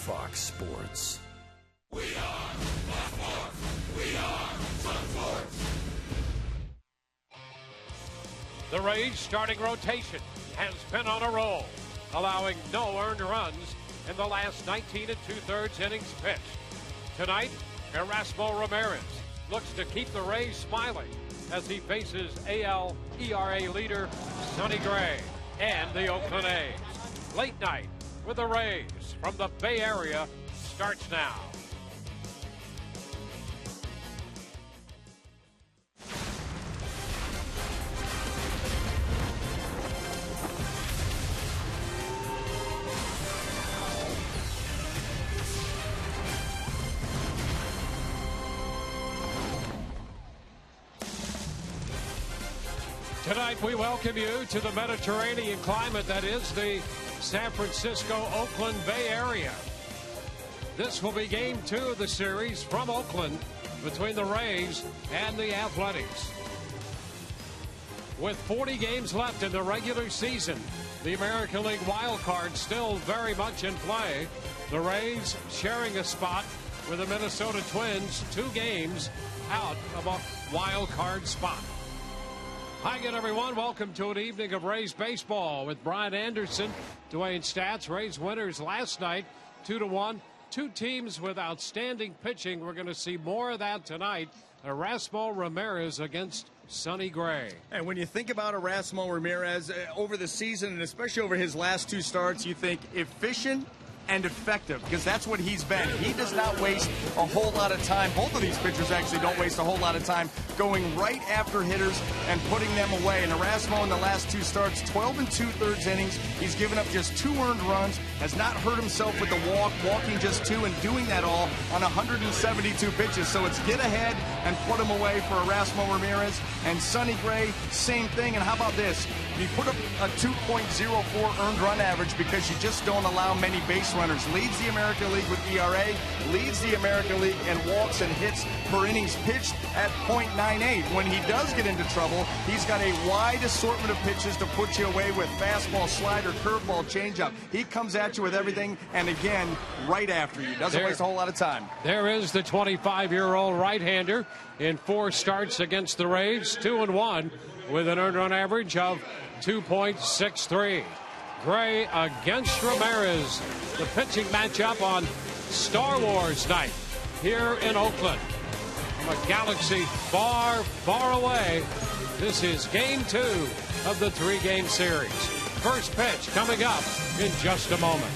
Fox Sports. We are Fox Sports. We are Fox Sports. The Rays' starting rotation has been on a roll, allowing no earned runs in the last 19 2/3 innings pitched. Tonight, Erasmo Ramirez looks to keep the Rays smiling as he faces AL ERA leader Sonny Gray and the Oakland A's. Late night with the Rays from the Bay Area starts now. Tonight we welcome you to the Mediterranean climate that is the San Francisco, Oakland Bay Area. This will be game 2 of the series from Oakland between the Rays and the Athletics. With 40 games left in the regular season, the American League wild card still very much in play. The Rays sharing a spot with the Minnesota Twins, 2 games out of a wild card spot. Hi again, everyone. Welcome to an evening of Rays baseball with Brian Anderson. Dwayne Stats. Rays winners last night, 2-1. 2 teams with outstanding pitching. We're going to see more of that tonight. Erasmo Ramirez against Sonny Gray. And when you think about Erasmo Ramirez over the season, and especially over his last 2 starts, you think efficient and effective, because that's what he's been. He does not waste a whole lot of time. Both of these pitchers actually don't waste a whole lot of time going right after hitters and putting them away. And Erasmo in the last 2 starts, 12 2/3 innings. He's given up just 2 earned runs, has not hurt himself with the walk, walking just 2 and doing that all on 172 pitches. So it's get ahead and put him away for Erasmo Ramirez. And Sonny Gray, same thing. And how about this? You put up a 2.04 earned run average because you just don't allow many base runners. Leads the American League with ERA, leads the American League in walks and hits per innings pitched at .98. When he does get into trouble, he's got a wide assortment of pitches to put you away with: fastball, slider, curveball, changeup. He comes at you with everything, and again, right after you. Doesn't waste a whole lot of time. There is the 25-year-old right-hander in 4 starts against the Rays, 2-1 with an earned run average of 2.63. Gray against Ramirez. The pitching matchup on Star Wars night here in Oakland. From a galaxy far, far away, this is game 2 of the 3-game series. First pitch coming up in just a moment.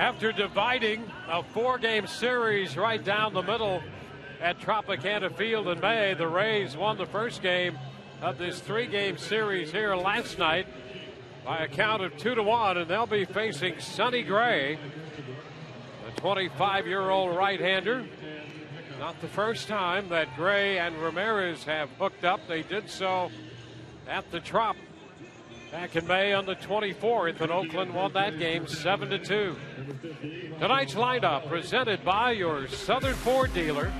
After dividing a 4-game series right down the middle at Tropicana Field in May, the Rays won the first game of this 3-game series here last night by a count of 2-1, and they'll be facing Sonny Gray, the 25-year-old right-hander. Not the first time that Gray and Ramirez have hooked up. They did so at the Trop back in May on the 24th, and Oakland won that game 7-2. Tonight's lineup presented by your Southern Ford dealer.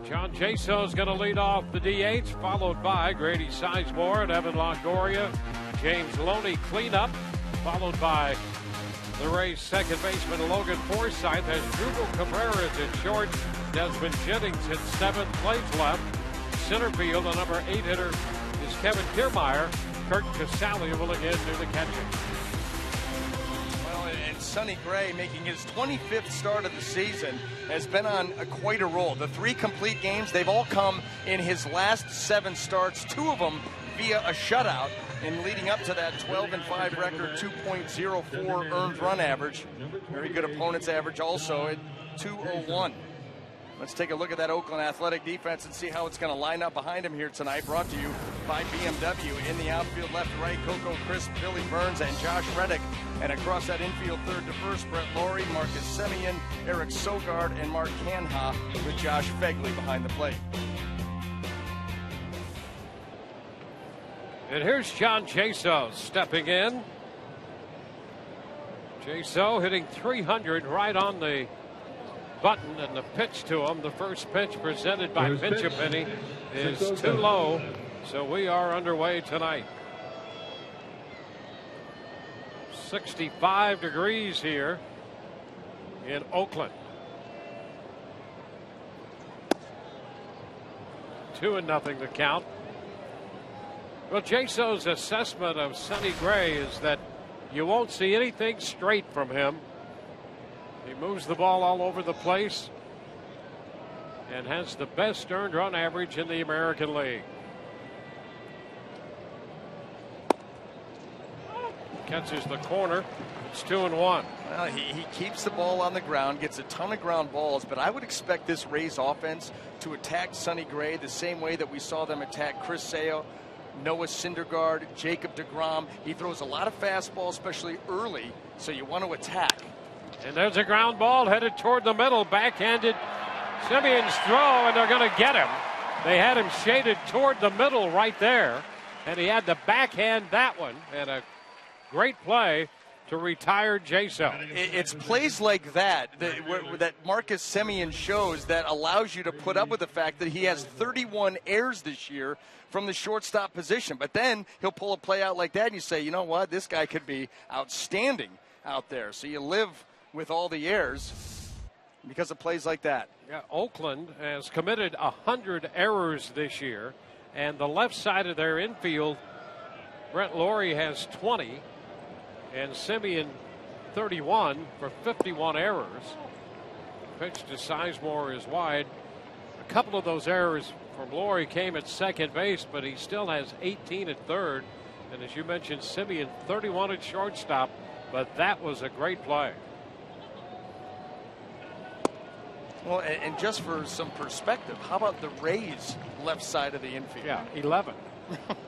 John Jaso is going to lead off the DH, followed by Grady Sizemore and Evan Longoria. James Loney cleanup, followed by the Rays' second baseman Logan Forsythe. Has Jubal Cabrera at short. Desmond Jennings hit 7th, plays left. Center field, the number 8 hitter is Kevin Kiermaier. Kurt Casale will again do the catching. Well, and Sonny Gray, making his 25th start of the season, has been on quite a roll. The 3 complete games, they've all come in his last 7 starts, 2 of them via a shutout. And leading up to that 12-5 record, 2.04 earned run average. Very good opponent's average also at 201. Let's take a look at that Oakland Athletic defense and see how it's going to line up behind him here tonight. Brought to you by BMW. In the outfield, left to right, Coco Crisp, Billy Burns, and Josh Reddick. And across that infield, third to first, Brett Lawrie, Marcus Semien, Eric Sogard, and Mark Canha, with Josh Fegley behind the plate. And here's John Jaso stepping in. Jaso hitting 300 right on the button, and the pitch to him, the first pitch presented by Pinch a Penny, is too low, so we are underway tonight. 65 degrees here in Oakland. 2-0 the count. Well, Jaso's assessment of Sonny Gray is that you won't see anything straight from him. He moves the ball all over the place and has the best earned run average in the American League. Catches the corner. It's 2-1. Well, he keeps the ball on the ground, gets a ton of ground balls, but I would expect this Rays offense to attack Sonny Gray the same way that we saw them attack Chris Sale, Noah Syndergaard, Jacob deGrom. He throws a lot of fastballs, especially early, so you want to attack. And there's a ground ball headed toward the middle, backhanded Semien's throw, and they're going to get him. They had him shaded toward the middle right there, and he had to backhand that one, and a great play to retire Jaso. It's plays like that that Marcus Semien shows that allows you to put up with the fact that he has 31 errors this year from the shortstop position. But then he'll pull a play out like that, and you say, you know what, this guy could be outstanding out there. So you live with all the errors because of plays like that. Yeah, Oakland has committed 100 errors this year, and the left side of their infield, Brett Lawrie has 20, and Semien 31 for 51 errors. Pitch to Sizemore is wide. A couple of those errors from Lawrie came at second base, but he still has 18 at third. And as you mentioned, Semien 31 at shortstop, but that was a great play. Well, and just for some perspective, how about the Rays' left side of the infield? Yeah, 11.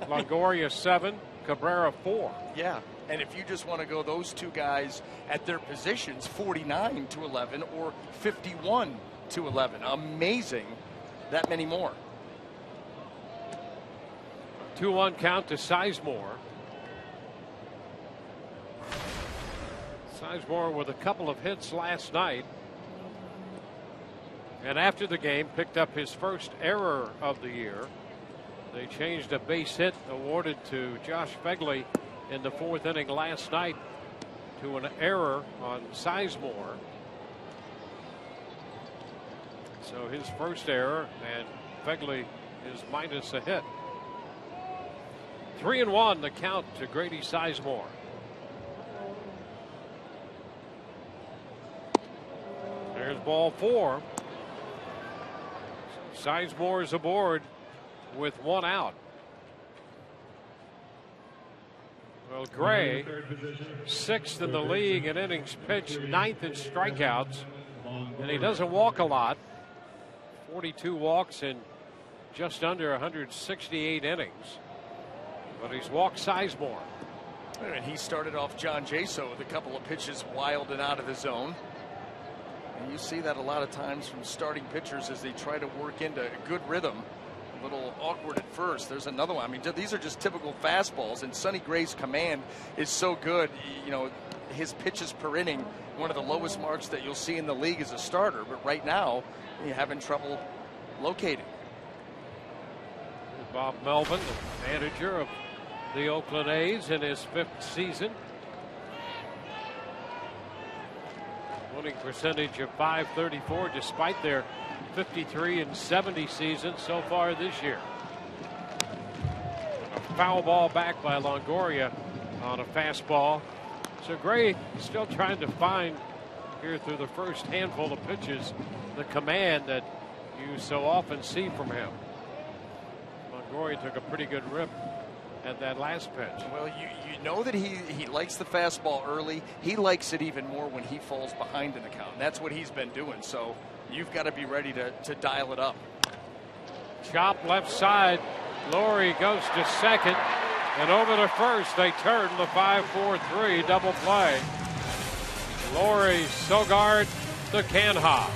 Longoria 7, Cabrera 4. Yeah, and if you just want to go those two guys at their positions, 49-11 or 51-11. Amazing, that many more. 2-1 count to Sizemore. Sizemore with a couple of hits last night. And after the game, picked up his first error of the year. They changed a base hit awarded to Josh Fegley in the 4th inning last night to an error on Sizemore. So his first error, and Fegley is minus a hit. 3-1 the count to Grady Sizemore. There's ball 4. Sizemore is aboard with 1 out. Well, Well, Gray, 6th in the league in innings pitched, 9th in strikeouts, and he doesn't walk a lot. 42 walks in just under 168 innings, but he's walked Sizemore. And he started off John Jaso with a couple of pitches wild and out of the zone. And you see that a lot of times from starting pitchers as they try to work into a good rhythm. A little awkward at first. There's another one. I mean, these are just typical fastballs, and Sonny Gray's command is so good. You know, his pitches per inning, one of the lowest marks that you'll see in the league as a starter. But right now, you're having trouble locating. Bob Melvin, the manager of the Oakland A's in his 5th season. Winning percentage of .534 despite their 53 and 70 season so far this year. A foul ball back by Longoria on a fastball. So Gray still trying to find here through the first handful of pitches the command that you so often see from him. Longoria took a pretty good rip at that last pitch. Well, you know that he likes the fastball early. He likes it even more when he falls behind in the count. And that's what he's been doing. So you've got to be ready to dial it up. Chop left side. Lowry goes to second. And over to first. They turn the 5-4-3 double play. Lowry, Sogard, the Canha.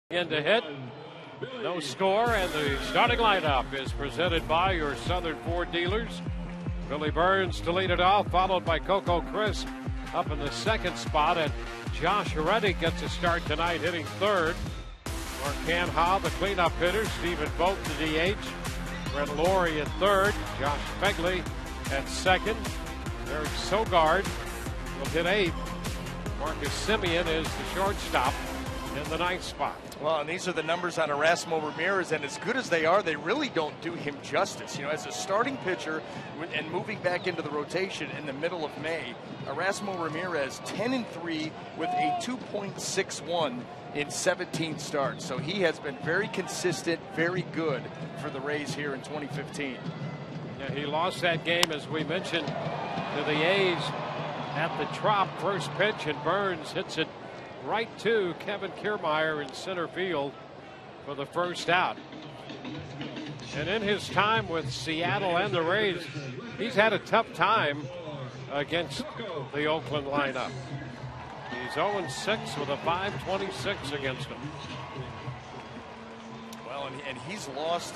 In to hit, no score, and the starting lineup is presented by your Southern Ford dealers. Billy Burns to lead it off, followed by Coco Crisp up in the 2nd spot, and Josh Reddick gets a start tonight hitting 3rd. Mark Canha, the cleanup hitter, Stephen Vogt, the DH, Brett Lowry at 3rd, Josh Begley at 2nd, Eric Sogard will hit 8th. Marcus Semien is the shortstop in the 9th spot. Well, and these are the numbers on Erasmo Ramirez, and as good as they are, they really don't do him justice. You know, as a starting pitcher and moving back into the rotation in the middle of May, Erasmo Ramirez 10-3 with a 2.61 in 17 starts. So he has been very consistent, very good for the Rays here in 2015. Yeah, he lost that game, as we mentioned, to the A's at the Trop. First pitch, and Burns hits it right to Kevin Kiermaier in center field for the first out. And in his time with Seattle and the Rays, he's had a tough time against the Oakland lineup. He's 0-6 with a .526 against them. Well, and he's lost,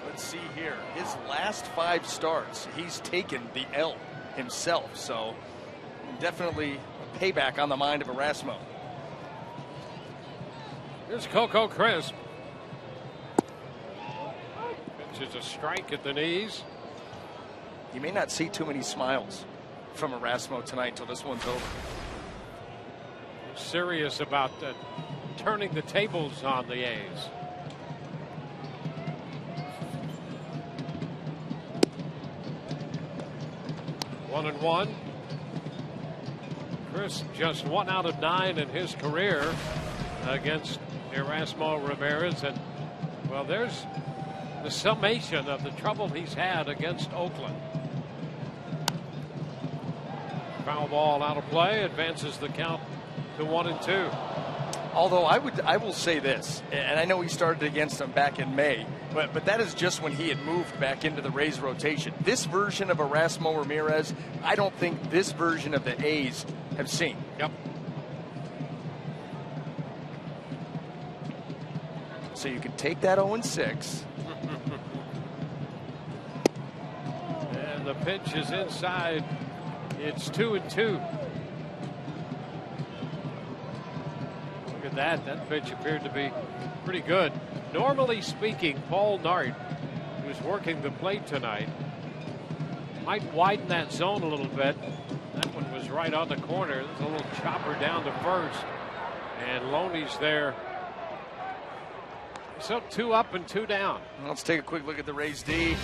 let's see here, his last 5 starts, he's taken the L himself. So definitely a payback on the mind of Erasmo. Here's Coco Crisp. Pitches a strike at the knees. You may not see too many smiles from Erasmo tonight until this one's over. Serious about turning the tables on the A's. One and one. Chris just 1 out of 9 in his career against Erasmo Ramirez, and well, there's the summation of the trouble he's had against Oakland. Foul ball out of play, advances the count to 1-2. Although I will say this, and I know he started against them back in May, but that is just when he had moved back into the Rays rotation. This version of Erasmo Ramirez, I don't think this version of the A's have seen. Yep. So you can take that 0-6. And the pitch is inside. It's 2-2. Look at that. That pitch appeared to be pretty good. Normally speaking, Paul Nart, who's working the plate tonight, might widen that zone a little bit. That one was right on the corner. There's a little chopper down to first. And Loney's there. So 2 up and 2 down. Let's take a quick look at the Rays D.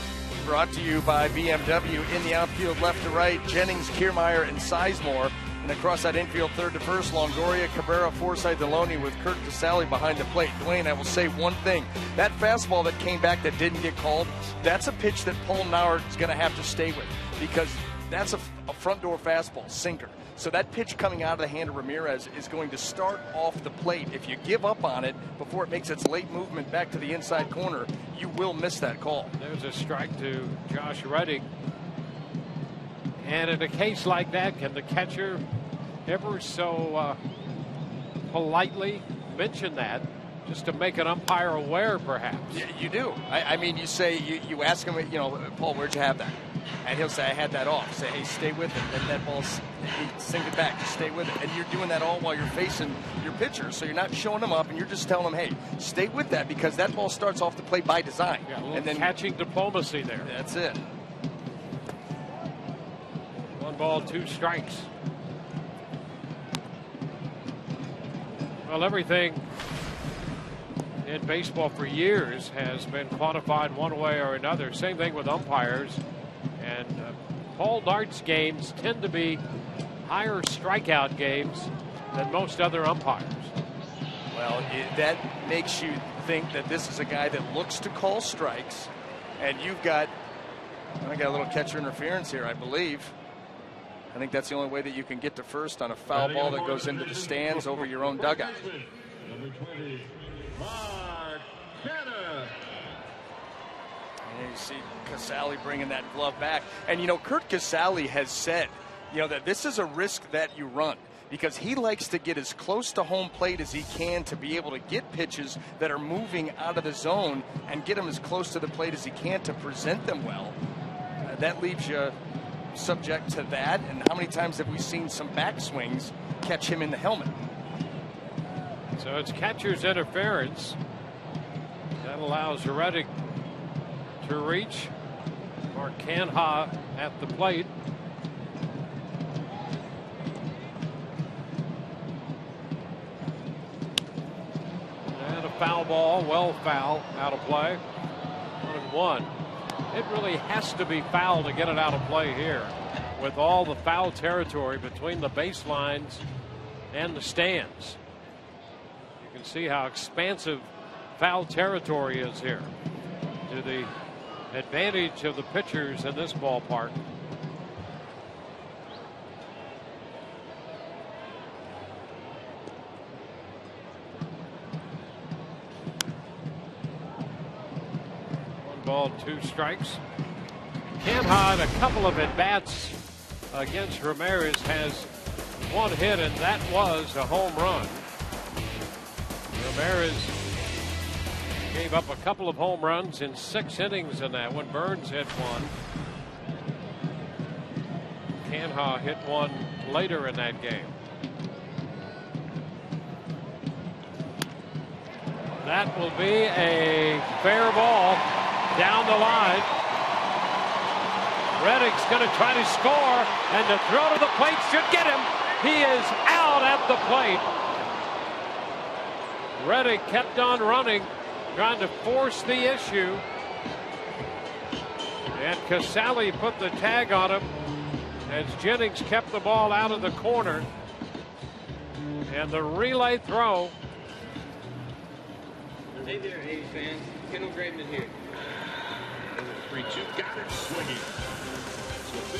Brought to you by BMW. In the outfield, left to right, Jennings, Kiermaier, and Sizemore. And across that infield, third to first, Longoria, Cabrera, Forsythe, and Loney with Kurt Casale behind the plate. Dwayne, I will say one thing. That fastball that came back that didn't get called, that's a pitch that Paul Nart is going to have to stay with, because that's a front door fastball, sinker. So that pitch coming out of the hand of Ramirez is going to start off the plate. If you give up on it before it makes its late movement back to the inside corner, you will miss that call. There's a strike to Josh Reddick. And in a case like that, can the catcher ever so politely mention that, just to make an umpire aware, perhaps? Yeah, you do. I mean, you say, you ask him, Paul, where'd you have that? And he'll say, I had that off. Say, hey, stay with it. And that ball's, sink it back, just stay with it. And you're doing that all while you're facing your pitcher. So you're not showing them up, and you're just telling them, hey, stay with that, because that ball starts off the plate by design. Yeah, a little and then catching diplomacy there. That's it. 1 ball, 2 strikes. Well, everything in baseball for years has been quantified one way or another. Same thing with umpires. And Paul Nart's games tend to be higher strikeout games than most other umpires. Well, that makes you think that this is a guy that looks to call strikes. And I got a little catcher interference here, I believe. I think that's the only way that you can get to first on a foul ball that goes into the stands over your own dugout. Number 20, Mark Canna. And you see Casale bringing that glove back. And, Kurt Casale has said, that this is a risk that you run, because he likes to get as close to home plate as he can to be able to get pitches that are moving out of the zone and get them as close to the plate as he can to present them well. That leaves you subject to that. And how many times have we seen some backswings catch him in the helmet? So it's catcher's interference. That allows Reddick to reach. Mark Canha at the plate. And a foul ball, well foul, out of play. 1-1. It really has to be foul to get it out of play here, with all the foul territory between the baselines and the stands. You can see how expansive foul territory is here, to the advantage of the pitchers in this ballpark. Ball, 2 strikes. Canha, a couple of at-bats against Ramirez, has 1 hit, and that was a home run. Ramirez gave up a couple of home runs in 6 innings in that one. Burns hit 1. Canha hit 1 later in that game. That will be a fair ball. Down the line. Reddick's going to try to score, and the throw to the plate should get him. He is out at the plate. Reddick kept on running, trying to force the issue. And Casale put the tag on him as Jennings kept the ball out of the corner. And the relay throw. Hey there, A's fans. Kendall Graveman here. 3-2. Got it. Swinging.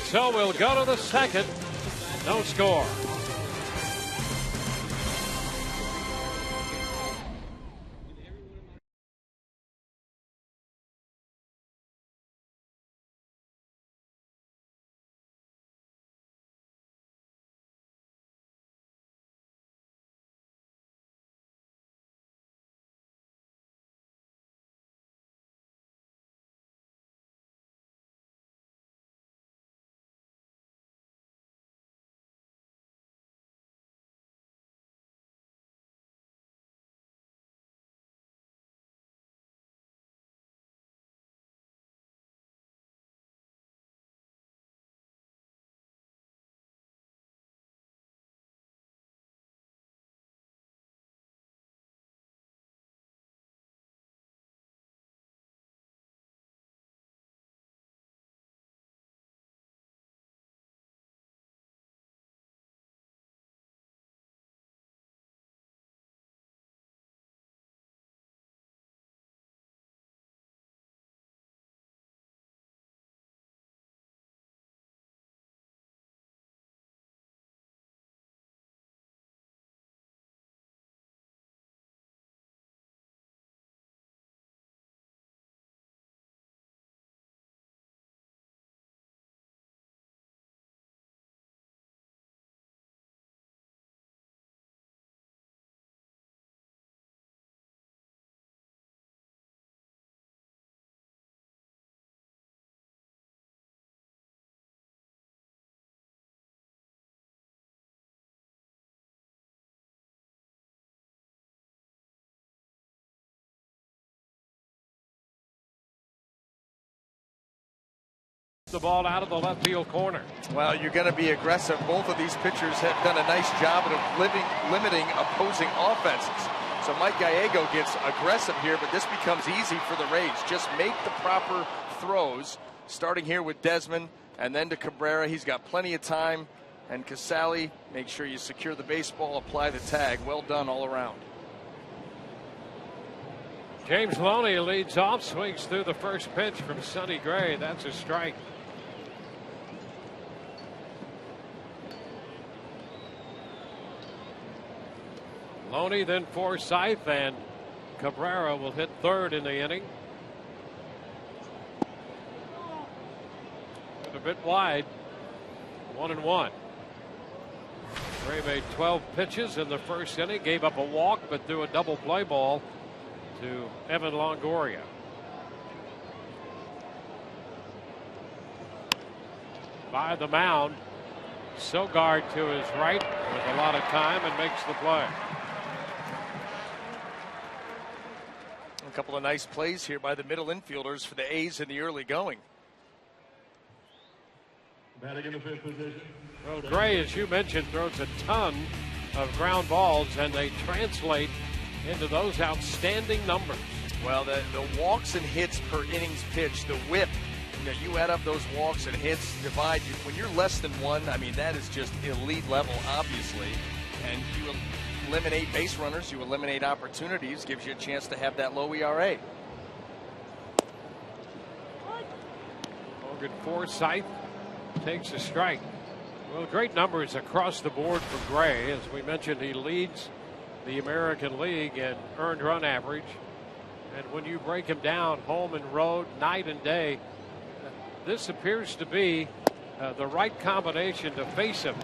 So we'll go to the second. No score. The ball out of the left field corner. Well, you're going to be aggressive. Both of these pitchers have done a nice job of limiting opposing offenses. So Mike Gallego gets aggressive here, but this becomes easy for the Rays. Just make the proper throws, starting here with Desmond and then to Cabrera. He's got plenty of time. And Casale, make sure you secure the baseball, apply the tag. Well done all around. James Loney leads off, swings through the first pitch from Sonny Gray. That's a strike. Loney, then Forsythe, and Cabrera will hit third in the inning. But a bit wide. 1-1. Gray made 12 pitches in the first inning, gave up a walk, but threw a double play ball to Evan Longoria. By the mound, Sogard to his right with a lot of time and makes the play. A couple of nice plays here by the middle infielders for the A's in the early going. Batting in the fifth position. Well, Gray, as you mentioned, throws a ton of ground balls, and they translate into those outstanding numbers. Well, the walks and hits per innings pitched, the whip, you add up those walks and hits, divide. When you're less than one, I mean, that is just elite level, obviously. And you eliminate base runners, you eliminate opportunities, gives you a chance to have that low ERA. Logan Forsythe takes a strike. Well, great numbers across the board for Gray. As we mentioned, he leads the American League in earned run average. And when you break him down, home and road, night and day, this appears to be the right combination to face him,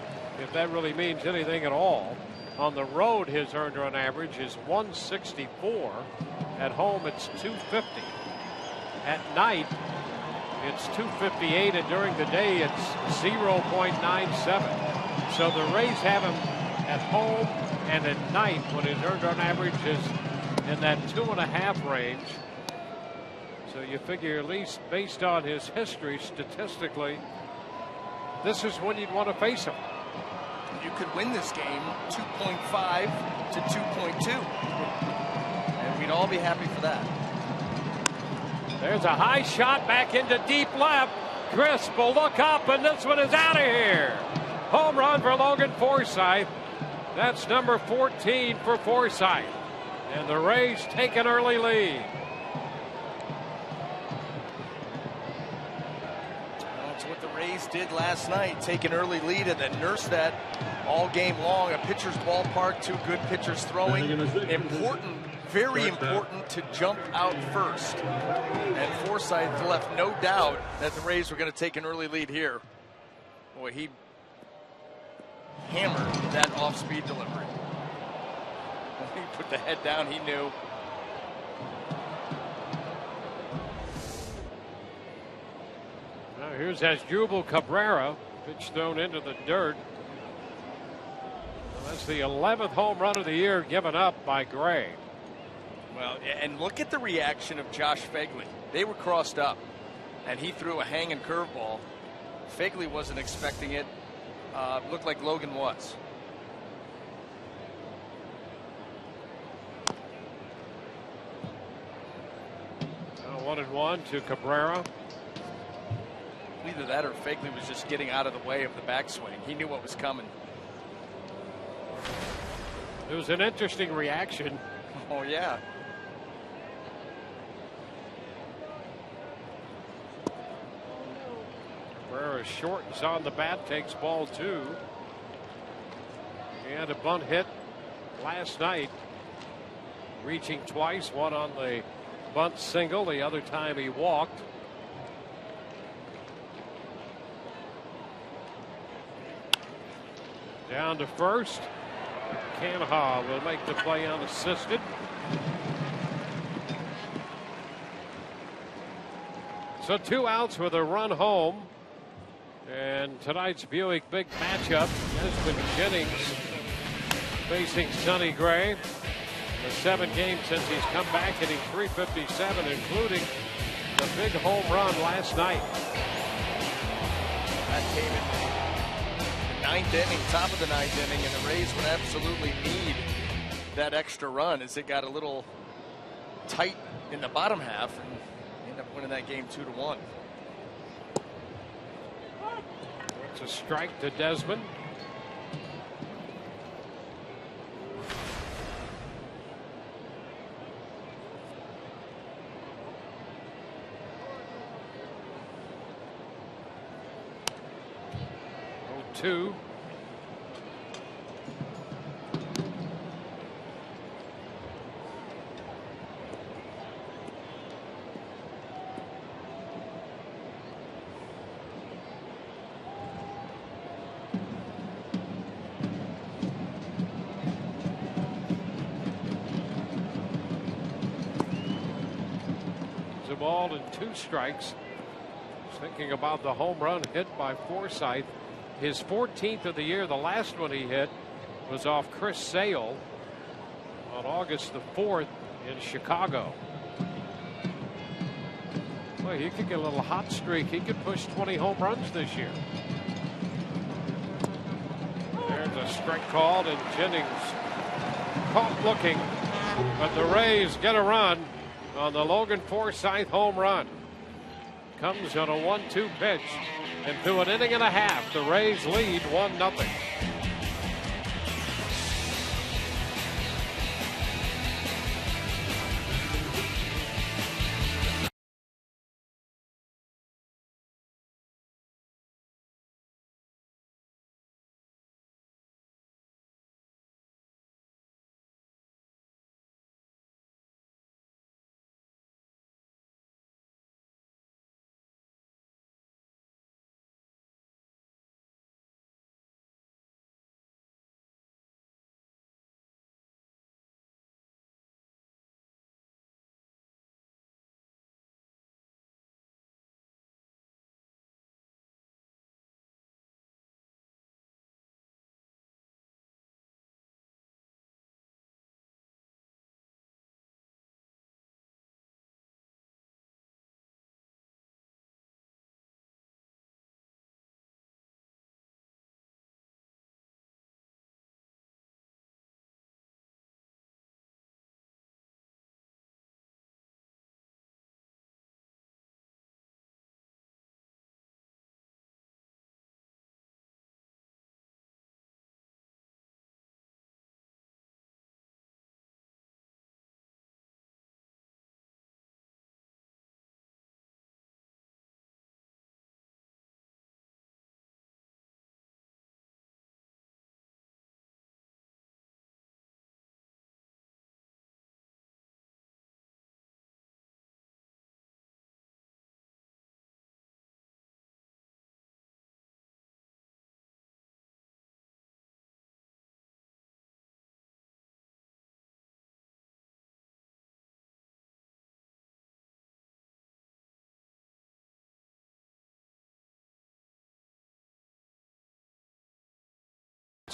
if that really means anything at all. On the road, his earned run average is 164. At home, it's 250. At night, it's 258, and during the day, it's 0.97. So the Rays have him at home and at night when his earned run average is in that 2.5 range. So you figure, at least based on his history statistically, this is when you'd want to face him. You could win this game 2.5 to 2.2. And we'd all be happy for that. There's a high shot back into deep left. Crisp will look up, and this one is out of here. Home run for Logan Forsythe. That's number 14 for Forsythe. And the Rays take an early lead. That's what the Rays did last night. Take an early lead and then nurse that all game long. A pitcher's ballpark, two good pitchers throwing. Important, very important to jump out first. And Forsythe left no doubt that the Rays were going to take an early lead here. Boy, he hammered that off-speed delivery. When he put the head down, he knew. Now here's Asdrubal Cabrera, pitch thrown into the dirt. Well, that's the 11th home run of the year given up by Gray. Well, and look at the reaction of Josh Phegley. They were crossed up, and he threw a hanging curveball. Phegley wasn't expecting it. Looked like Logan was. Now 1-1 to Cabrera. Either that or Phegley was just getting out of the way of the backswing. He knew what was coming. It was an interesting reaction. Oh, yeah. Cabrera shortens on the bat, takes ball 2. He had a bunt hit last night, reaching twice, one on the bunt single, the other time he walked. Down to first. Canaha will make the play unassisted. So 2 outs with a run home. And tonight's Buick big matchup, Desmond Jennings facing Sonny Gray. In the 7 games since he's come back, hitting .357, including the big home run last night. That came in the 9th inning, top of the 9th inning, and the Rays would absolutely need that extra run as it got a little tight in the bottom half and ended up winning that game 2-1. It's a strike to Desmond. Oh, 2. Ball and 2 strikes. Just thinking about the home run hit by Forsythe, his 14th of the year. The last one he hit was off Chris Sale on August the 4th in Chicago. Well, he could get a little hot streak. He could push 20 home runs this year. There's a strike called, and Jennings caught looking, but the Rays get a run on the Logan Forsythe home run. Comes on a 1-2 pitch, and through an inning and a half, the Rays lead 1-0.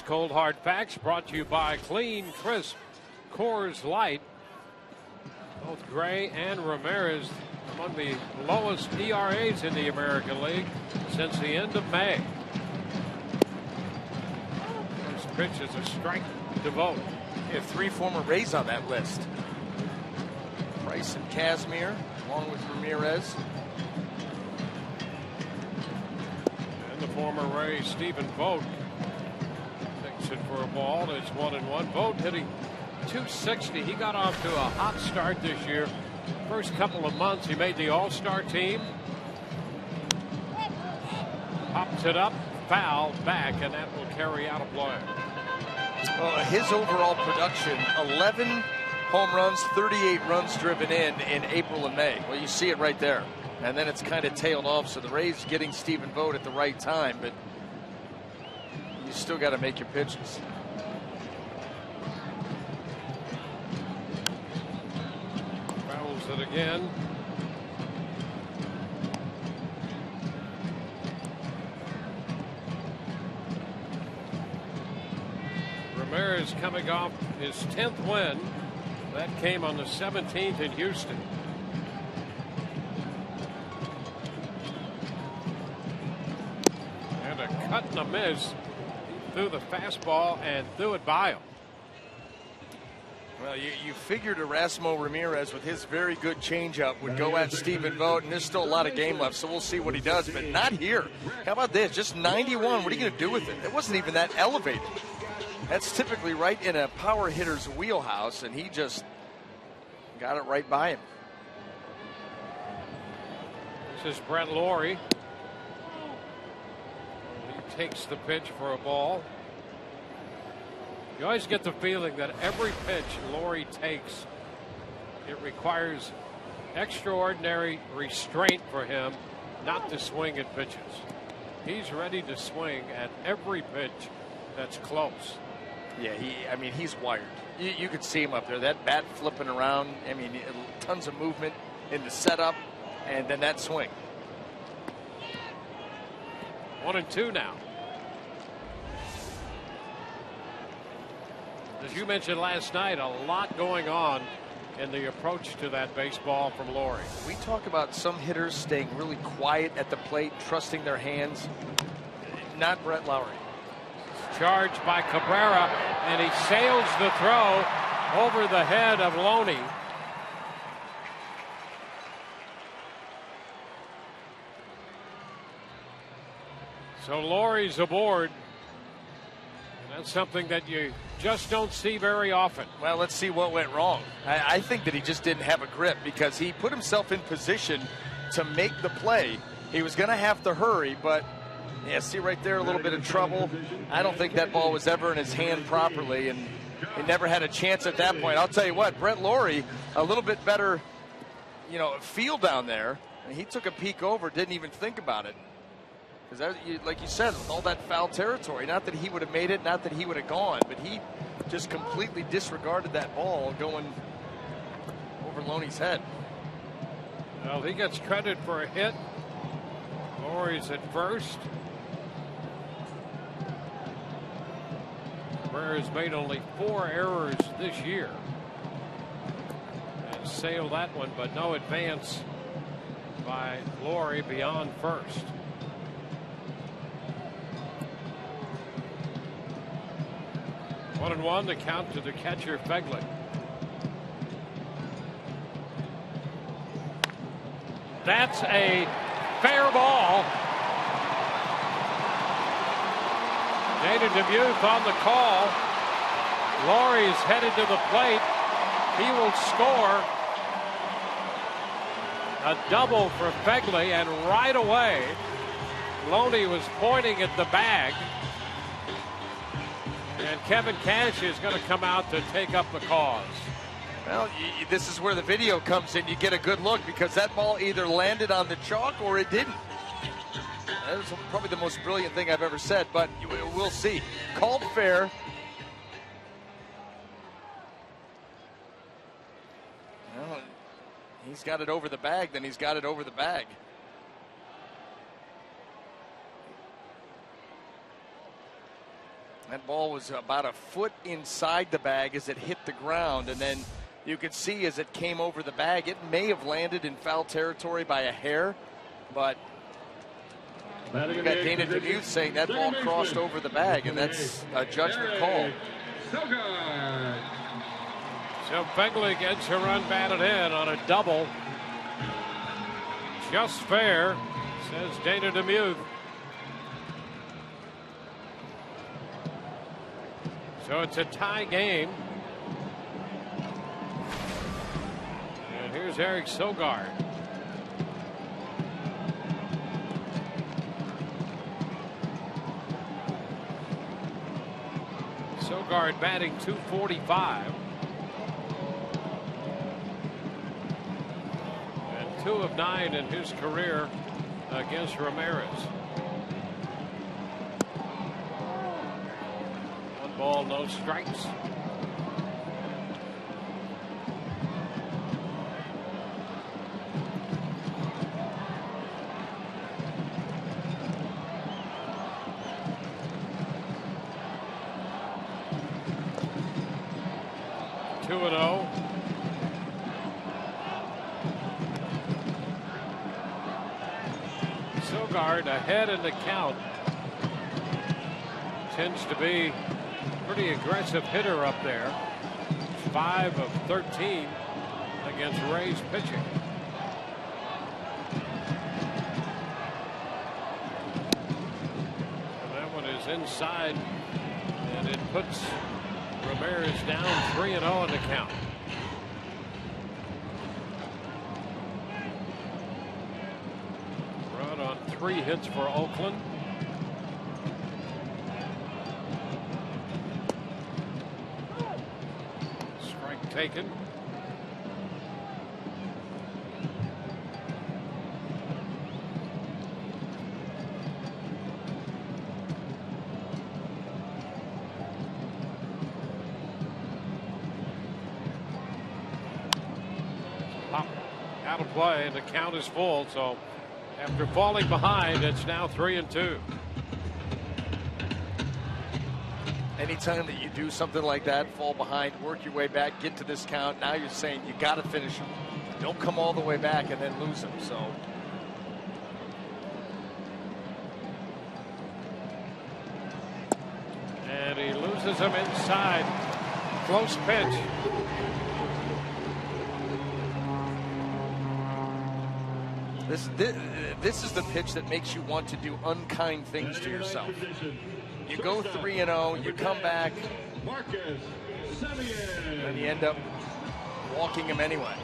Cold Hard Facts brought to you by Clean, Crisp Coors Light. Both Gray and Ramirez among the lowest ERAs in the American League since the end of May. First pitch is a strike to Vogt. You have 3 former Rays on that list. Price and Kazmir, along with Ramirez. And the former Ray, Stephen Vogt, takes it for a ball. It's 1-1. Vogt hitting .260. He got off to a hot start this year. First couple of months, he made the All-Star team. Pops it up, foul, back, and that will carry out a play. Well, his overall production, 11 home runs, 38 runs driven in April and May. Well, you see it right there. And then it's kind of tailed off, so the Rays getting Stephen Vogt at the right time, but you still got to make your pitches. Fouls it again. Ramirez coming off his 10th win. That came on the 17th in Houston. And a cut and a miss. He threw the fastball and threw it by him. Well, you figured Erasmo Ramirez with his very good changeup would go at Stephen Vogt, and there's still a lot of game left, so we'll see what he does, but not here. How about this? Just 91. What are you going to do with it? It wasn't even that elevated. That's typically right in a power hitter's wheelhouse, and he just got it right by him. This is Brett Lawrie. He takes the pitch for a ball. You always get the feeling that every pitch Lawrie takes, it requires extraordinary restraint for him not to swing at pitches. He's ready to swing at every pitch that's close. Yeah, he's wired. You could see him up there. That bat flipping around. I mean, tons of movement in the setup, and then that swing. 1-2 now. As you mentioned last night, a lot going on in the approach to that baseball from Lawrie. We talk about some hitters staying really quiet at the plate, trusting their hands. Not Brett Lawrie. Charged by Cabrera, and he sails the throw over the head of Loney. So Laurie's aboard. And that's something that you just don't see very often. Well, let's see what went wrong. I think that he just didn't have a grip because he put himself in position to make the play. He was going to have to hurry, but yeah, see right there, a little bit of trouble. I don't think that ball was ever in his hand properly, and he never had a chance at that point. I'll tell you what, Brett Lawrie, a little bit better, feel down there. He took a peek over, didn't even think about it. Because, like you said, with all that foul territory, not that he would have made it, not that he would have gone, but he just completely disregarded that ball going over Loney's head. Well, he gets credit for a hit. Laurie's at first. Cabrera's made only 4 errors this year. And sailed that one, but no advance by Lawrie beyond first. One and one, the count to the catcher, Fegley. That's a fair ball. Dana Demuth on the call. Lawrie is headed to the plate. He will score a double for Fegley, and right away, Loney was pointing at the bag. And Kevin Cash is going to come out to take up the cause. Well, this is where the video comes in. You get a good look because that ball either landed on the chalk or it didn't. That was probably the most brilliant thing I've ever said, but we'll see. Called fair. Well, he's got it over the bag, then he's got it over the bag. That ball was about a foot inside the bag as it hit the ground, and then you could see as it came over the bag, it may have landed in foul territory by a hair, but you got Dana DeMuth saying that ball crossed over the bag, and that's a judgment call. So Fengley gets a run batted in on a double. Just fair, says Dana DeMuth. So it's a tie game. And here's Eric Sogard. Sogard batting .245. And 2 of 9 in his career against Ramirez. 1 ball, no strikes. Ahead in the count. Tends to be a pretty aggressive hitter up there. 5 of 13 against Rays pitching. And that one is inside, and it puts Ramirez down 3-0 in the count. Run on 3 hits for Oakland. Strike taken. Pop out of play, and the count is full. So after falling behind, it's now 3-2. Anytime that you do something like that, fall behind, work your way back, get to this count, now you're saying you got to finish them. Don't come all the way back and then lose them. So and he loses them inside. Close pitch. This is the pitch that makes you want to do unkind things to yourself. You go 3-0, you come back, and you end up walking him anyway.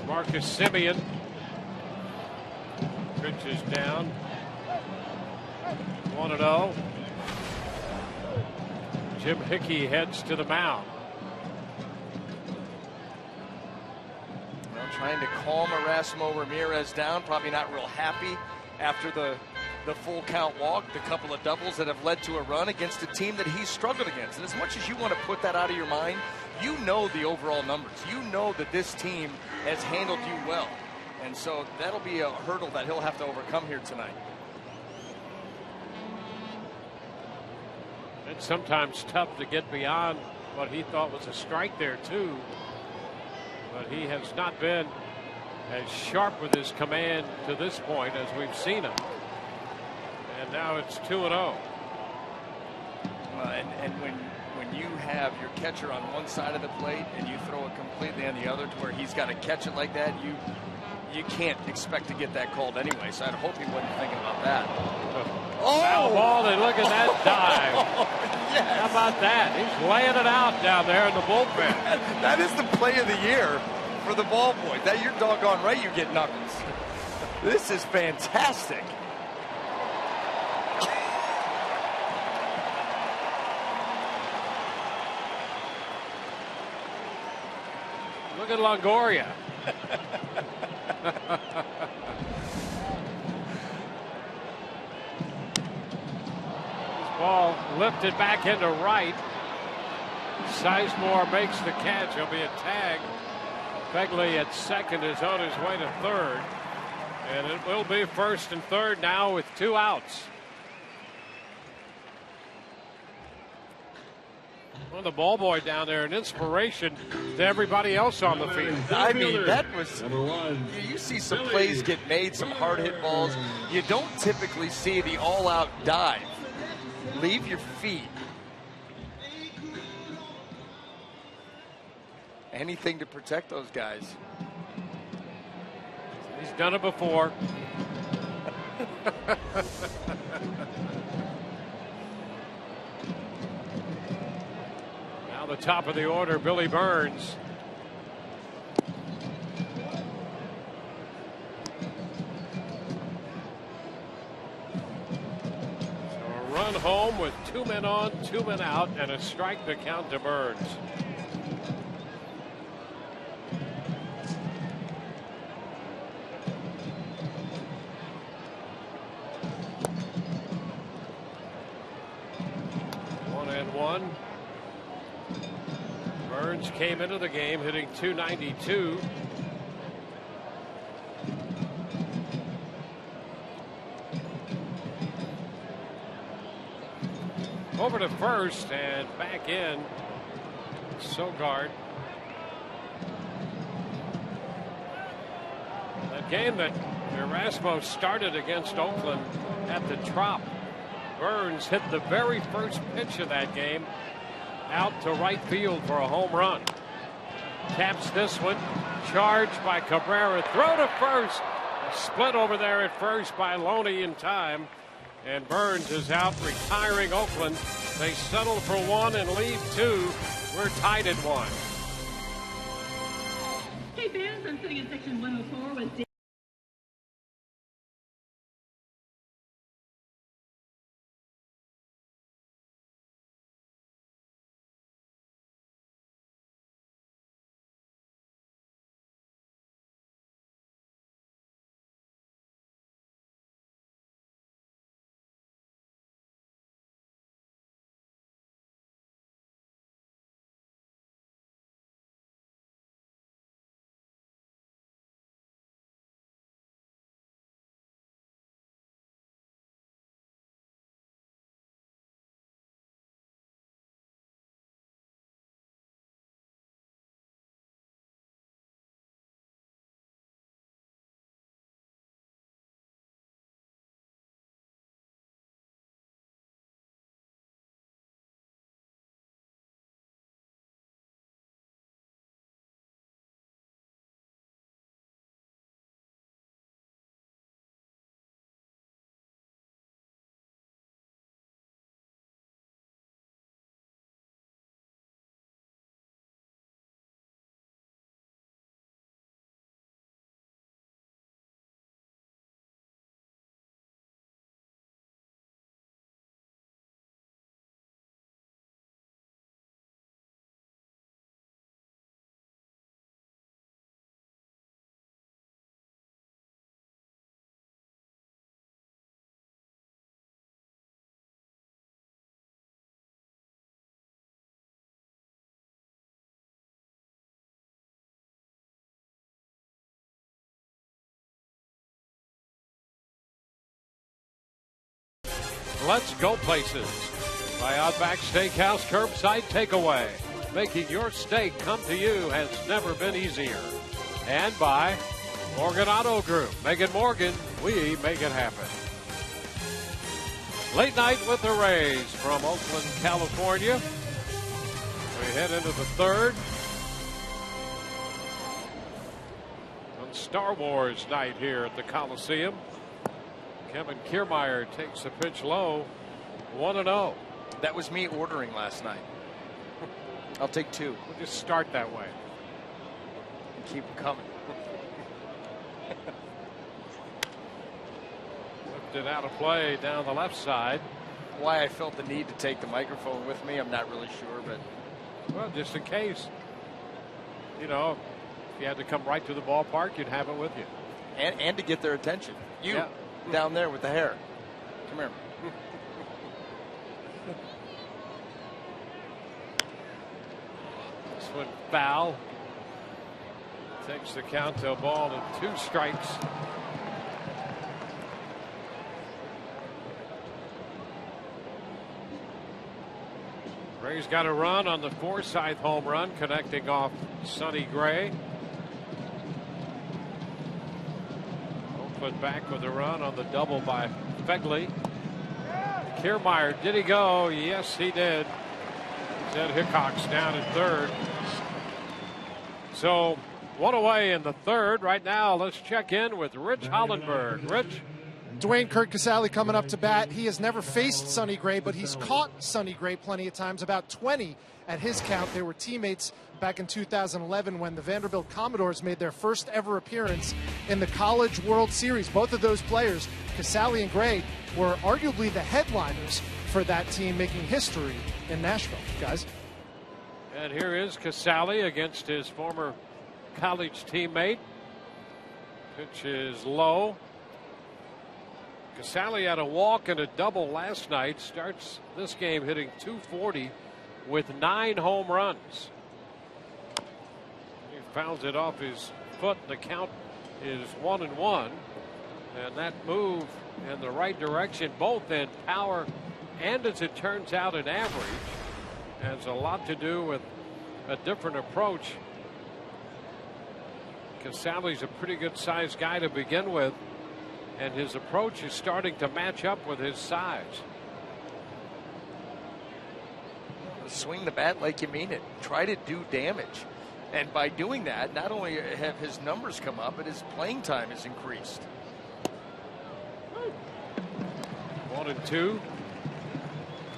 Marcus Semien pitches down. 1-0. Jim Hickey heads to the mound. Well, trying to calm Erasmo Ramirez down. Probably not real happy after the full count walk. The couple of doubles that have led to a run against a team that he's struggled against. And as much as you want to put that out of your mind, you know the overall numbers. You know that this team has handled you well. And so that'll be a hurdle that he'll have to overcome here tonight. It's sometimes tough to get beyond what he thought was a strike there too, but he has not been as sharp with his command to this point as we've seen him. And now it's 2-0. And when you have your catcher on one side of the plate and you throw it completely on the other to where he's got to catch it like that, you can't expect to get that called anyway. So I'd hope he wasn't thinking about that. Foul ball, and look at that dive. Yes. How about that? He's laying it out down there in the bullpen. That is the play of the year for the ball boy. That you're doggone right you get knuckles. This is fantastic. Look at Longoria. Ball lifted back into right. Sizemore makes the catch. He'll be a tag Begley at second is on his way to third. And it will be first and third now with 2 outs. Well, the ball boy down there, an inspiration to everybody else on the field. I mean, that was, #1. you see some plays get made, some hard hit balls. You don't typically see the all-out dive. Leave your feet. Anything to protect those guys. He's done it before. Now the top of the order, Billy Burns. So a run home with 2 men on, 2 men out, and a strike to count to Burns. Burns came into the game hitting .292. Over to first and back in. Sogard. That game that Erasmo started against Oakland at the Trop. Burns hit the very first pitch of that game out to right field for a home run. Taps this one. Charged by Cabrera. Throw to first. Split over there at first by Loney in time. And Burns is out, retiring Oakland. They settle for 1 and lead 2. We're tied at 1. Hey fans, I'm sitting in section 104 with Dave. Let's go places. By Outback Steakhouse Curbside Takeaway. Making your steak come to you has never been easier. And by Morgan Auto Group. Megan Morgan, we make it happen. Late night with the Rays from Oakland, California. We head into the third. On Star Wars night here at the Coliseum. Kevin Kiermaier takes the pitch low. 1-0. That was me ordering last night. I'll take 2. We'll just start that way. And keep them coming. Lifted out of play down the left side. Why I felt the need to take the microphone with me, I'm not really sure, but. Well, just in case. You know, if you had to come right to the ballpark, you'd have it with you. And to get their attention. You. Yeah. Down there with the hair. Come here. This one foul. Takes the count to a ball and 2 strikes. Ray's got a run on the Forsythe home run, connecting off Sonny Gray. Oakland back with a run on the double by Fegley. Kiermaier, did he go? Yes, he did. Ted Hickok's down in third. So 1 away in the third. Right now, let's check in with Rich Hollenberg. Rich? Dwayne Kurt Casale coming up to bat. He has never faced Sonny Gray, but he's caught Sonny Gray plenty of times, about 20 at his count. They were teammates back in 2011 when the Vanderbilt Commodores made their first ever appearance in the College World Series. Both of those players, Casale and Gray, were arguably the headliners for that team, making history in Nashville, guys. And here is Casale against his former college teammate. Pitch is low. Casale had a walk and a double last night. Starts this game hitting .240 with 9 home runs. He fouls it off his foot. The count is 1-1. And that move in the right direction, both in power and, as it turns out, in average, has a lot to do with a different approach. Casale's a pretty good sized guy to begin with, and his approach is starting to match up with his size. Swing the bat like you mean it. Try to do damage. And by doing that, not only have his numbers come up, but his playing time has increased. 1-2.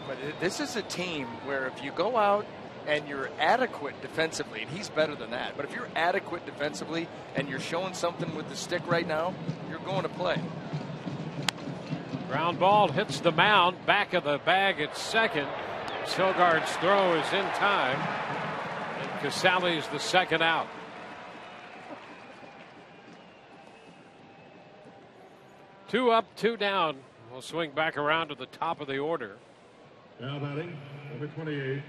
But this is a team where if you go out and you're adequate defensively, and he's better than that, but if you're adequate defensively and you're showing something with the stick right now, you're going to play. Ground ball hits the mound, back of the bag at second. Sogard's throw is in time, and Casale's the second out. Two up, 2 down. We'll swing back around to the top of the order. Now batting, number 28,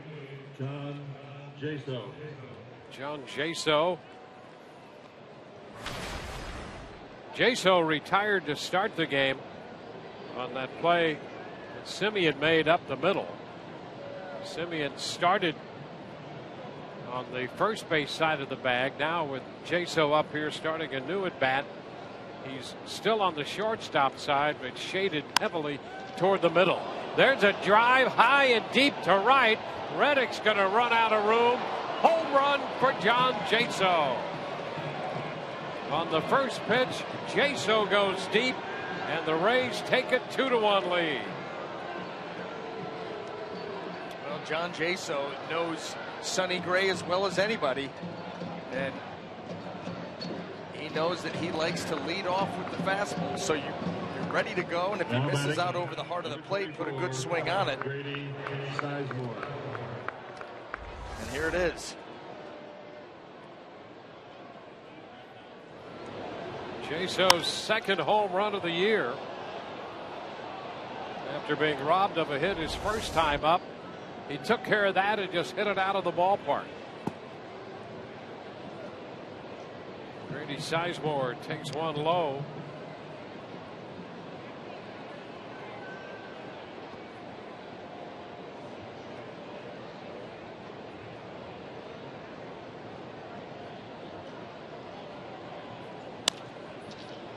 John Jaso. John Jaso. Jaso retired to start the game on that play that Simeon made up the middle. Simeon started on the first base side of the bag. Now with Jaso up here starting a new at bat, he's still on the shortstop side, but shaded heavily toward the middle. There's a drive high and deep to right. Reddick's going to run out of room. Home run for John Jaso. On the first pitch, Jaso goes deep, and the Rays take a 2-1 lead. Well, John Jaso knows Sonny Gray as well as anybody, and he knows that he likes to lead off with the fastball. So you're ready to go, and if he misses out over the heart of the plate, put a good swing on it. And here it is. Jaso's second home run of the year. After being robbed of a hit his first time up, he took care of that and just hit it out of the ballpark. Grady Sizemore takes one low.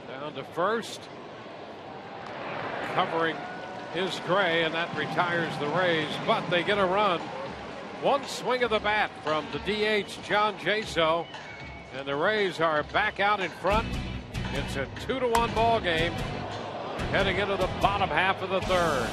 Down to first. Covering is Gray, and that retires the Rays, but they get a run. One swing of the bat from the DH, John Jaso, and the Rays are back out in front. It's a 2-1 ball game heading into the bottom half of the third.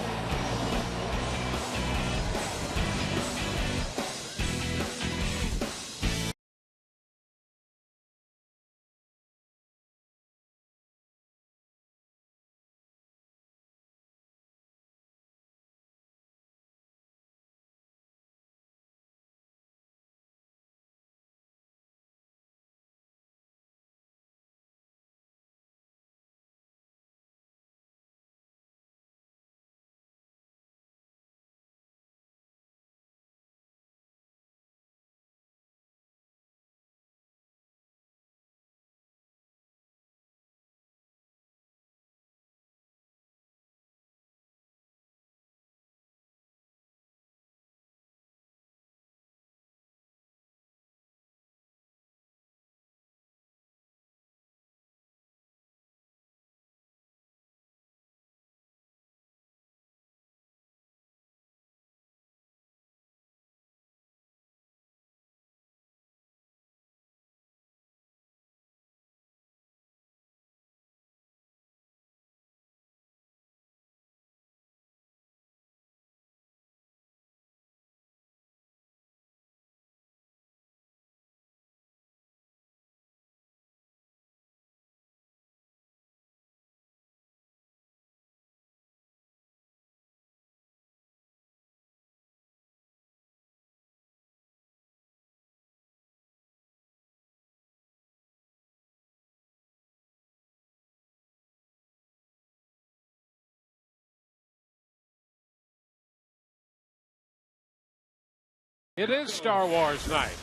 It is Star Wars night.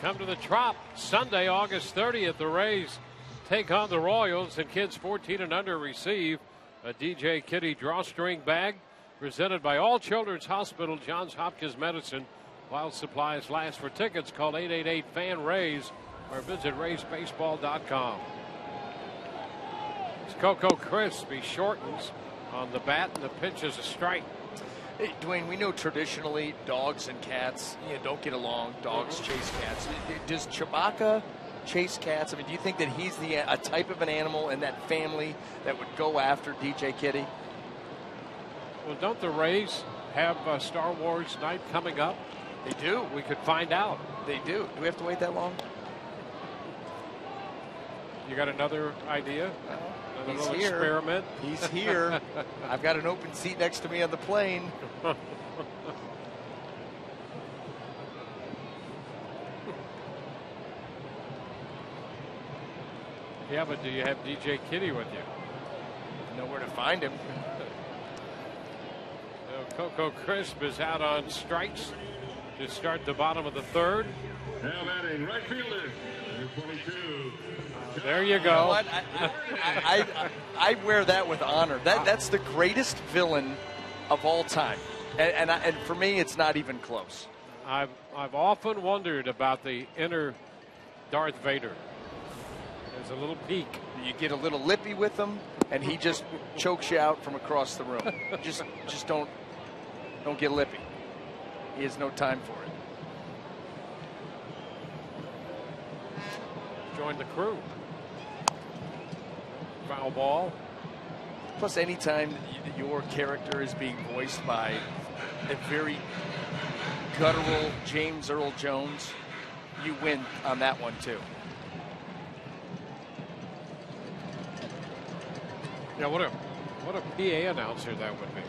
Come to the Trop Sunday, August 30th. The Rays take on the Royals, and kids 14 and under receive a DJ Kitty drawstring bag presented by All Children's Hospital, Johns Hopkins Medicine. While supplies last. For tickets, call 888-FAN-RAYS or visit RaysBaseball.com. It's Coco Crisp. He shortens on the bat, and the pitch is a strike. Hey, Dwayne, we know traditionally dogs and cats don't get along. Dogs chase cats. Does Chewbacca chase cats? I mean, do you think that he's a type of an animal in that family that would go after DJ Kitty? Well, don't the Rays have Star Wars night coming up? They do. We could find out. They do. Do we have to wait that long? You got another idea? Another little experiment? He's here. I've got an open seat next to me on the plane. Yeah, but do you have DJ Kitty with you? Nowhere to find him. Coco Crisp is out on strikes to start the bottom of the third. Now batting right fielder, number 22. There you go. You know what? I wear that with honor. That's the greatest villain of all time, and for me, it's not even close. I've often wondered about the inner Darth Vader. There's a little peek. You get a little lippy with him, and he just chokes you out from across the room. Just don't get lippy. He has no time for it. Join the crew. Foul ball. Plus, anytime your character is being voiced by a very guttural James Earl Jones, you win on that one too. Yeah, what a PA announcer that would be.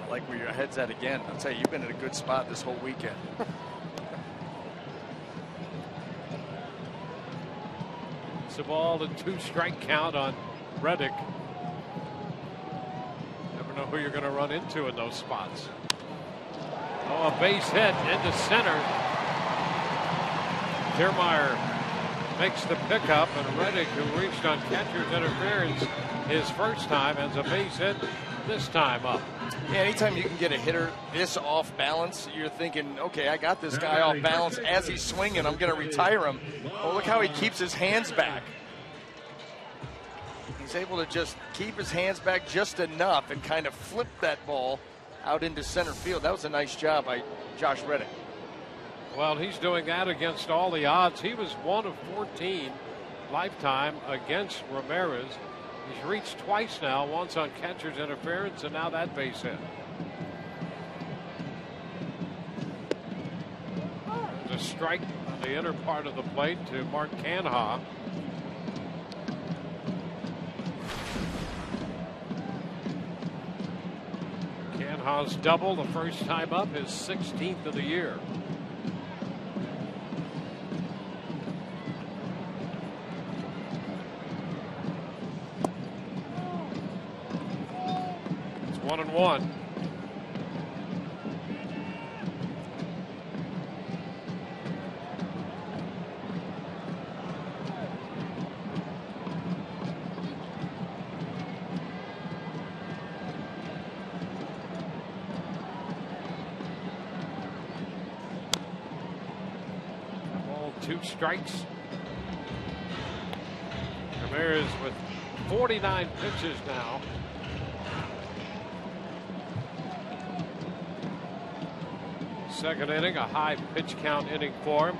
I like where your head's at again. I'll tell you, you've been in a good spot this whole weekend. It's a ball and 2-strike count on Reddick. Never know who you're going to run into in those spots. Oh, a base hit into center. Kiermaier makes the pickup, and Reddick, who reached on catcher's interference his first time, has a base hit this time up. Yeah, anytime you can get a hitter this off balance, you're thinking, okay, I got this guy off balance as he's swinging. I'm going to retire him. Oh, look how he keeps his hands back. He's able to just keep his hands back just enough and kind of flip that ball out into center field. That was a nice job by Josh Reddick. Well, he's doing that against all the odds. He was 1 of 14 lifetime against Ramirez. He's reached twice now, once on catcher's interference, and now that base hit. The strike on the inner part of the plate to Mark Canha. Canha's double the first time up, his 16th of the year. It's 1-1. Ball, 2 strikes. Ramirez with 49 pitches now. Second inning, a high pitch count inning for him.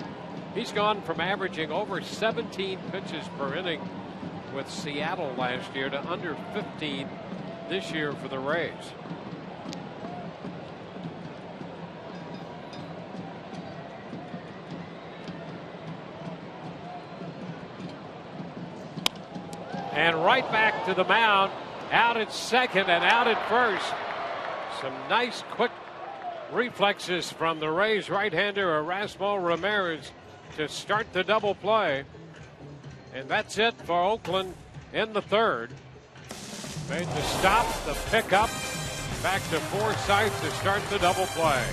He's gone from averaging over 17 pitches per inning with Seattle last year to under 15 this year for the Rays. And right back to the mound, out at second and out at first. Some nice quick reflexes from the Rays right-hander Erasmo Ramirez to start the double play. And that's it for Oakland in the third. Made the stop, the pickup, Back to Forsythe to start the double play.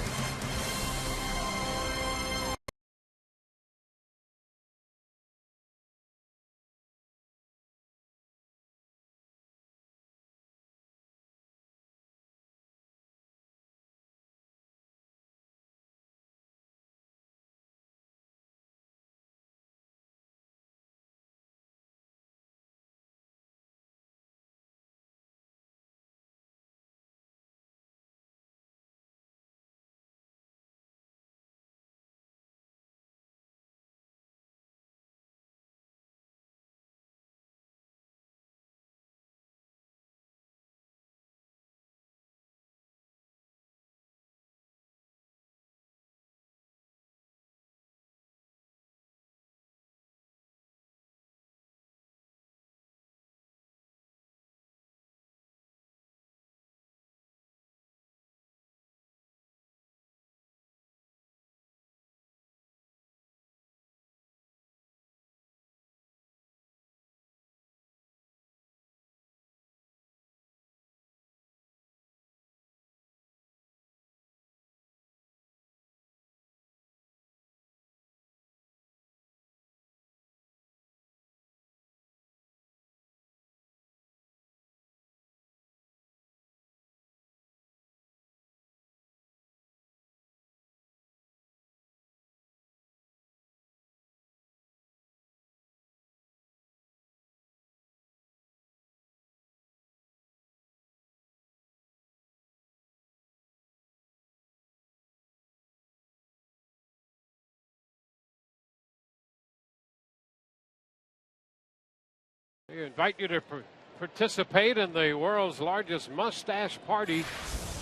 We invite you to participate in the world's largest mustache party.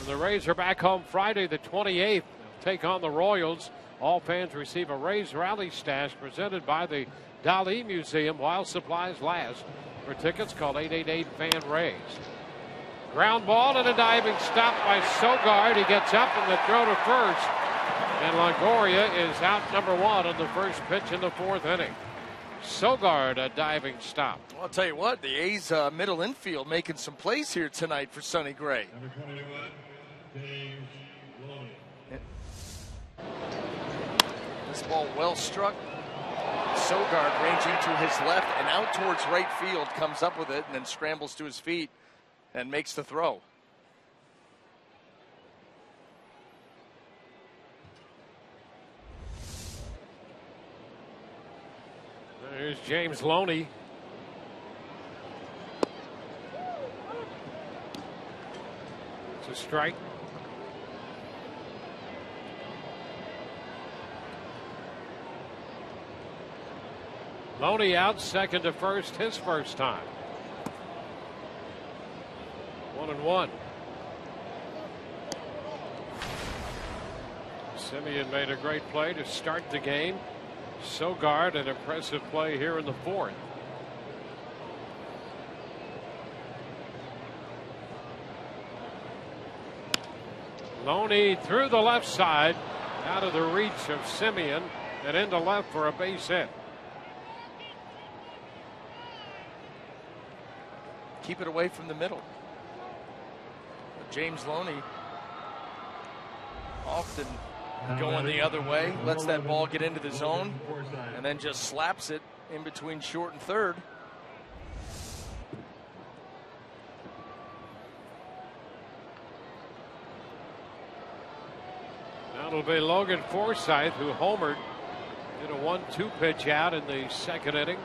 The Rays are back home Friday the 28th. Take on the Royals. All fans receive a Rays rally stash presented by the Dali Museum while supplies last. For tickets, call 888-FAN-RAYS. Ground ball and a diving stop by Sogard. He gets up in the throw to first. And Longoria is out number one on the first pitch in the fourth inning. Sogard, a diving stop. Well, I'll tell you what, the A's middle infield making some plays here tonight for Sonny Gray. Number 21, James Loney. This ball well struck. Sogard ranging to his left and out towards right field, comes up with it and then scrambles to his feet and makes the throw. There's James Loney. It's a strike. Loney out, second to first, his first time. 1-1. Semien made a great play to start the game. Sogard, an impressive play here in the fourth. Loney through the left side, out of the reach of Semien, and into left for a base hit. Keep it away from the middle. James Loney often going the other way, lets that ball get into the zone, and then just slaps it in between short and third. Now it'll be Logan Forsythe, who homered in a 1-2 pitch out in the second inning.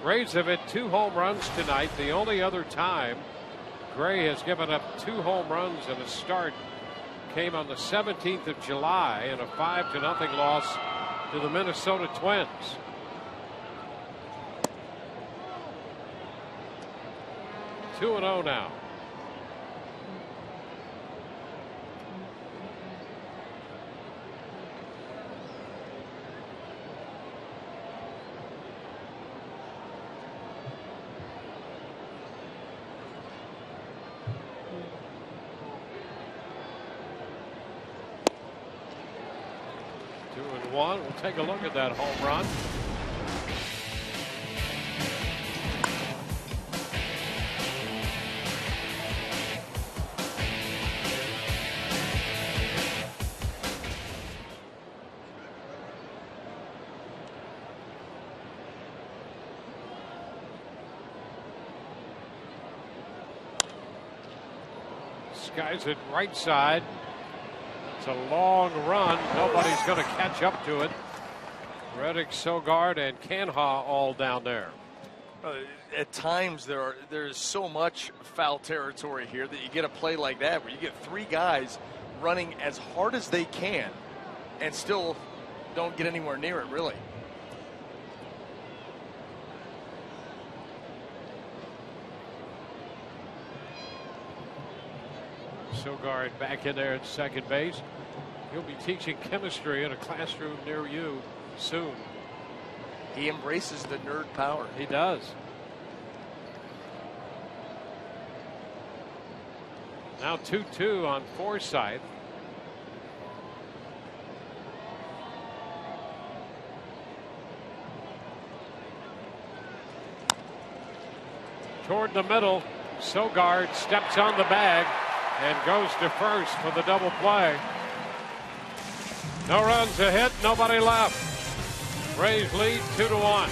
Rays have hit 2 home runs tonight. The only other time Gray has given up 2 home runs in a start came on the 17th of July in a 5-0 loss to the Minnesota Twins. Two and 0 now. 2-1. We'll take a look at that home run. Guys at right side. It's a long run. Nobody's going to catch up to it. Reddick, Sogard, and Canha all down there. At times there's so much foul territory here that you get a play like that where you get three guys running as hard as they can and still don't get anywhere near it, really. Sogard back in there at second base. He'll be teaching chemistry in a classroom near you soon. He embraces the nerd power. He does. Now 2-2 on Forsythe. Toward the middle, Sogard steps on the bag and goes to first for the double play. No runs, a hit, nobody left. Rays lead 2-1.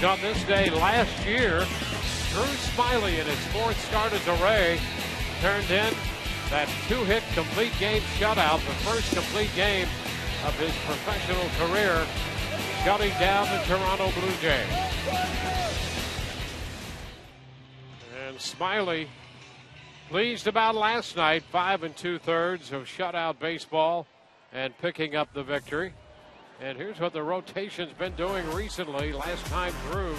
On this day last year, Drew Smiley in his fourth start as a Ray turned in that two-hit complete game shutout, the first complete game of his professional career, shutting down the Toronto Blue Jays. And Smiley pleased about last night, 5 2/3 of shutout baseball and picking up the victory. And here's what the rotation's been doing recently. Last time through,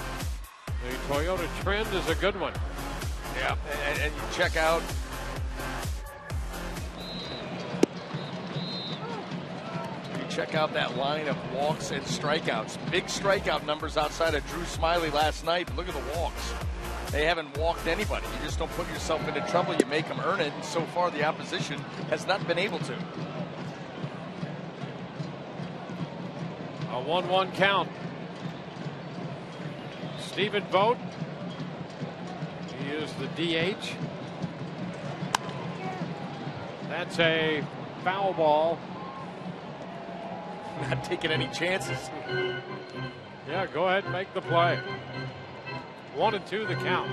the Toyota trend is a good one. Yeah, and you check out that line of walks and strikeouts. Big strikeout numbers outside of Drew Smiley last night. But look at the walks. They haven't walked anybody. You just don't put yourself into trouble. You make them earn it. And so far, the opposition has not been able to. A 1-1 count. Stephen Vogt. He is the DH. That's a foul ball. Not taking any chances. Yeah, go ahead and make the play. 1-2 the count.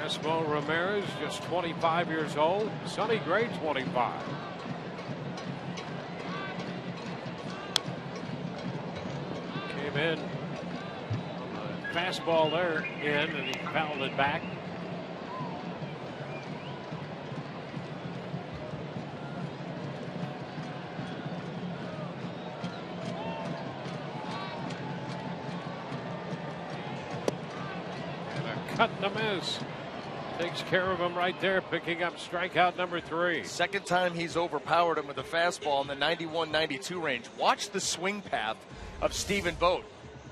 Erasmo Ramirez, just 25 years old. Sonny Gray, 25. Came in on the fastball there and he fouled it back. Cut and a miss. Takes care of him right there, picking up strikeout number 3. Second time he's overpowered him with a fastball in the 91-92 range. Watch the swing path of Stephen Vogt.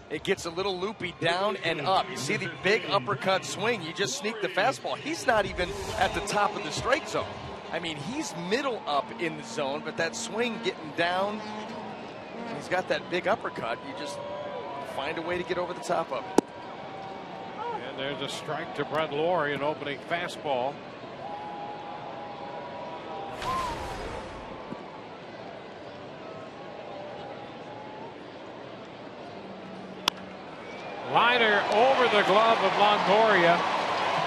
It gets a little loopy down and up. You see the big uppercut swing. You just sneak the fastball. He's not even at the top of the strike zone. I mean, he's middle up in the zone, but that swing getting down, he's got that big uppercut. You just find a way to get over the top of it. And there's a strike to Brett Lawrie, an opening fastball. Liner over the glove of Longoria.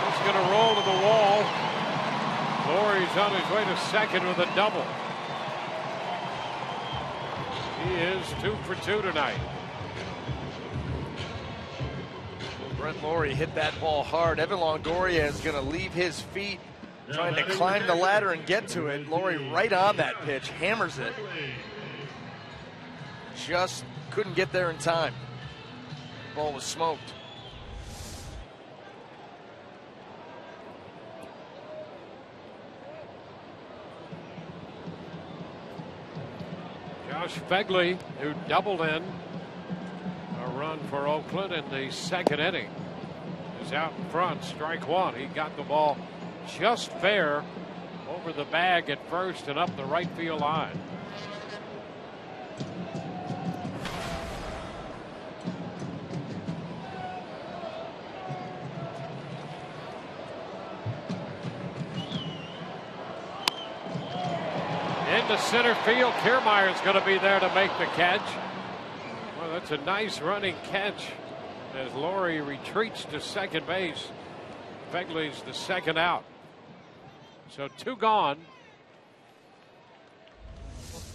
It's going to roll to the wall. Laurie's on his way to second with a double. He is 2 for 2 tonight. Brett Lawrie hit that ball hard. Evan Longoria is going to leave his feet trying to climb the ladder and get to it. Lawrie right on that pitch, hammers it. Just couldn't get there in time. Ball was smoked. Josh Phegley, who doubled in a run for Oakland in the second inning, is out in front. Strike one. He got the ball just fair over the bag at first and up the right field line. Into center field. Kiermaier's going to be there to make the catch. Well, that's a nice running catch as Lawrie retreats to second base. Phegley's the second out. So 2 gone.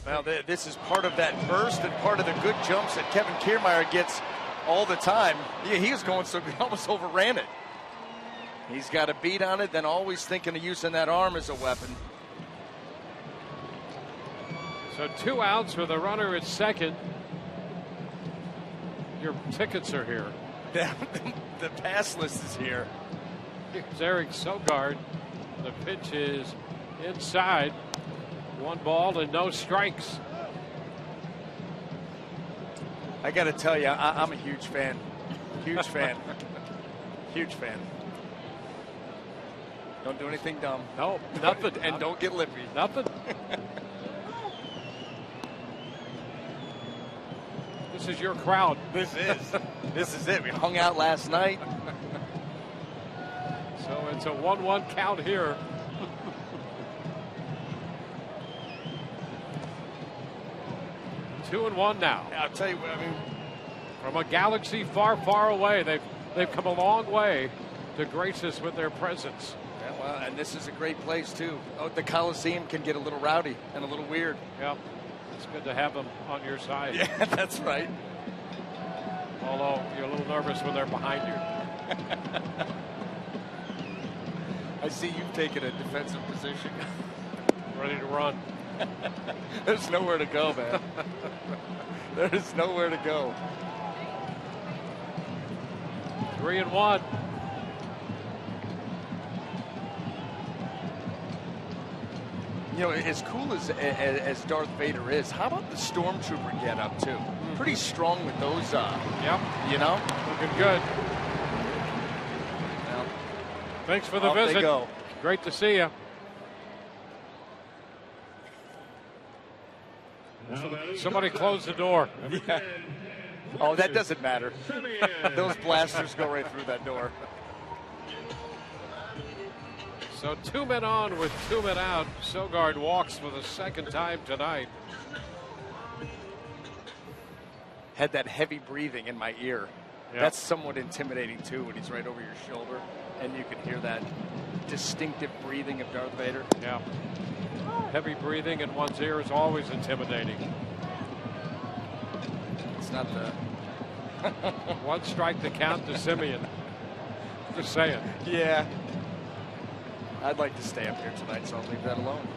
Well, this is part of that burst and part of the good jumps that Kevin Kiermaier gets all the time. Yeah, he was going so he almost overran it. He's got a beat on it, then always thinking of using that arm as a weapon. So 2 outs with a runner at second. Your tickets are here. The pass list is here. Here's Eric Sogard. The pitch is inside. 1 ball and no strikes. I got to tell you, I'm a huge fan. Huge fan. Huge fan. Don't do anything dumb. No, nothing. And don't get lippy. Nothing. This is your crowd. This is it. We hung out last night. So it's a 1-1 count here. Two and one now. I'll tell you what, I mean, from a galaxy far, far away, they've come a long way to grace us with their presence. Yeah, well, and this is a great place too. Oh, the Coliseum can get a little rowdy and a little weird. Yeah, it's good to have them on your side. Yeah, that's right. Although you're a little nervous when they're behind you. I see you've taken a defensive position. Ready to run. There's nowhere to go, man. There's nowhere to go. 3-1. You know, as cool as Darth Vader is, how about the Stormtrooper get up too? Pretty strong with those. Yep. You know, looking good. Well, thanks for the off visit. they go. Great to see you. Somebody close the door. Yeah. Oh, that doesn't matter. Those blasters go right through that door. So 2 men on with 2 men out. Sogard walks for the second time tonight. Had that heavy breathing in my ear. Yep. That's somewhat intimidating too when he's right over your shoulder and you can hear that distinctive breathing of Darth Vader. Yeah. Heavy breathing in one's ear is always intimidating. It's not the one strike to count to Simeon. Just saying. Yeah. I'd like to stay up here tonight, so I'll leave that alone.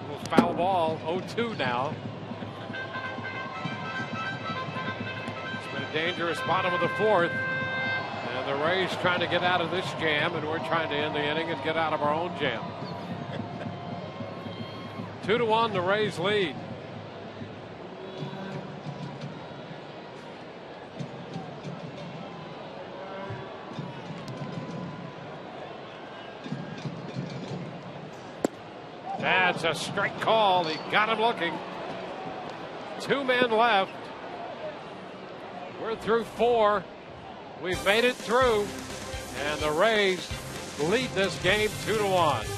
Little foul ball, 0-2 now. It's been a dangerous bottom of the fourth. And the Rays trying to get out of this jam, and we're trying to end the inning and get out of our own jam. 2-1, the Rays lead. That's a strike call. He got him looking. 2 men left. We're through 4. We've made it through. And the Rays lead this game 2-1.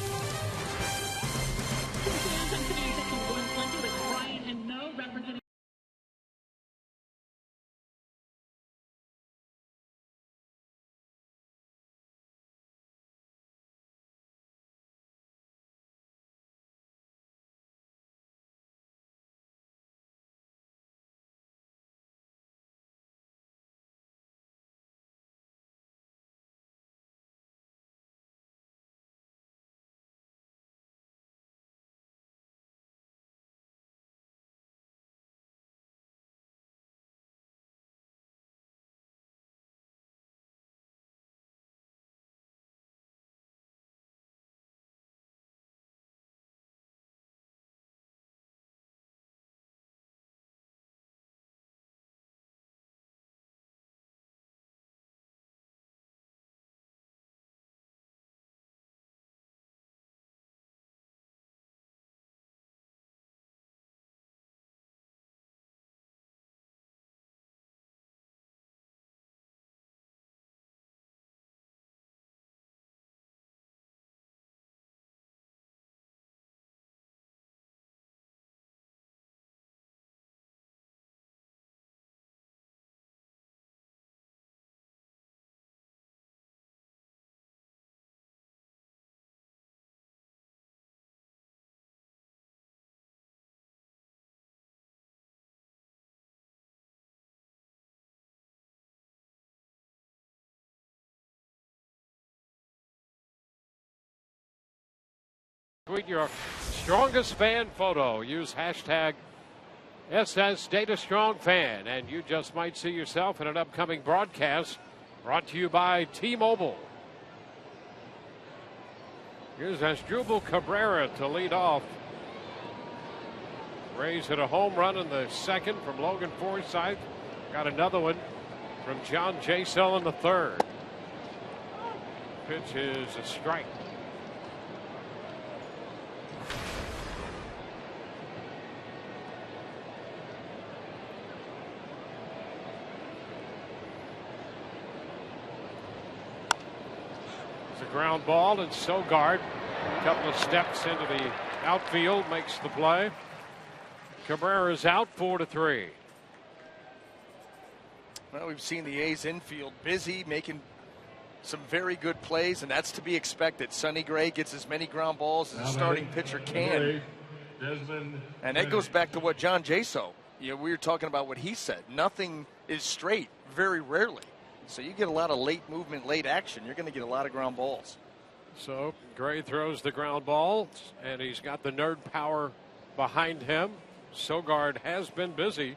Tweet your strongest fan photo. Use hashtag #SSDataStrongFan, and you just might see yourself in an upcoming broadcast brought to you by T-Mobile. Here's Asdrubal Cabrera to lead off. Rays hit a home run in the second from Logan Forsythe. Got another one from John Jasel in the third. Pitch is a strike. Ground ball, and Sogard, a couple of steps into the outfield, makes the play. Cabrera's out, 4-3. Well, we've seen the A's infield busy, making some very good plays, and that's to be expected. Sonny Gray gets as many ground balls as a starting pitcher can. And that goes back to what John Jaso, we were talking about what he said. Nothing is straight, very rarely. So you get a lot of late movement, late action. You're going to get a lot of ground balls. So Gray throws the ground ball, and he's got the nerd power behind him. Sogard has been busy.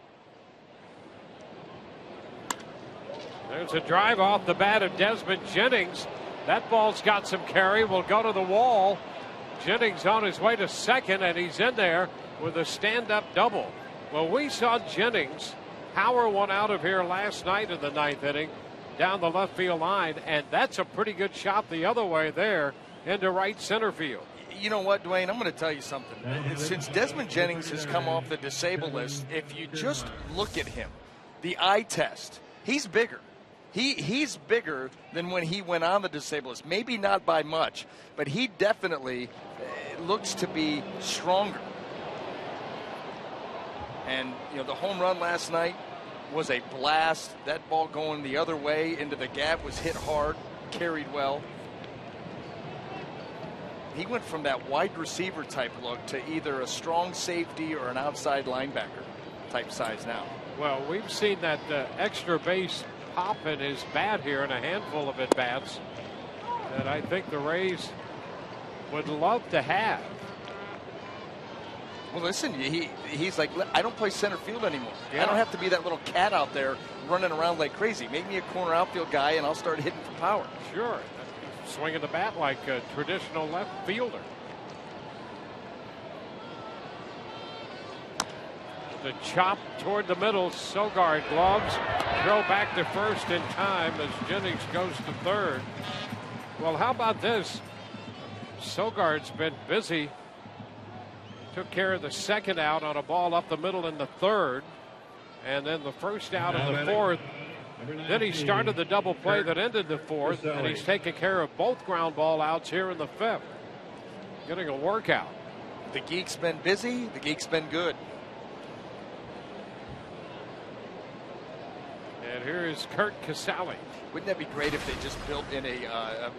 There's a drive off the bat of Desmond Jennings. That ball's got some carry. Will go to the wall. Jennings on his way to second, and he's in there with a stand-up double. Well, we saw Jennings power one out of here last night in the ninth inning down the left field line, and that's a pretty good shot the other way there into right center field. You know what, Dwayne? I'm going to tell you something. Since Desmond Jennings has come off the disabled list, if you just look at him, the eye test, he's bigger. He's bigger than when he went on the disabled list. Maybe not by much, but he definitely looks to be stronger. And, the home run last night, was a blast. That ball going the other way into the gap was hit hard, carried well. He went from that wide receiver type look to either a strong safety or an outside linebacker type size now. Well, we've seen that extra base pop in his bat here in a handful of at-bats that I think the Rays would love to have. Well, listen, he's like, I don't play center field anymore. Yeah. I don't have to be that little cat out there running around like crazy. Make me a corner outfield guy, and I'll start hitting for power. Sure. Swinging the bat like a traditional left fielder. The chop toward the middle. Sogard gloves. Throw back to first in time as Jennings goes to third. Well, how about this? Sogard's been busy. Took care of the second out on a ball up the middle in the third. And then the first out in the fourth. Then he started the double play that ended the fourth. And he's taken care of both ground ball outs here in the fifth. Getting a workout. The Geek's been busy. The Geek's been good. And here is Kurt Casale. Wouldn't that be great if they just built in a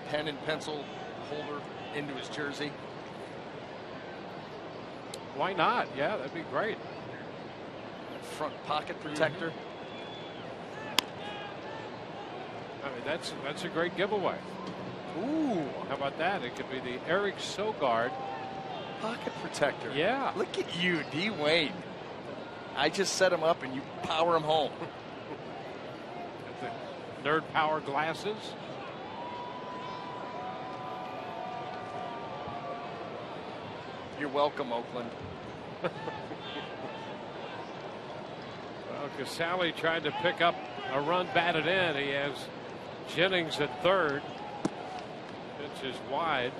pen and pencil holder into his jersey? Why not? Yeah, that'd be great. Front pocket protector. I mean, that's a great giveaway. Ooh, how about that? It could be the Eric Sogard pocket protector. Yeah. Look at you, D. Wayne. I just set him up and you power him home. The Nerd Power glasses. You're welcome, Oakland. Well, Casale tried to pick up a run batted in. He has Jennings at third. Pitch is wide.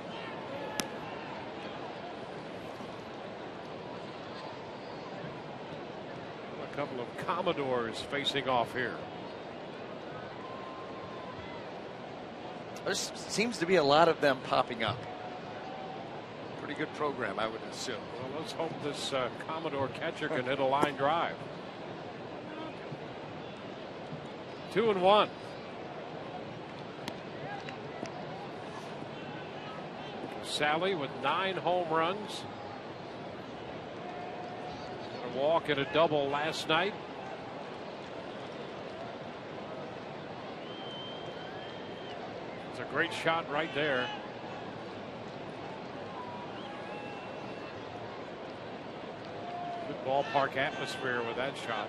A couple of Commodores facing off here. There seems to be a lot of them popping up. Pretty good program, I would assume. Well, let's hope this Commodore catcher can hit a line drive. 2-1. Sally with 9 home runs. A walk and a double last night. It's a great shot right there. Good ballpark atmosphere with that shot.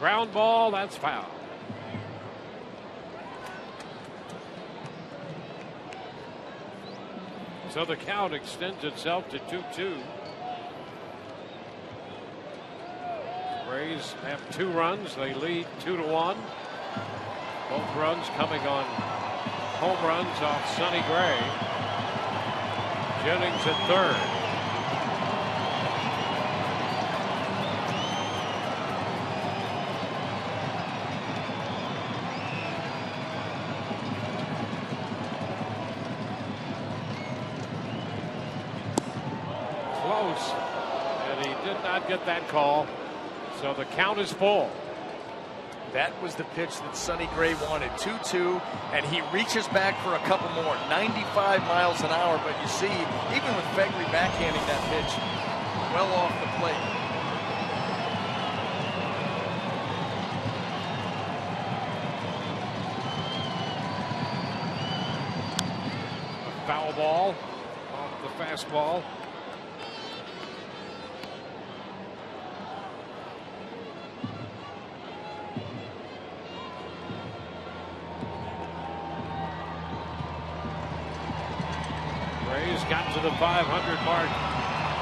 Ground ball, that's foul. So the count extends itself to 2-2. Rays have 2 runs. They lead 2-1. Both runs coming on home runs off Sonny Gray. Jennings at third. Close, and he did not get that call, so the count is full. That was the pitch that Sonny Gray wanted. 2-2, and he reaches back for a couple more. 95 miles an hour, but you see, even with Fegri backhanding that pitch, well off the plate. A foul ball off the fastball. Got to the 500 mark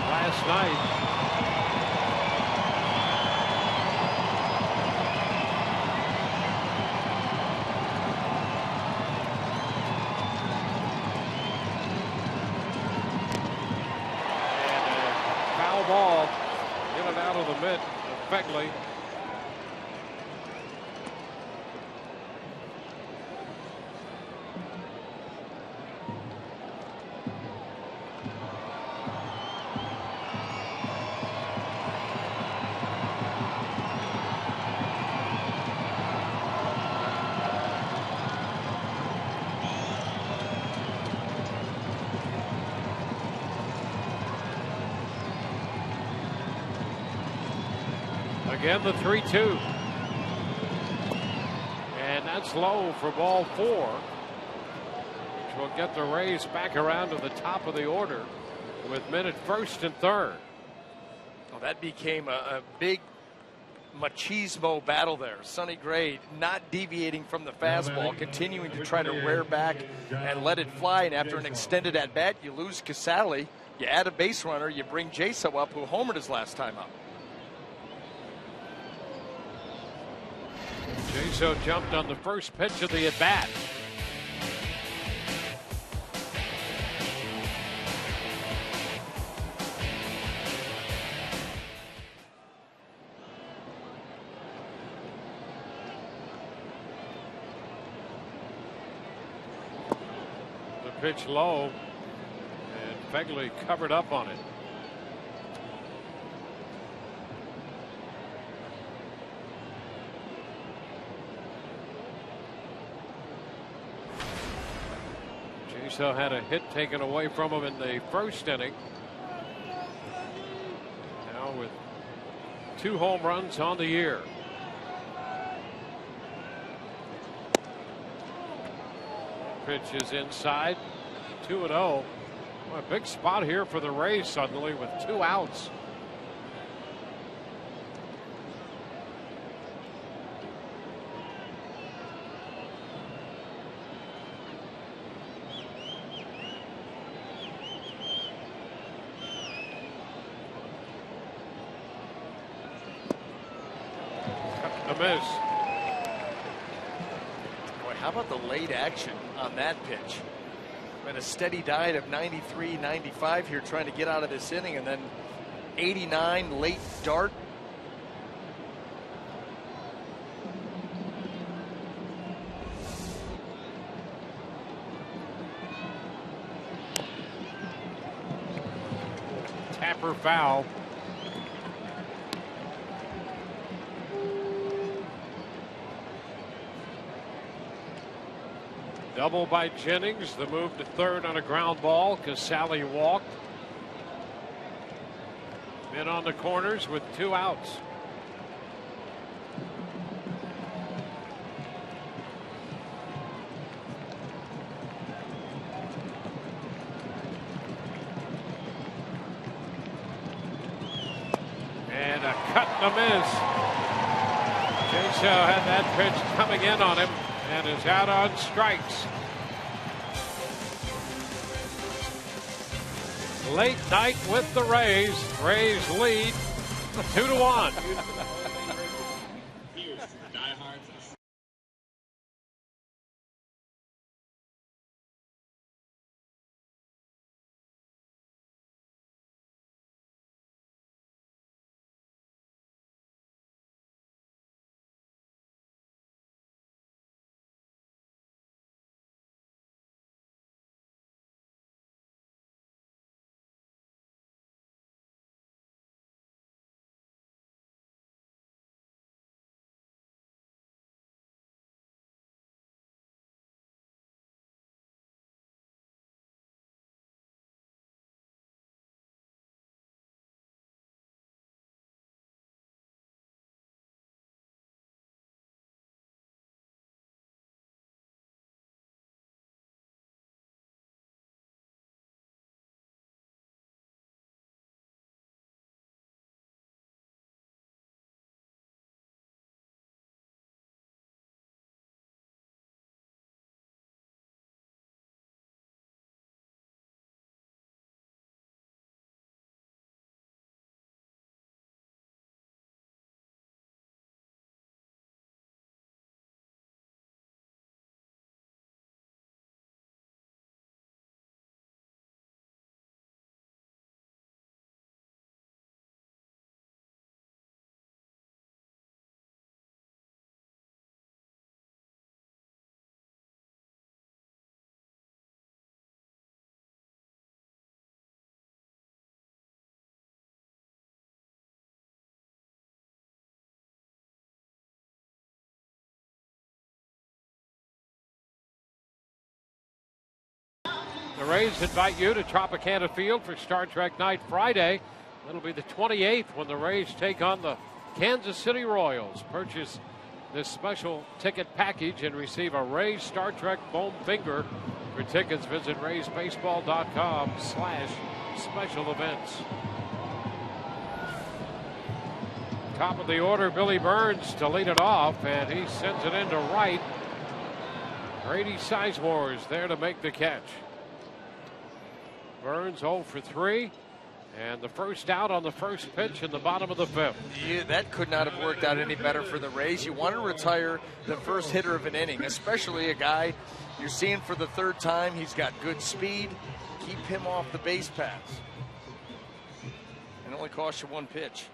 last night. And a foul ball in and out of the mitt of Fegley. Again, the 3-2. And that's low for ball 4, which will get the Rays back around to the top of the order with men at first and third. Well, that became a big machismo battle there. Sonny Gray not deviating from the fastball, continuing to try to rear back and let it fly. And after an extended at-bat, you lose Casale. You add a base runner. You bring Jaso up, who homered his last time up. Jaso jumped on the first pitch of the at-bat. The pitch low, and Begley covered up on it. Jaso had a hit taken away from him in the first inning. Now with 2 home runs on the year. Pitch is inside. 2-0. Well, a big spot here for the Rays suddenly with 2 outs. A miss. Boy, how about the late action on that pitch? At a steady diet of 93, 95 here, trying to get out of this inning, and then 89 late dart. Tapper foul. Double by Jennings. The move to third on a ground ball. Casale walked. Men on the corners with 2 outs. And a cut and a miss. Jaso had that pitch coming in on him and is out on strikes. Late night with the Rays. Rays lead 2-1. The Rays invite you to Tropicana Field for Star Trek Night Friday. It'll be the 28th when the Rays take on the Kansas City Royals. Purchase this special ticket package and receive a Rays Star Trek foam finger. For tickets, visit RaysBaseball.com/special events. Top of the order, Billy Burns to lead it off, and he sends it into right. Grady Sizemore is there to make the catch. Burns 0 for 3, and the first out on the first pitch in the bottom of the 5th. Yeah, that could not have worked out any better for the Rays. You want to retire the first hitter of an inning, especially a guy you're seeing for the 3rd time. He's got good speed. Keep him off the base paths. It only costs you 1 pitch.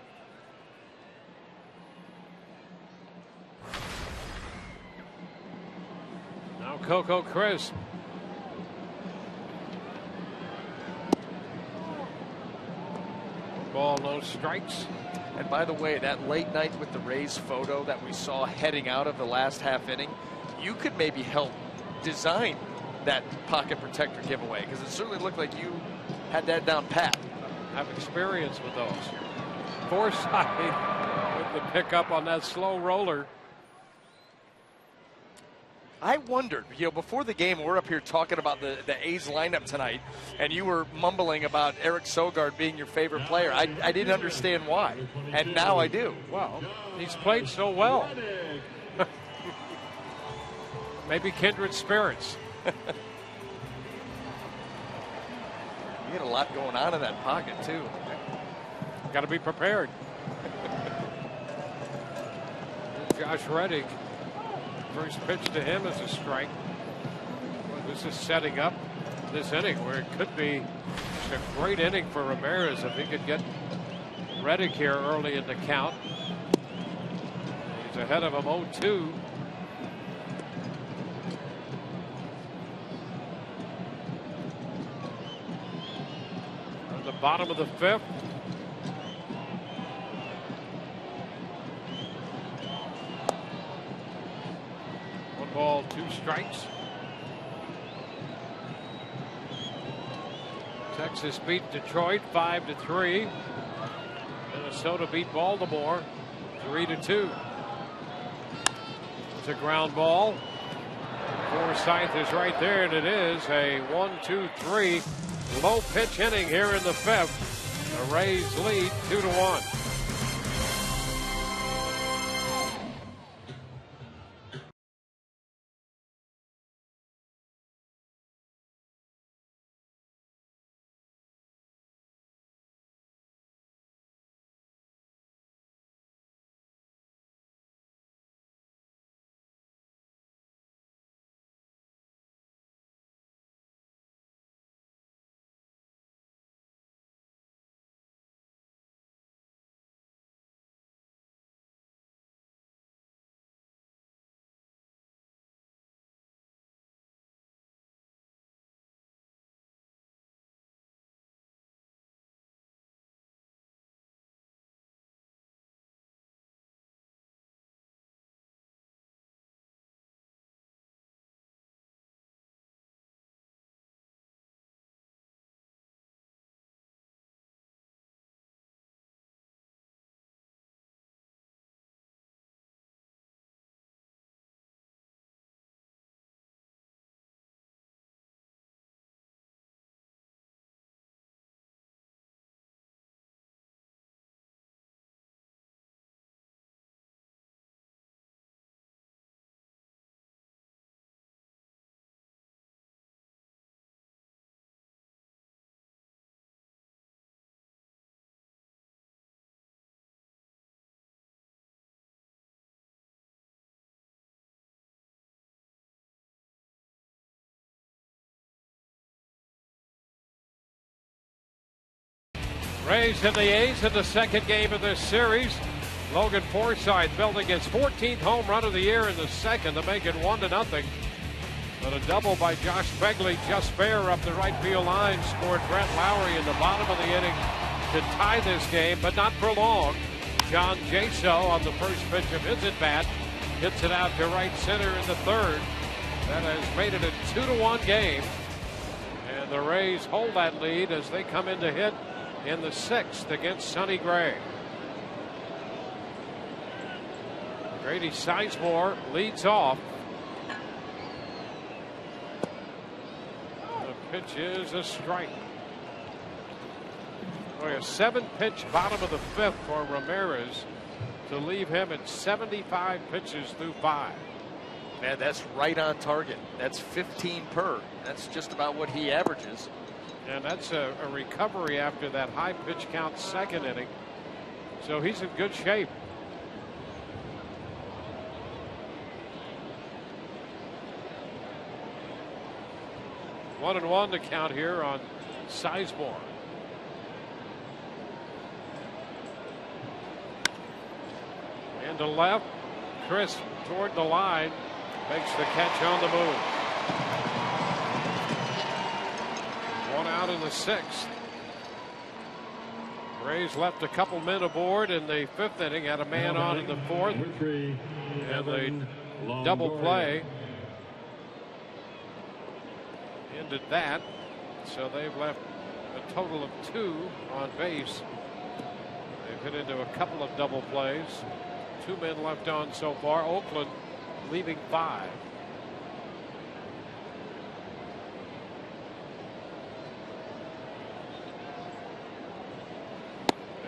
Now Coco Crisp. Ball, no strikes. And by the way, that late night with the Rays photo that we saw heading out of the last half inning, you could maybe help design that pocket protector giveaway, because it certainly looked like you had that down pat. Have experience with those. Forsythe with the pickup on that slow roller. I wondered, before the game, we're up here talking about the A's lineup tonight, and you were mumbling about Eric Sogard being your favorite player. I didn't understand why, and now I do. Well, he's played so well. Maybe kindred spirits. You had a lot going on in that pocket, too. Got to be prepared. Josh Reddick. First pitch to him is a strike. Well, this is setting up this inning where it could be a great inning for Ramirez if he could get Reddick here early in the count. He's ahead of him 0-2. At the bottom of the 5th. Ball, 2 strikes. Texas beat Detroit 5-3. Minnesota beat Baltimore 3-2. It's a ground ball. Forsythe is right there, and it is a 1-2-3 low pitch inning here in the 5th. The Rays lead 2-1. Rays and the A's in the 2nd game of this series. Logan Forsythe building his 14th home run of the year in the 2nd to make it 1-0. But a double by Josh Begley, just fair up the right field line, scored Brett Lowry in the bottom of the inning to tie this game, but not for long. John Jaso on the first pitch of his at-bat hits it out to right center in the 3rd. That has made it a 2-1 game. And the Rays hold that lead as they come in to hit in the 6th against Sonny Gray. Grady Sizemore leads off. The pitch is a strike. Boy, a 7-pitch bottom of the 5th for Ramirez to leave him at 75 pitches through 5. Man, that's right on target. That's 15 per. That's just about what he averages. And that's a recovery after that high pitch count 2nd inning. So he's in good shape. One and one to count here on Sizemore. And to left, Chris toward the line, makes the catch on the move. 1 out in the 6th. Rays left a couple men aboard in the 5th inning, had a man on in the 4th, and the double play ended that. So they've left a total of 2 on base. They've hit into a couple of double plays. 2 men left on so far. Oakland leaving 5.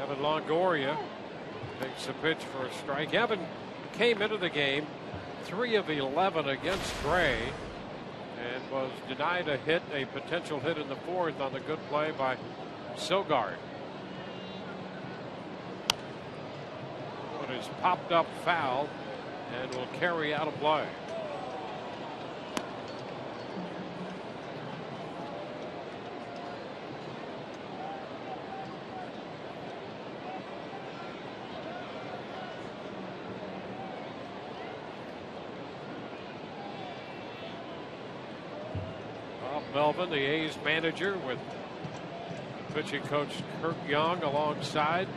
Evan Longoria takes a pitch for a strike. Evan came into the game 3 of 11 against Gray and was denied a potential hit in the 4th on the good play by Sogard. But is popped up foul and will carry out a play. Bob Melvin, the A's manager, with pitching coach Kirk Young alongside.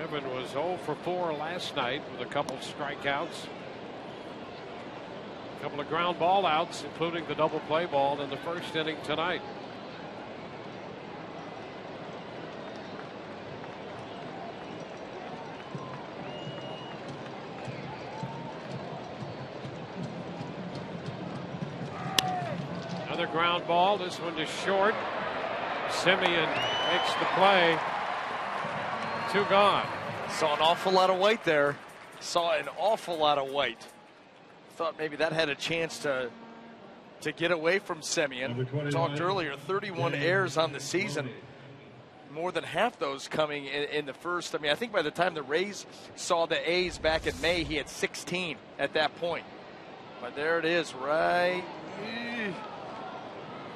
Evan was 0 for 4 last night with a couple strikeouts. A couple of ground ball outs, including the double play ball in the 1st inning tonight. Another ground ball, this one to short. Simeon makes the play. 2 gone. Saw an awful lot of white there. Saw an awful lot of white. Thought maybe that had a chance to get away from Simeon. Talked earlier, 31 errors on the season. More than half those coming in the 1st. I mean, I think by the time the Rays saw the A's back in May, he had 16 at that point. But there it is, right.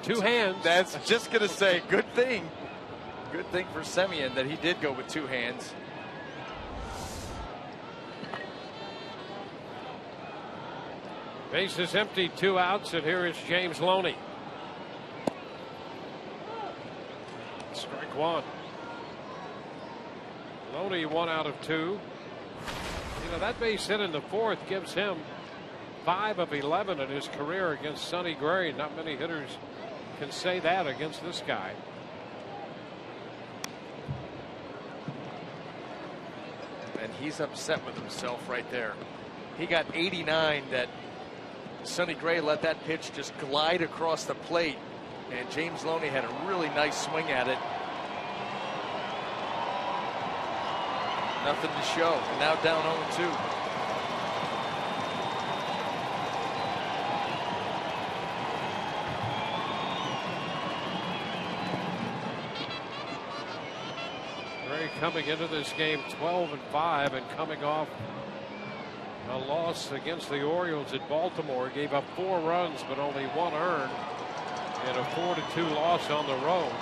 2 hands. That's just going to say, good thing. Good thing for Simeon that he did go with 2 hands. Base is empty, 2 outs, and here is James Loney. Strike 1. Loney 1 out of 2. You know, that base hit in the 4th gives him 5 of 11 in his career against Sonny Gray. Not many hitters can say that against this guy. And he's upset with himself right there. He got 89 that Sonny Gray let that pitch just glide across the plate. And James Loney had a really nice swing at it. Nothing to show. And now down 0-2. Coming into this game 12-5 and coming off a loss against the Orioles at Baltimore. Gave up 4 runs but only 1 earned in a 4-2 loss on the road.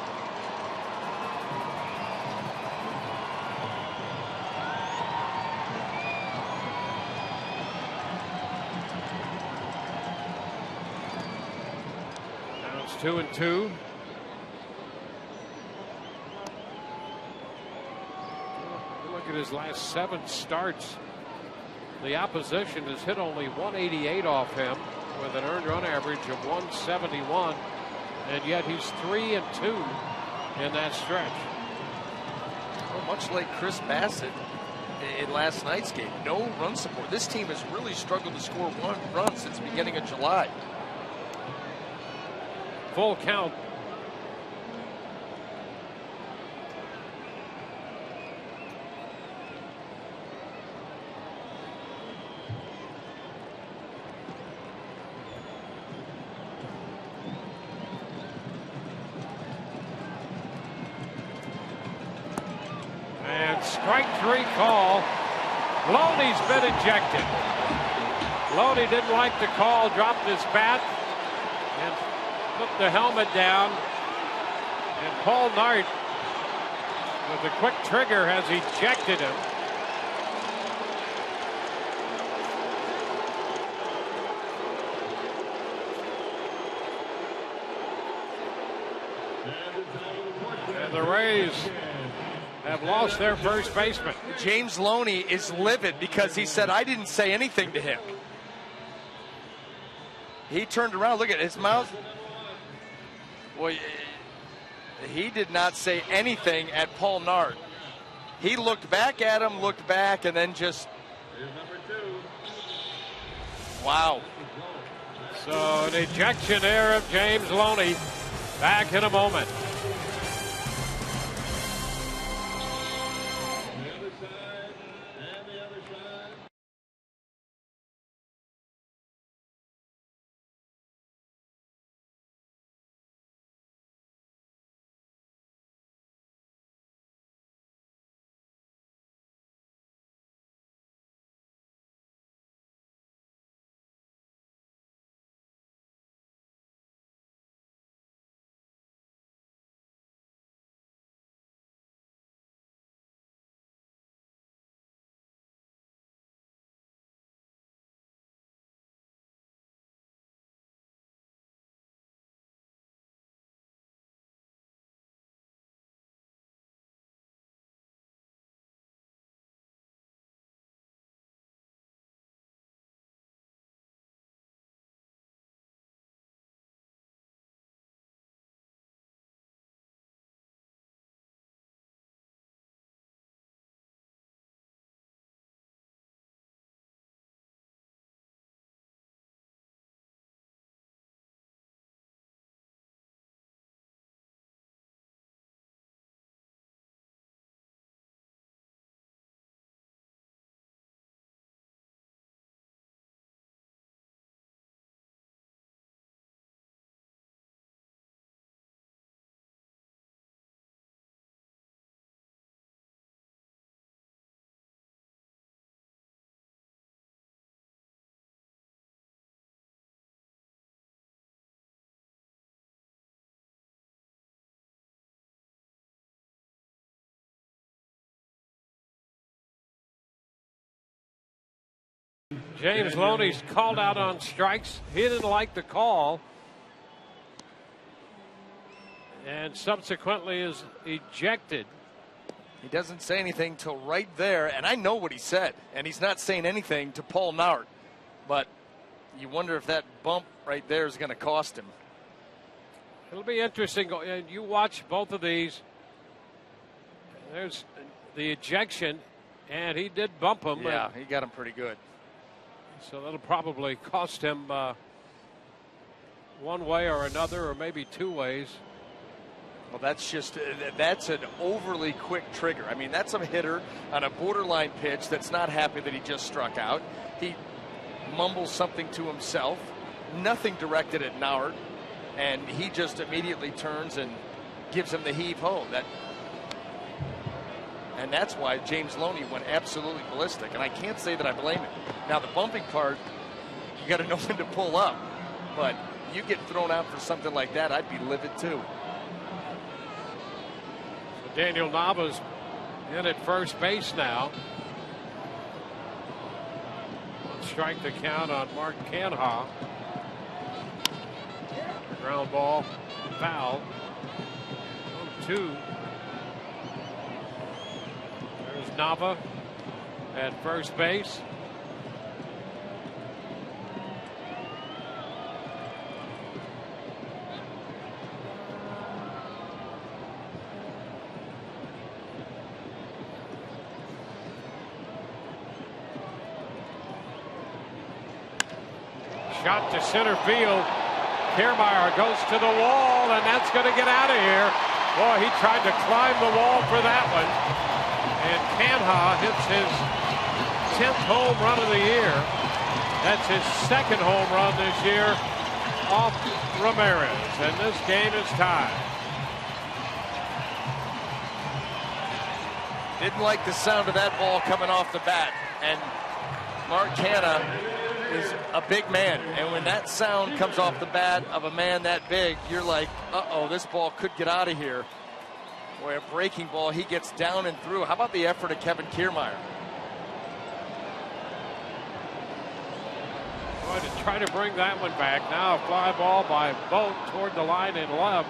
Now it's 2-2. Look at his last 7 starts. The opposition has hit only 188 off him with an earned run average of 171, and yet he's 3-2 in that stretch. Well, much like Chris Bassett in last night's game, no run support. This team has really struggled to score one run since the beginning of July. Full count. Strike 3 call. Loney's been ejected. Loney didn't like the call, dropped his bat, and put the helmet down. And Paul Nart, with a quick trigger, has ejected him. And the Rays have lost their first baseman. James Loney is livid because he said, I didn't say anything to him. He turned around, look at his mouth. Well, he did not say anything at Paul Nart. He looked back at him, looked back, and then just, wow. So an ejection there of James Loney. Back in a moment. James Loney's called out on strikes. He didn't like the call, and subsequently is ejected. He doesn't say anything till right there, and I know what he said, and he's not saying anything to Paul Nart, but you wonder if that bump right there is going to cost him. It'll be interesting. You watch both of these. There's the ejection, and he did bump him. Yeah, he got him pretty good. So that'll probably cost him one way or another, or maybe two ways. Well, that's an overly quick trigger. I mean, that's a hitter on a borderline pitch that's not happy that he just struck out. He mumbles something to himself, nothing directed at Nart, and he just immediately turns and gives him the heave-ho. And that's why James Loney went absolutely ballistic, and I can't say that I blame him. Now, the bumping part, you got to know when to pull up, but you get thrown out for something like that, I'd be livid too. So Daniel Nava's in at first base now. Strike the count on Mark Canha. Ground ball, foul. 0-2. There's Nava at first base. Shot to center field. Kiermaier goes to the wall, and that's going to get out of here. Boy, he tried to climb the wall for that one. And Canha hits his 10th home run of the year. That's his 2nd home run this year off Ramirez. And this game is tied. Didn't like the sound of that ball coming off the bat. And Mark Canha is a big man. And when that sound comes off the bat of a man that big, you're like, uh-oh, this ball could get out of here. Boy, a breaking ball, he gets down and through. How about the effort of Kevin Kiermaier? Going to try to bring that one back. Now a fly ball by Vogt toward the line in left.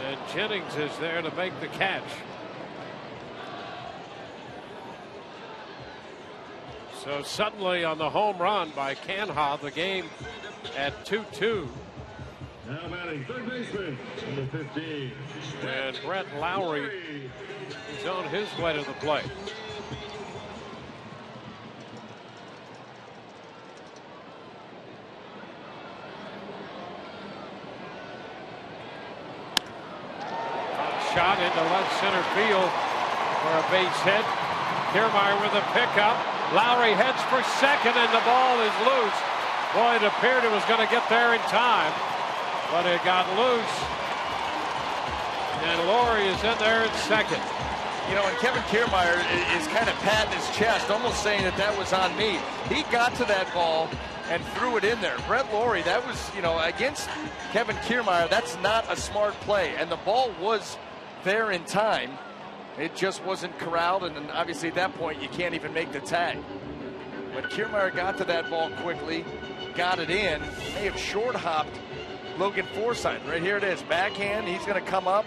And Jennings is there to make the catch. So suddenly on the home run by Canha, the game at 2-2. Now batting third baseman, number 15. And Brett Lowry is on his way to the plate. Shot into left center field for a base hit. Kiermaier with a pickup. Lowry heads for second, and the ball is loose. Boy, it appeared it was going to get there in time, but it got loose. And Lowry is in there at second. You know, and Kevin Kiermaier is kind of patting his chest, almost saying that was on me. He got to that ball and threw it in there. Brett Lowry, that was, you know, against Kevin Kiermaier, that's not a smart play. And the ball was there in time. It just wasn't corralled, and then obviously at that point you can't even make the tag. But Kiermaier got to that ball quickly, got it in. May have short hopped Logan Forsythe. Right here it is, backhand. He's going to come up,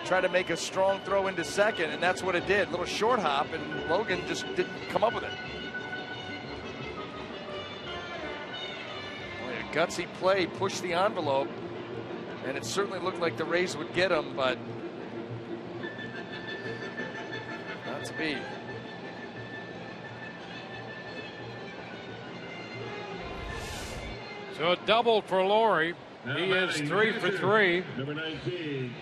try to make a strong throw into second, and that's what it did. Little short hop, and Logan just didn't come up with it. Boy, a gutsy play, pushed the envelope, and it certainly looked like the Rays would get him, but not to be. So a double for Lowry. He is 3 for 3. Number 19,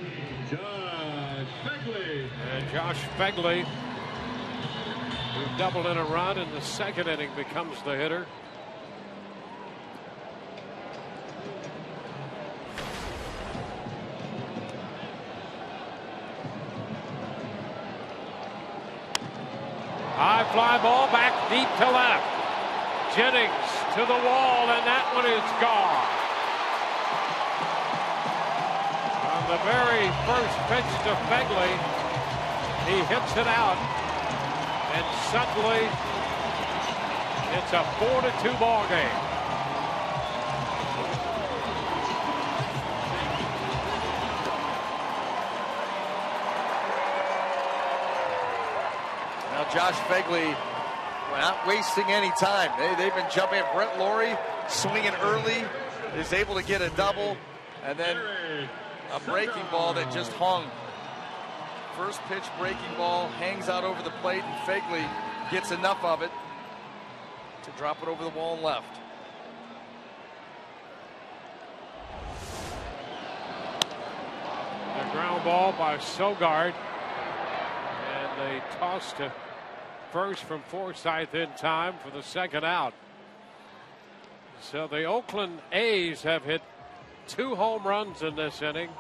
Josh Begley. And Josh Begley, who doubled in a run in the second inning, becomes the hitter. High fly ball back deep to left. Jennings to the wall, and that one is gone. On the very first pitch to Begley, he hits it out, and suddenly it's a 4-2 ball game. Josh Begley not wasting any time. They've been jumping. Brett Lowry swinging early, is able to get a double, and then a breaking ball that just hung. First pitch breaking ball hangs out over the plate, and Begley gets enough of it to drop it over the wall and left. The ground ball by Sogard, and they toss to first from Forsythe in time for the second out. So the Oakland A's have hit 2 home runs in this inning.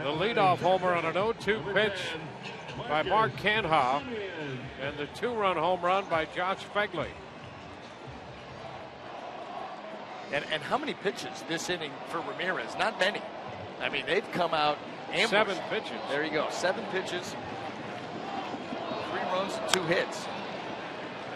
The leadoff homer on an 0-2 pitch by Mark Canha, and the 2-run home run by Josh Begley. And how many pitches this inning for Ramirez? Not many. I mean, they've come out ambushed. 7 pitches. There you go, 7 pitches. 3 runs and 2 hits.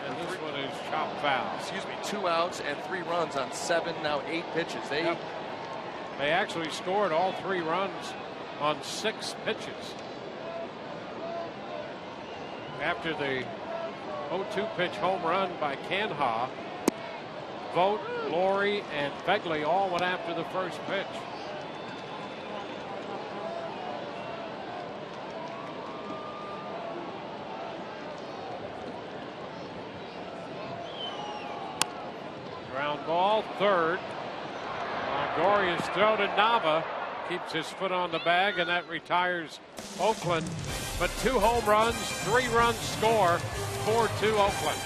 And this one is chopped foul. Excuse me, 2 outs and 3 runs on 7, now 8 pitches. They actually scored all 3 runs on 6 pitches. After the 0-2 pitch home run by Canha, Vogt, Lowry, and Begley all went after the first pitch. Ground ball, third. Longoria's throw to Nava. Keeps his foot on the bag, and that retires Oakland. But 2 home runs, 3 runs score, 4-2 Oakland.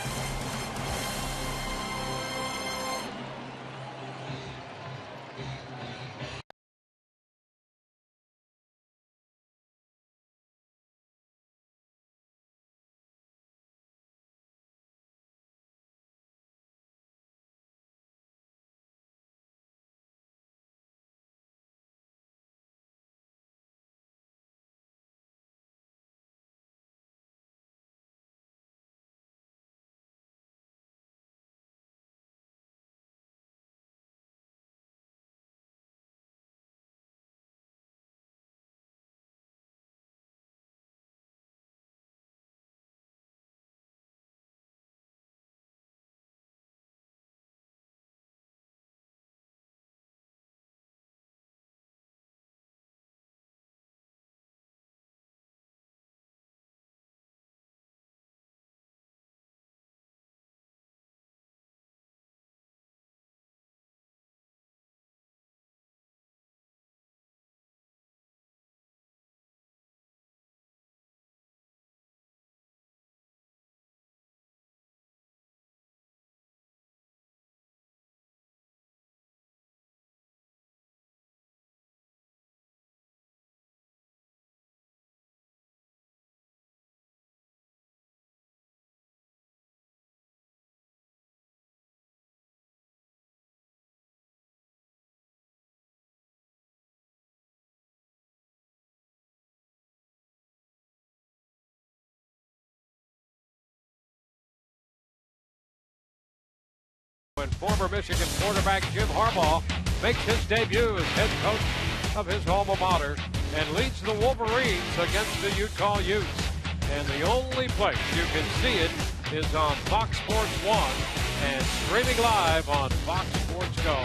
When former Michigan quarterback Jim Harbaugh makes his debut as head coach of his alma mater and leads the Wolverines against the Utah Utes. And the only place you can see it is on Fox Sports 1 and streaming live on Fox Sports Go.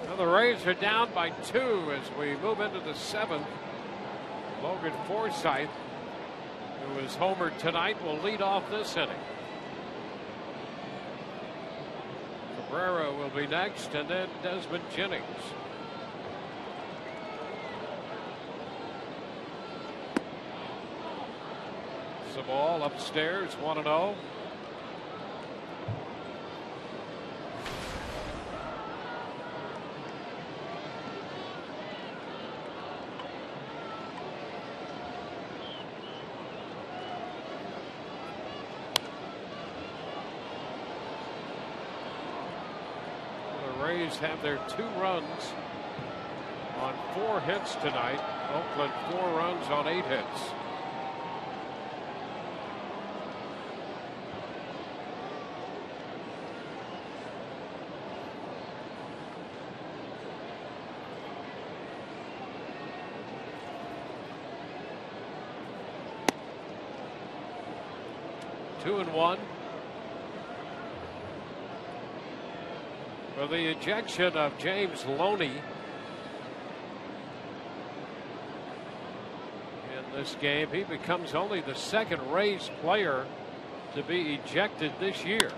Now the Rays are down by 2 as we move into the 7th. Logan Forsythe, who is homered tonight, will lead off this inning. Cabrera will be next, and then Desmond Jennings. It's the ball upstairs, 1-0. Rays have their 2 runs on 4 hits tonight. Oakland 4 runs on 8 hits. Two and one. For the ejection of James Loney in this game, he becomes only the 2nd Rays player to be ejected this year.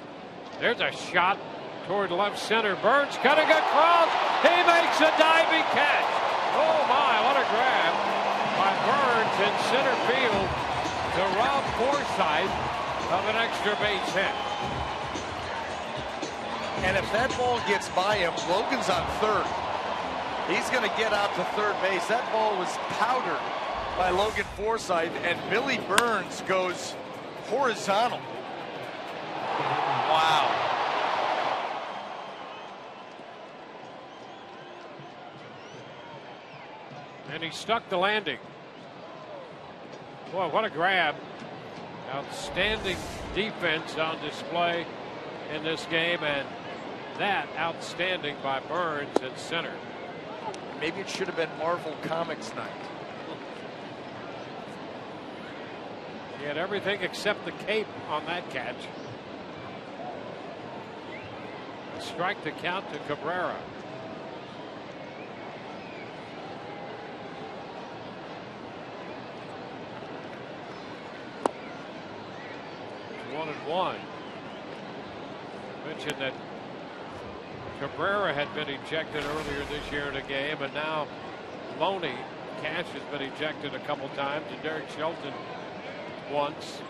There's a shot toward left center. Burns cutting across. He makes a diving catch. Oh my, what a grab by Burns in center field to rob Forsythe of an extra base hit. And if that ball gets by him, Logan's on 3rd. He's going to get out to 3rd base. That ball was powdered by Logan Forsythe, and Billy Burns goes horizontal. Wow. And he stuck the landing. Boy, what a grab. Outstanding defense on display in this game, and that outstanding by Burns at center. Maybe it should have been Marvel Comics night. He had everything except the cape on that catch. Strike the count to Cabrera. 1-1. Mentioned that Cabrera had been ejected earlier this year in a game, and now Loney Cash has been ejected a couple times, and Derek Shelton once.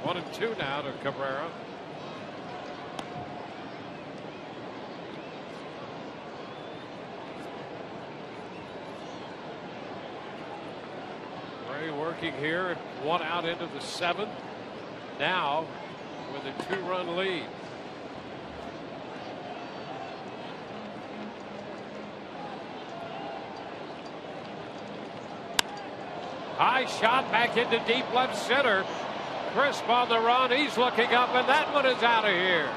One and two now to Cabrera. Ray working here, one out into the seventh. Now with a 2-run lead. High shot back into deep left center. Crisp on the run. He's looking up, and that one is out of here.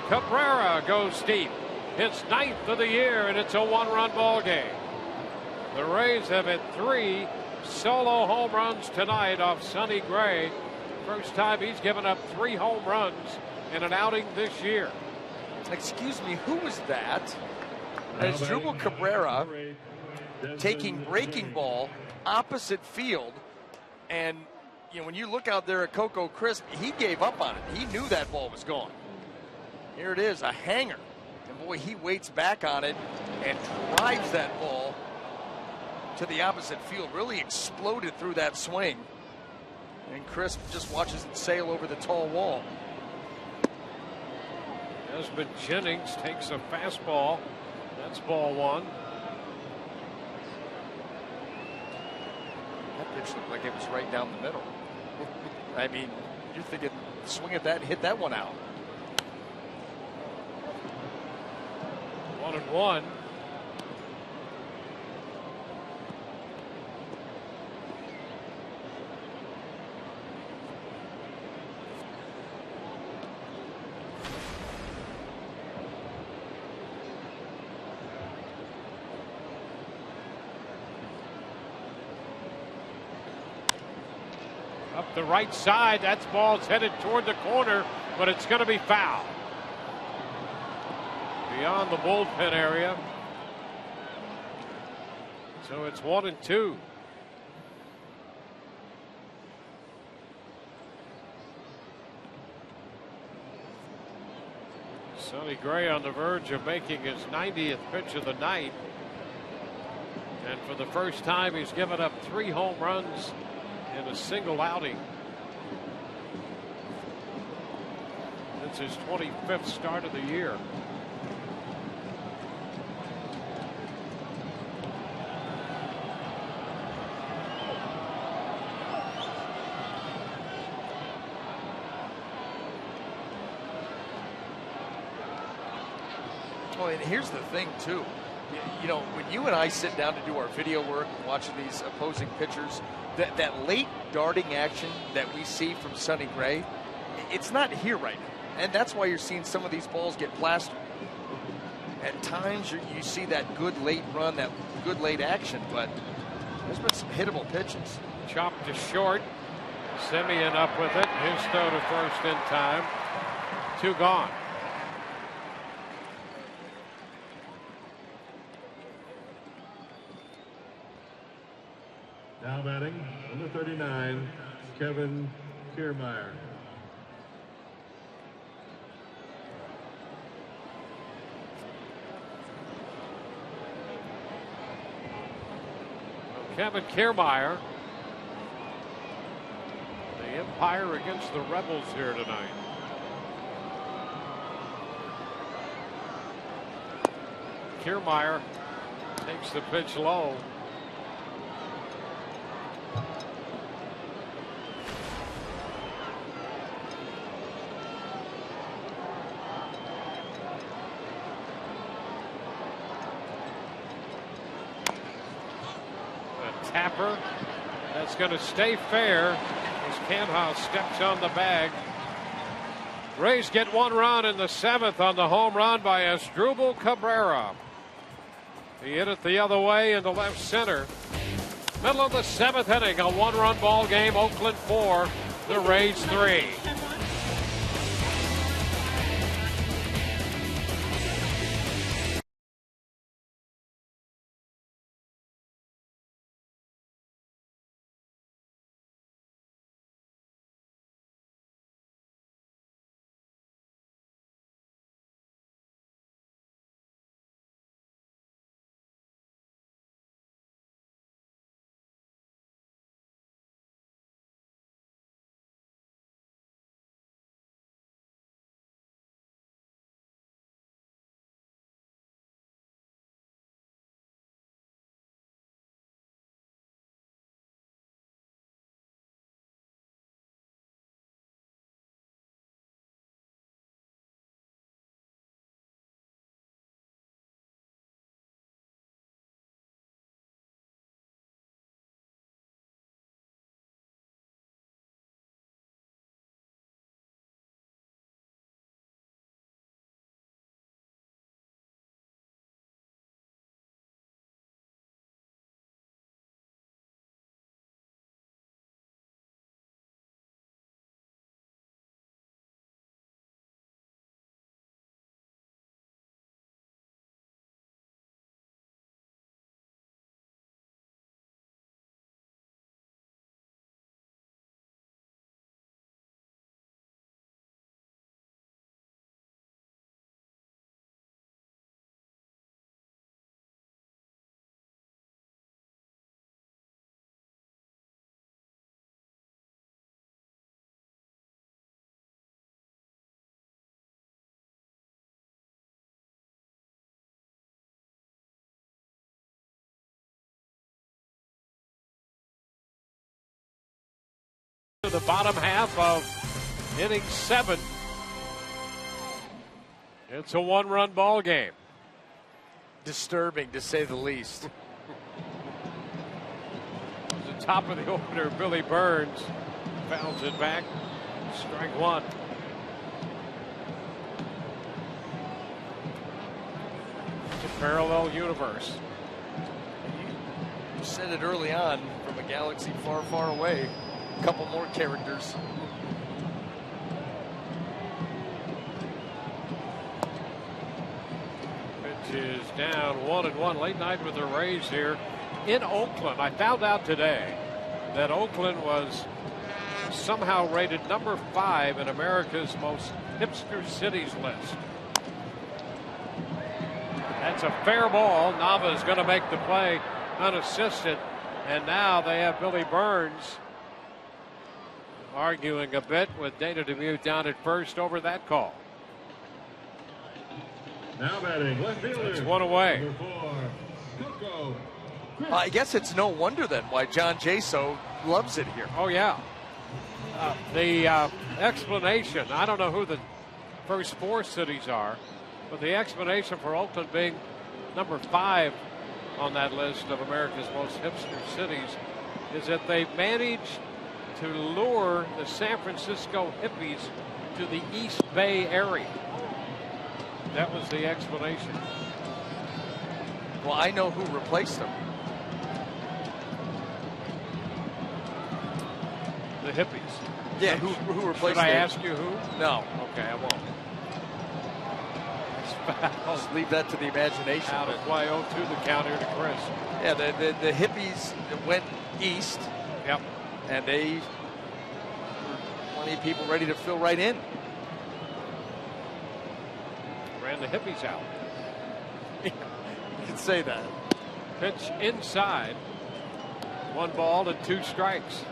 Cabrera goes deep. His 9th of the year, and it's a 1-run ball game. The Rays have hit 3 solo home runs tonight off Sonny Gray. First time he's given up 3 home runs in an outing this year. Excuse me, who was that? It's Asdrubal Cabrera taking breaking ball opposite field, and you know, when you look out there at Coco Crisp, he gave up on it. He knew that ball was gone. Here it is, a hanger. And boy, he waits back on it and drives that ball to the opposite field. Really exploded through that swing. And Crisp just watches it sail over the tall wall. Desmond Jennings takes a fastball. That's ball 1. That pitch looked like it was right down the middle. I mean, you're thinking, swing at that and hit that one out. 1-1. Up the right side, that ball's headed toward the corner, but it's going to be foul. Beyond the bullpen area. So it's 1-2. Sonny Gray on the verge of making his 90th pitch of the night. And for the first time, he's given up 3 home runs in a single outing. It's his 25th start of the year. Well, and here's the thing, too. You know, when you and I sit down to do our video work and watching these opposing pitchers, that late darting action that we see from Sonny Gray, it's not here right now. And that's why you're seeing some of these balls get plastered. At times you see that good late run, that good late action, but there's been some hittable pitches. Chopped to short. Semien up with it. His throw to first in time. 2 gone. Now batting, number 39, Kevin Kiermaier. Kevin Kiermaier, the Empire against the Rebels here tonight. Kiermaier takes the pitch low. Tapper, that's going to stay fair as Canha steps on the bag. Rays get 1 run in the 7th on the home run by Asdrubal Cabrera. He hit it the other way in the left center. Middle of the 7th inning, a 1-run ball game. Oakland 4, the Rays 3. the bottom half of inning 7. It's a 1-run ball game. Disturbing, to say the least. The top of the opener, Billy Burns fouls it back. Strike 1. It's a parallel universe. You said it early on, from a galaxy far, far away. A couple more characters. Pitch is down 1-1. Late night with the Rays here in Oakland. I found out today that Oakland was somehow rated number 5 in America's most hipster cities list. That's a fair ball. Nava is going to make the play unassisted. And now they have Billy Burns arguing a bit with Dana DeMute down at first over that call. Now batting, left fielder. It's 1 away. Number 4, Coco. I guess it's no wonder then why John Jaso loves it here. Oh, yeah. The explanation, I don't know who the first 4 cities are, but the explanation for Oakland being number 5 on that list of America's most hipster cities is that they managed to lure the San Francisco hippies to the East Bay area. That was the explanation. Well, I know who replaced them. The hippies. Yeah, who replaced them? Should I them? ask you who? No. Okay, I won't. Just leave that to the imagination. Out of play 0-2 the count here to Chris. Yeah, the hippies went east. Yep. And they plenty of people ready to fill right in. Ran the hippies out. You can say that. Pitch inside. 1 ball and 2 strikes.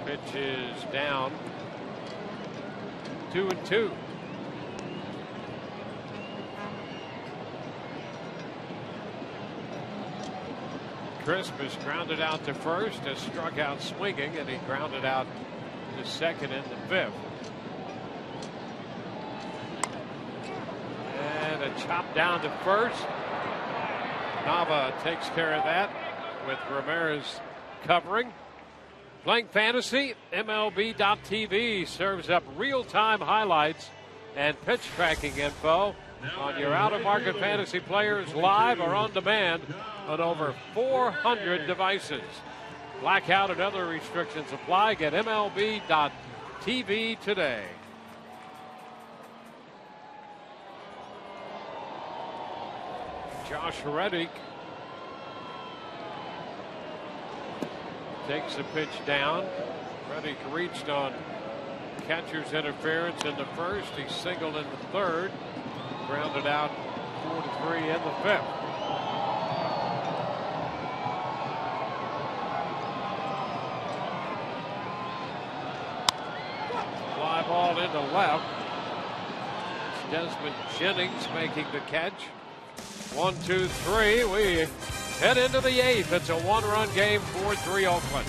Pitch is down. 2-2. Crisp is grounded out to first, has struck out swinging, and he grounded out to second in the 5th. And a chop down to first. Nava takes care of that with Ramirez covering. Playing fantasy, MLB.TV serves up real-time highlights and pitch tracking info on your out-of-market fantasy players live or on demand on over 400 devices. Blackout and other restrictions apply. Get MLB.TV today. Josh Reddick takes the pitch down. Reddick reached on catcher's interference in the first. He singled in the 3rd. Grounded out 4-3 in the 5th. Fly ball into left. It's Desmond Jennings making the catch. 1-2-3. We head into the 8th. It's a 1-run game, 4-3 Oakland.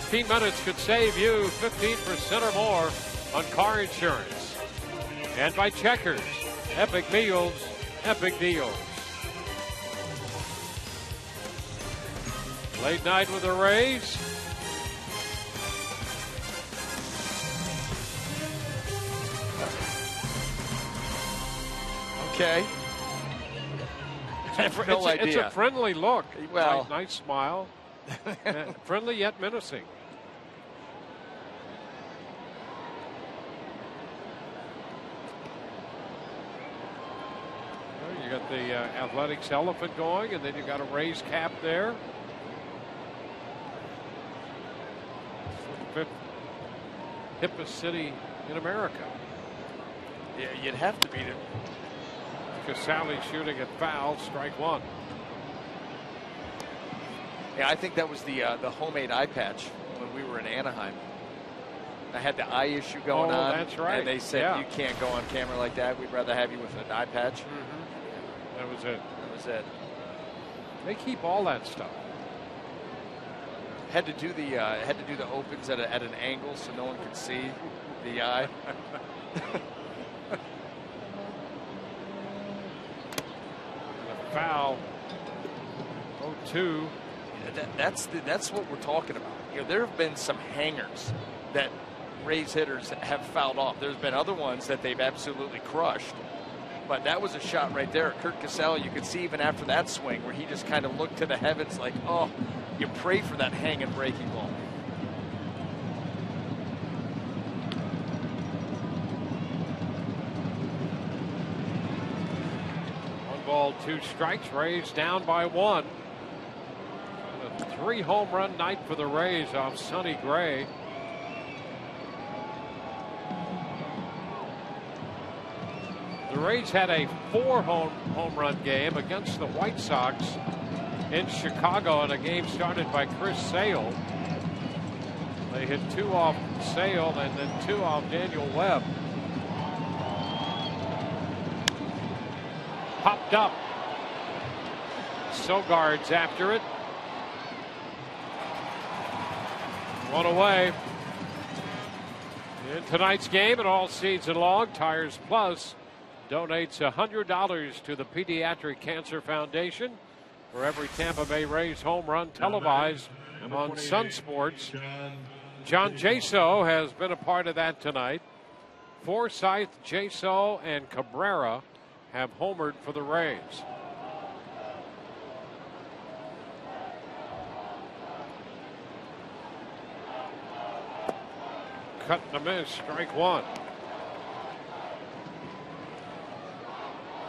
15 minutes could save you 15% or more on car insurance. And by Checkers, epic meals, epic deals. Late night with the Rays. Okay. It's a friendly look. Well, nice smile. Friendly yet menacing. Well, you got the Athletics elephant going, and then you got a Rays cap there. Fifth hippest city in America. Yeah, you'd have to beat it. Casale shooting at foul, strike one. Yeah, I think that was the homemade eye patch when we were in Anaheim. I had the eye issue going on. That's right. And they said, you can't go on camera like that. We'd rather have you with an eye patch. Mm-hmm. That was it. That was it. They keep all that stuff. Had to do the opens at an angle so no one could see the eye. Foul. 0-2. That's what we're talking about. You know, there have been some hangers that Rays hitters have fouled off. There's been other ones that they've absolutely crushed. But that was a shot right there. Kurt Casale, you could see even after that swing where he just kind of looked to the heavens like, oh, you pray for that hanging breaking ball. Ball, 2 strikes. Rays down by 1. And a 3 home run night for the Rays off Sonny Gray. The Rays had a 4 home run game against the White Sox in Chicago in a game started by Chris Sale. They hit 2 off Sale and then 2 off Daniel Webb. Popped up. Sogard's after it. 1 away. In tonight's game and all season long, Tires Plus donates $100 to the Pediatric Cancer Foundation for every Tampa Bay Rays home run televised on Sun Sports. John Jaso has been a part of that tonight. Forsythe, Jaso, and Cabrera have homered for the Rays. Cut and a miss, strike one.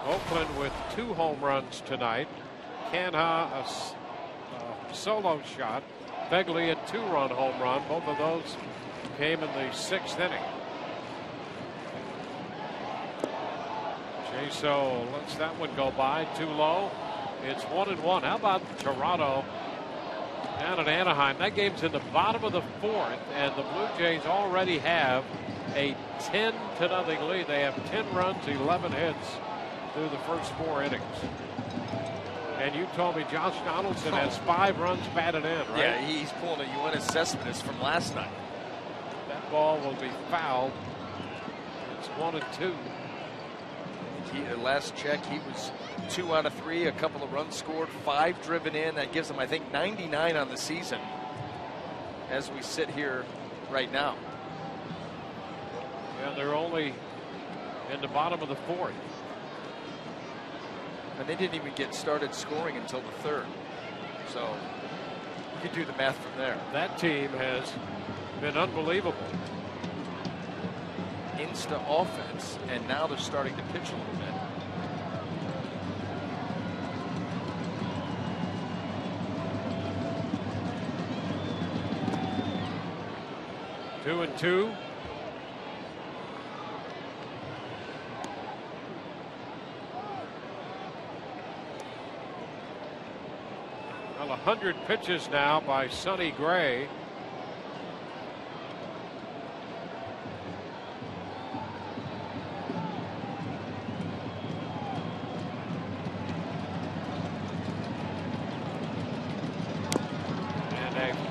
Oakland with 2 home runs tonight. Canha a solo shot. Begley a 2-run home run. Both of those came in the 6th inning. Jaso lets that one go by, too low. It's 1-1. How about Toronto down at Anaheim? That game's in the bottom of the 4th, and the Blue Jays already have a 10-0 lead. They have 10 runs, 11 hits through the first 4 innings. And you told me Josh Donaldson has 5 runs batted in, right? Yeah, he's pulling a Yoenis Cespedes from last night. That ball will be fouled. It's 1-2. Last check, he was 2 out of 3, a couple of runs scored, 5 driven in. That gives him, I think, 99 on the season as we sit here right now. Yeah, they're only in the bottom of the 4th. And they didn't even get started scoring until the 3rd. So you can do the math from there. That team has been unbelievable. Insta offense, and now they're starting to pitch a little bit. Two and two. Well, 100 pitches now by Sonny Gray.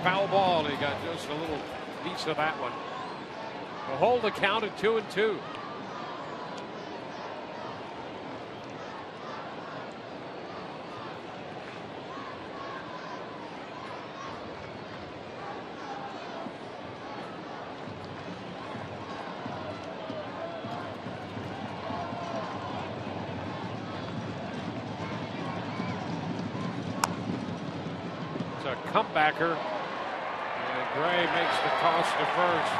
foul ball. He got just a little piece of that one. To hold the count at 2-2. A comebacker, and Gray makes the toss to first.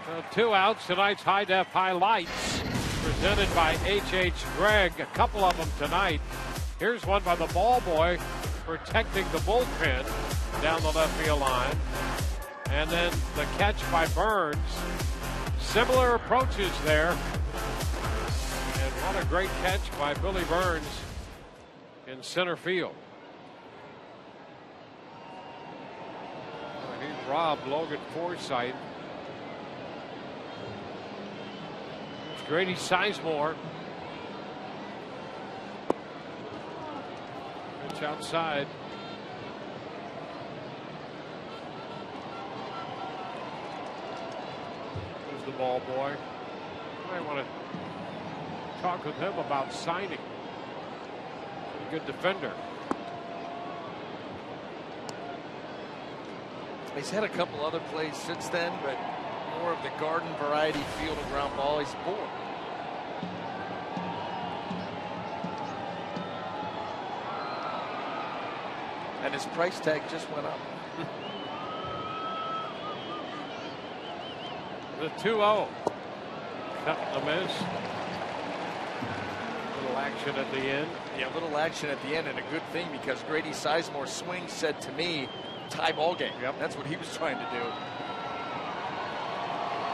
So 2 outs. Tonight's high def highlights presented by H.H. Gregg. A couple of them tonight. Here's one by the ball boy protecting the bullpen down the left field line, and then the catch by Burns. Similar approaches there, and what a great catch by Billy Burns in center field. He robbed Logan Forsythe. It's Grady Sizemore. Pitch outside. There's the ball boy. I want to talk with him about signing. A good defender. He's had a couple other plays since then, but more of the garden variety field and ground ball. He's bored. And his price tag just went up. The 2-0. Cut the miss. Little action at the end. Yeah, little action at the end, and a good thing because Grady Sizemore's swing said to me, tie ball game. Yep. That's what he was trying to do.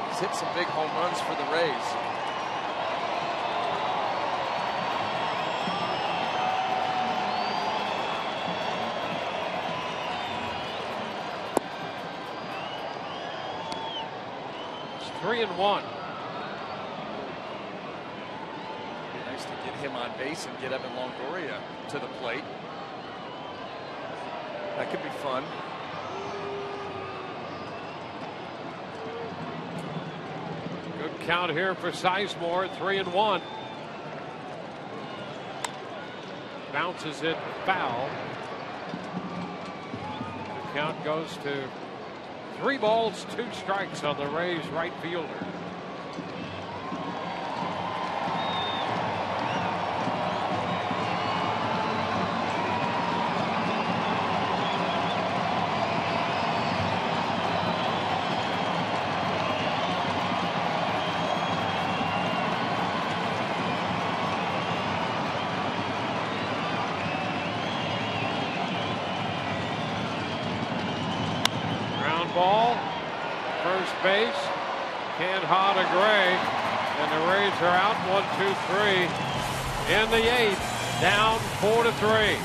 He's hit some big home runs for the Rays. It's 3-1. Be nice to get him on base and get Evan Longoria to the plate. That could be fun. Good count here for Sizemore, 3-1. Bounces it foul. The count goes to 3 balls, 2 strikes on the Rays right fielder. Ball, first base, can't hot a Gray, and the Rays are out 1-2-3 in the 8th, down 4-3.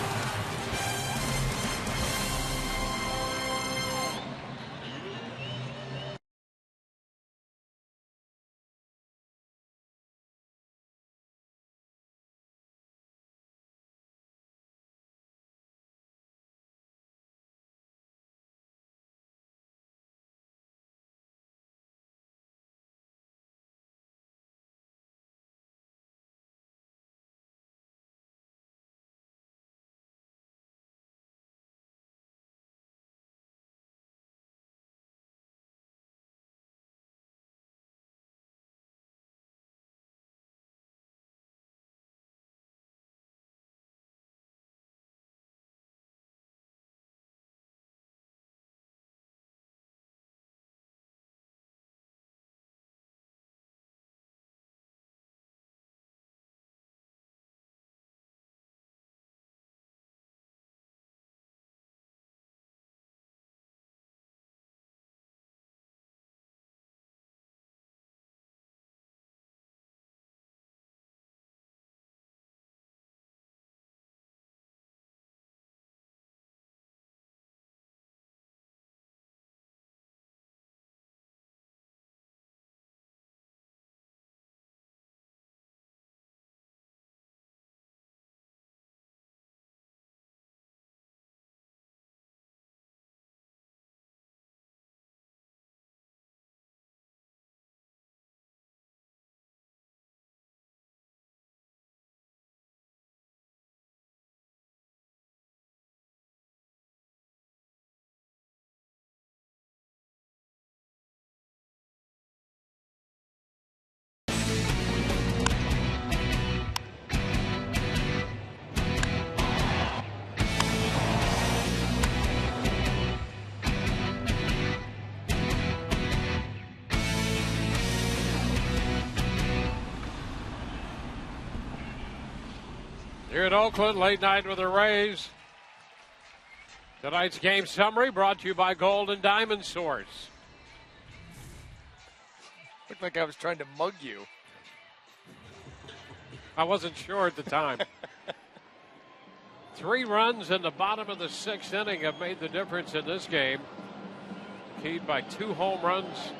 Here in Oakland, late night with the Rays. Tonight's game summary brought to you by Gold and Diamond Source. Looked like I was trying to mug you. I wasn't sure at the time. 3 runs in the bottom of the 6th inning have made the difference in this game. Keyed by 2 home runs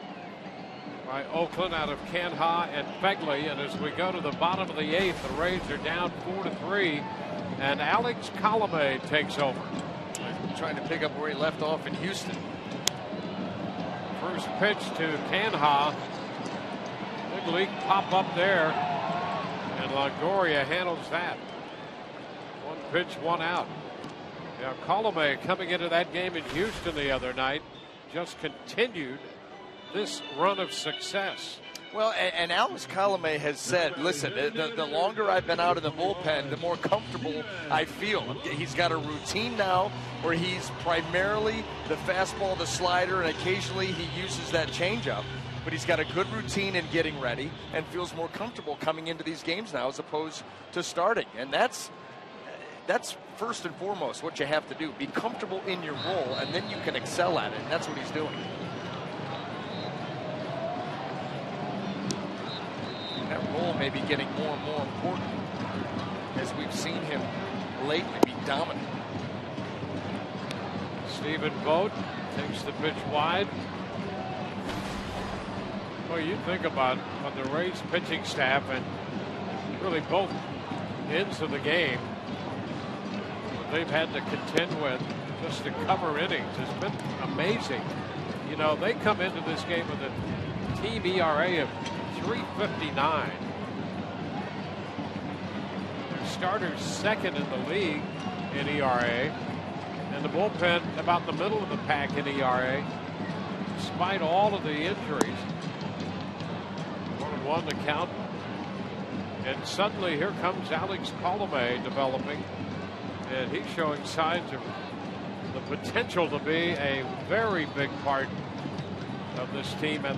by Oakland out of Canha and Fegley. And as we go to the bottom of the 8th, the Rays are down 4-3. And Alex Colomé takes over. Trying to pick up where he left off in Houston. First pitch to Canha. Big league pop up there. And Longoria handles that. 1 pitch, 1 out. Now Colomé, coming into that game in Houston the other night, just continued this run of success. Well, and Alex Colomé has said, listen, the longer I've been out in the bullpen, the more comfortable I feel. He's got a routine now where he's primarily the fastball, the slider, and occasionally he uses that changeup. But he's got a good routine in getting ready and feels more comfortable coming into these games now as opposed to starting. And that's first and foremost what you have to do. Be comfortable in your role, and then you can excel at it. And that's what he's doing. That role may be getting more and more important as we've seen him lately be dominant. Stephen Vogt takes the pitch wide. Well, you think about on the Rays pitching staff and really both ends of the game, what they've had to contend with just to cover innings has been amazing. You know, they come into this game with a team ERA of 3.59. Their starters second in the league in ERA, and the bullpen about the middle of the pack in ERA, despite all of the injuries. 1-1 to count, and suddenly here comes Alex Colomé developing, and he's showing signs of the potential to be a very big part of this team at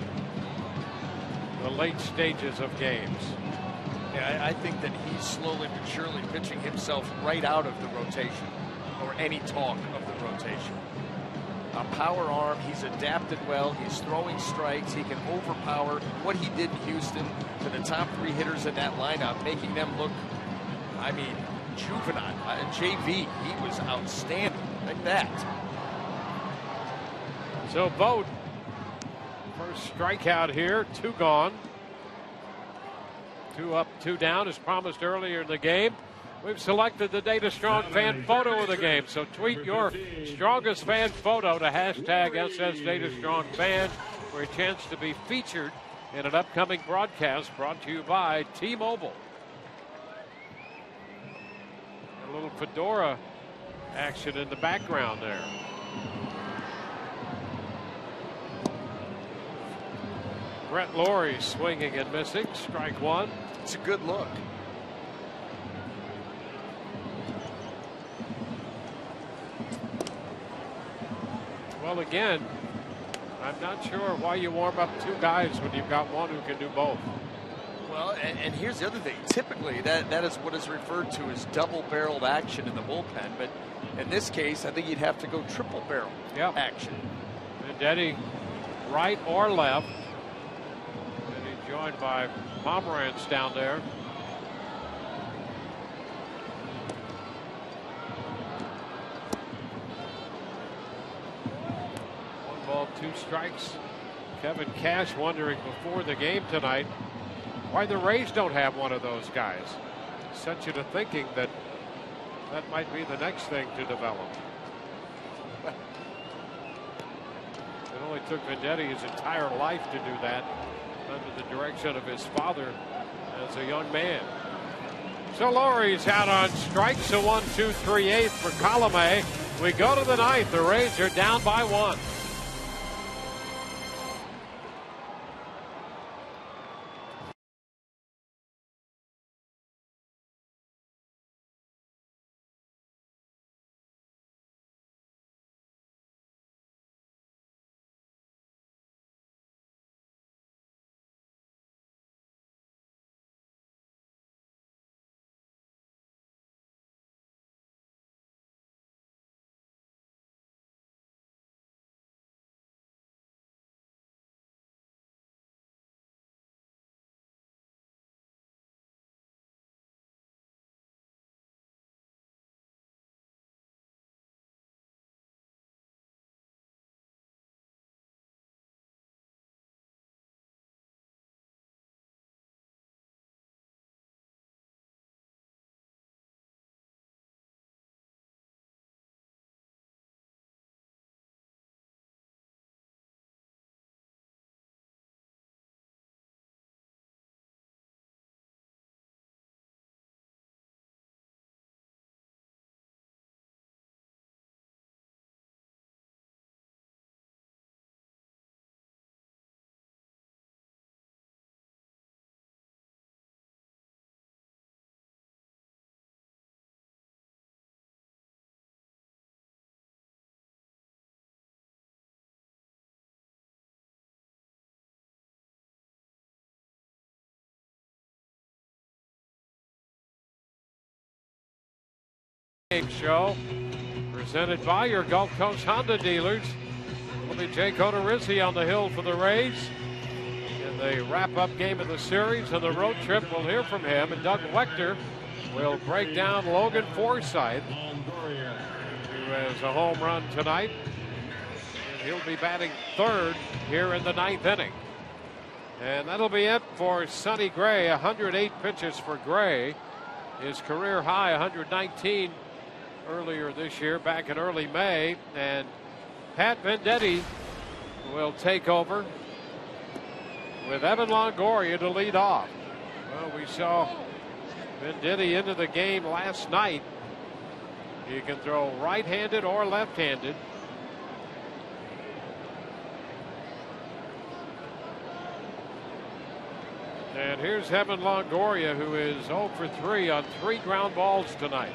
the late stages of games. Yeah, I think that he's slowly but surely pitching himself right out of the rotation, or any talk of the rotation. A power arm, he's adapted well, he's throwing strikes, he can overpower what he did in Houston to the top 3 hitters in that lineup, making them look, I mean, juvenile. JV, he was outstanding, like that. So Vogt, first strikeout here, 2 gone. 2 up, 2 down, as promised earlier in the game. We've selected the Data Strong fan photo of the game, so tweet your strongest fan photo to hashtag #SSDataStrongFan for a chance to be featured in an upcoming broadcast brought to you by T-Mobile. A little fedora action in the background there. Brett Lawrie swinging and missing, strike 1. It's a good look. Well, again, I'm not sure why you warm up 2 guys when you've got one who can do both. Well, and here's the other thing. Typically, that is what is referred to as double-barreled action in the bullpen. But in this case, I think you'd have to go triple-barrel action. Venditti, right or left. And he's joined by Pomerantz down there. Ball, 2 strikes. Kevin Cash wondering before the game tonight why the Rays don't have one of those guys. Sent you to thinking that that might be the next thing to develop. It only took Venditti his entire life to do that under the direction of his father as a young man. So Laurie's out on strikes, a 1-2-3-8 for Colomé. We go to the 9th. The Rays are down by 1. Game show presented by your Gulf Coast Honda dealers. Will be Jake Odorizzi on the hill for the Rays in the wrap-up game of the series. On the road trip, we'll hear from him, and Doug Wechter will break down Logan Forsythe, who has a home run tonight. And he'll be batting third here in the ninth inning. And that'll be it for Sonny Gray. 108 pitches for Gray. His career high, 119 earlier this year, back in early May. And Pat Venditti will take over with Evan Longoria to lead off. Well, we saw Venditti into the game last night. He can throw right-handed or left-handed. And here's Evan Longoria, who is 0 for 3 on 3 ground balls tonight.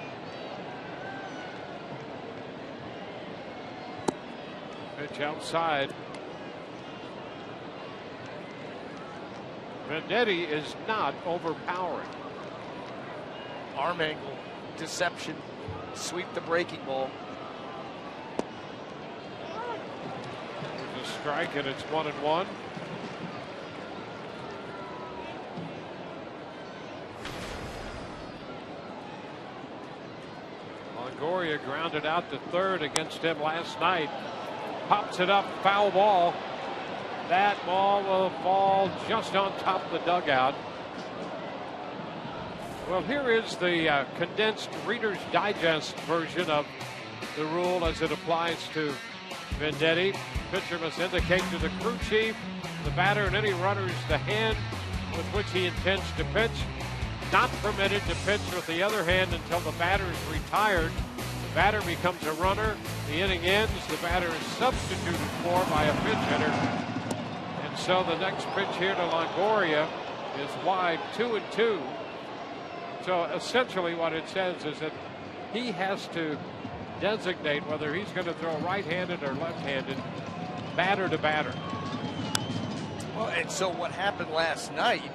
Pitch outside. Venditti is not overpowering. Arm angle, deception, sweep the breaking ball. There's a strike, and it's 1-1. Longoria grounded out to third against him last night. Pops it up, foul ball. That ball will fall just on top of the dugout. Well, here is the condensed Reader's Digest version of the rule as it applies to Venditti. Pitcher must indicate to the crew chief, the batter, and any runners the hand with which he intends to pitch. Not permitted to pitch with the other hand until the batter is retired. The batter becomes a runner. The inning ends. The batter is substituted for by a pinch hitter. And so the next pitch here to Longoria is wide, 2-2. So essentially what it says is that he has to designate whether he's going to throw right-handed or left-handed, batter to batter. Well, and so what happened last night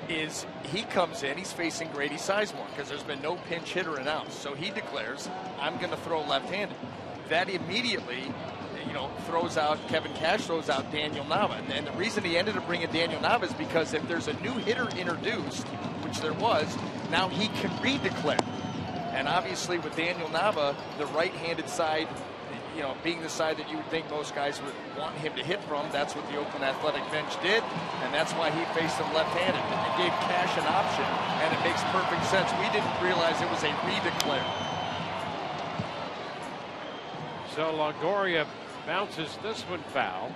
is he comes in, he's facing Grady Sizemore because there's been no pinch hitter announced. So he declares, I'm going to throw left-handed. That immediately, throws out, Kevin Cash throws out Daniel Nava. And the reason he ended up bringing Daniel Nava is because if there's a new hitter introduced, which there was, now he can redeclare. And obviously with Daniel Nava, the right-handed side, being the side that you would think most guys would want him to hit from, that's what the Oakland Athletic bench did, and that's why he faced him left-handed. It gave Cash an option, and it makes perfect sense. We didn't realize it was a redeclare. So Longoria bounces this one foul.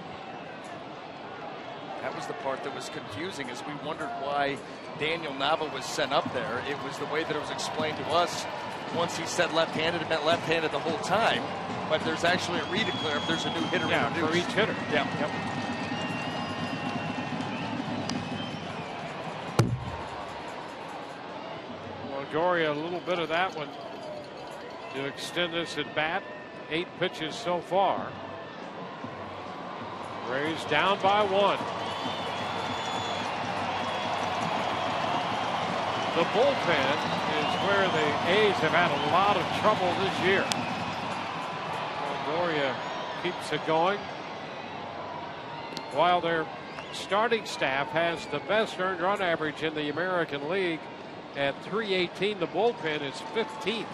That was the part that was confusing, as we wondered why Daniel Nava was sent up there. It was the way that it was explained to us. Once he said left-handed, it meant left-handed the whole time. But there's actually a redeclare if there's a new hitter introduced. For each hitter. Yeah. Yep. Longoria, a little bit of that one to extend this at bat. 8 pitches so far. Rays down by 1. The bullpen is where the A's have had a lot of trouble this year. Longoria keeps it going. While their starting staff has the best earned run average in the American League at 318, the bullpen is 15th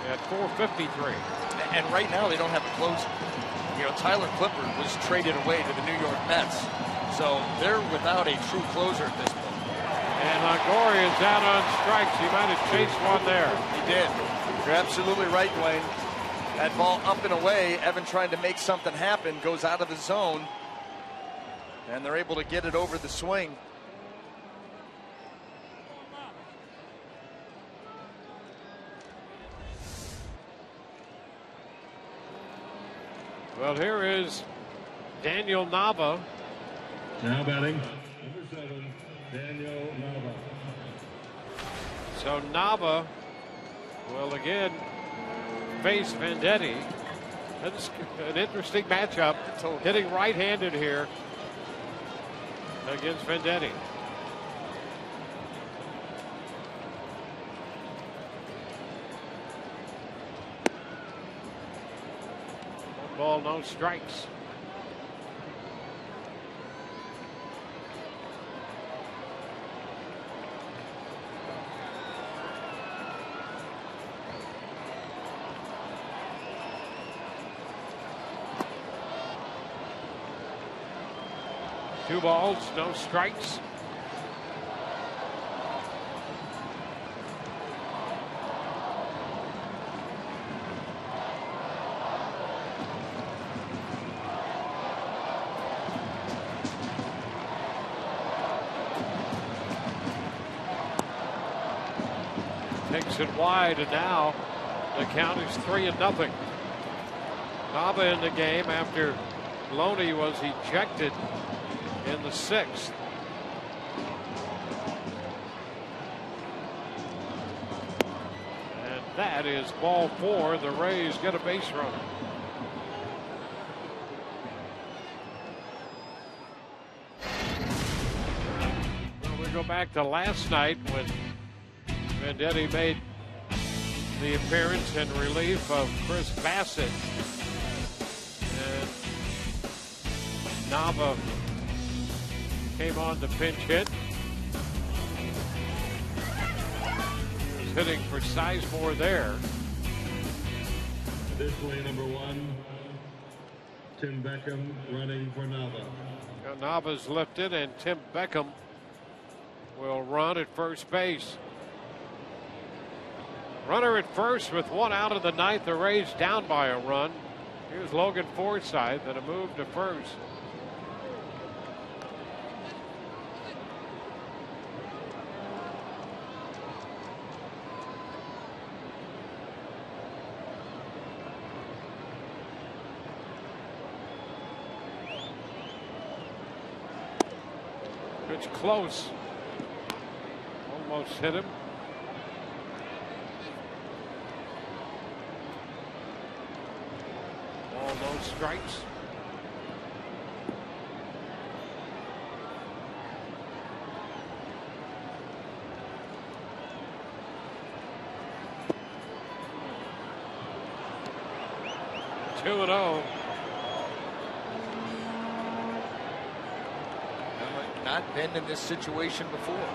at 453. And right now they don't have a closer. Tyler Clippard was traded away to the New York Mets. So they're without a true closer at this point. And Longoria is out on strikes. He might have chased one there. He did. You're absolutely right, Dwayne. That ball up and away. Evan trying to make something happen. Goes out of the zone. And they're able to get it over the swing. Well, here is Daniel Nava. Now batting, number 7, Daniel Nava. So Nava will again face Venditti. That's an interesting matchup. Hitting right-handed here against Venditti. ball, no strikes. Two balls, no strikes. Takes it wide, and now the count is 3-0. Nava in the game after Loney was ejected in the 6th. And that is ball 4. The Rays get a base runner. Well, we go back to last night when Venditti made the appearance in relief of Chris Bassett. And Nava came on to pinch hit. He was hitting for Sizemore there. Additionally, number 1, Tim Beckham running for Nava. Now Nava's lifted, and Tim Beckham will run at first base. Runner at first with 1 out of the 9th. The Rays down by a run. Here's Logan Forsythe and a move to first. Pitch close. Almost hit him. All those strikes. Two and 0. Not been in this situation before.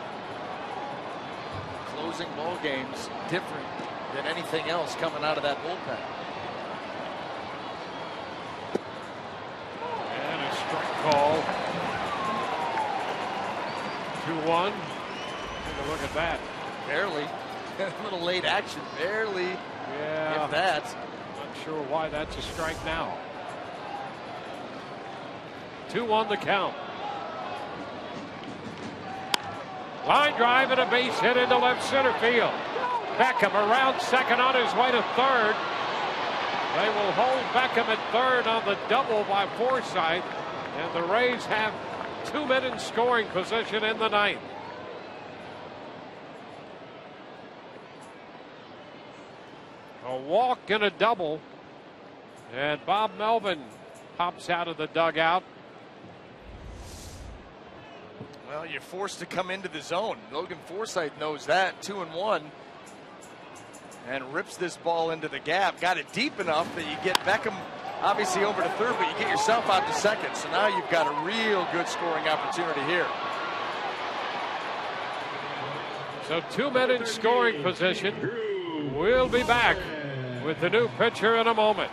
Closing ball games different than anything else coming out of that bullpen. And a strike call. 2-1. Take a look at that. Barely. A little late action. Barely. Yeah. If that. Not sure why that's a strike now. 2-1 the count. Line drive and a base hit into left center field. Beckham around second on his way to third. They will hold Beckham at third on the double by Forsythe. And the Rays have 2 men in scoring position in the 9th. A walk and a double. And Bob Melvin pops out of the dugout. Well, you're forced to come into the zone. Logan Forsythe knows that. 2-1. And rips this ball into the gap. Got it deep enough that you get Beckham obviously over to third, but you get yourself out to second. So now you've got a real good scoring opportunity here. So 2 men in scoring position. We'll be back with the new pitcher in a moment.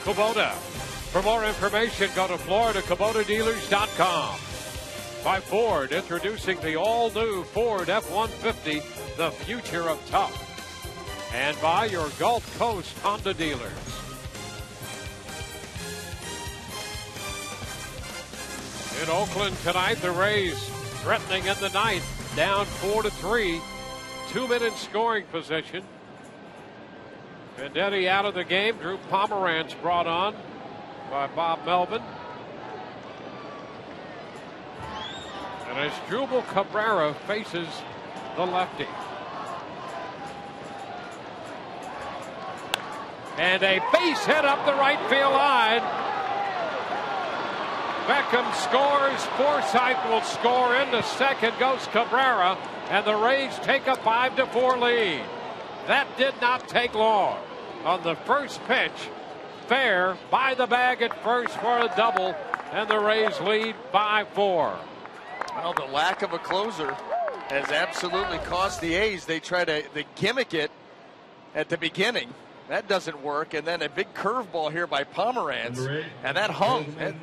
Kubota. For more information, go to FloridaKubotaDealers.com. By Ford, introducing the all-new Ford F-150, the future of tough. And by your Gulf Coast Honda dealers. In Oakland tonight, the Rays threatening in the ninth, down 4-3. 2 minutes scoring position. Venditti out of the game. Drew Pomeranz brought on by Bob Melvin. And as Jubal Cabrera faces the lefty. And a base hit up the right field line. Beckham scores. Forsythe will score. Into second goes Cabrera. And the Rays take a 5-4 lead. That did not take long. On the first pitch, Fair by the bag at first for a double. And the Rays lead 5-4. Well, the lack of a closer has absolutely cost the A's. They try to gimmick it at the beginning. That doesn't work. And then a big curveball here by Pomeranz. And that hung. And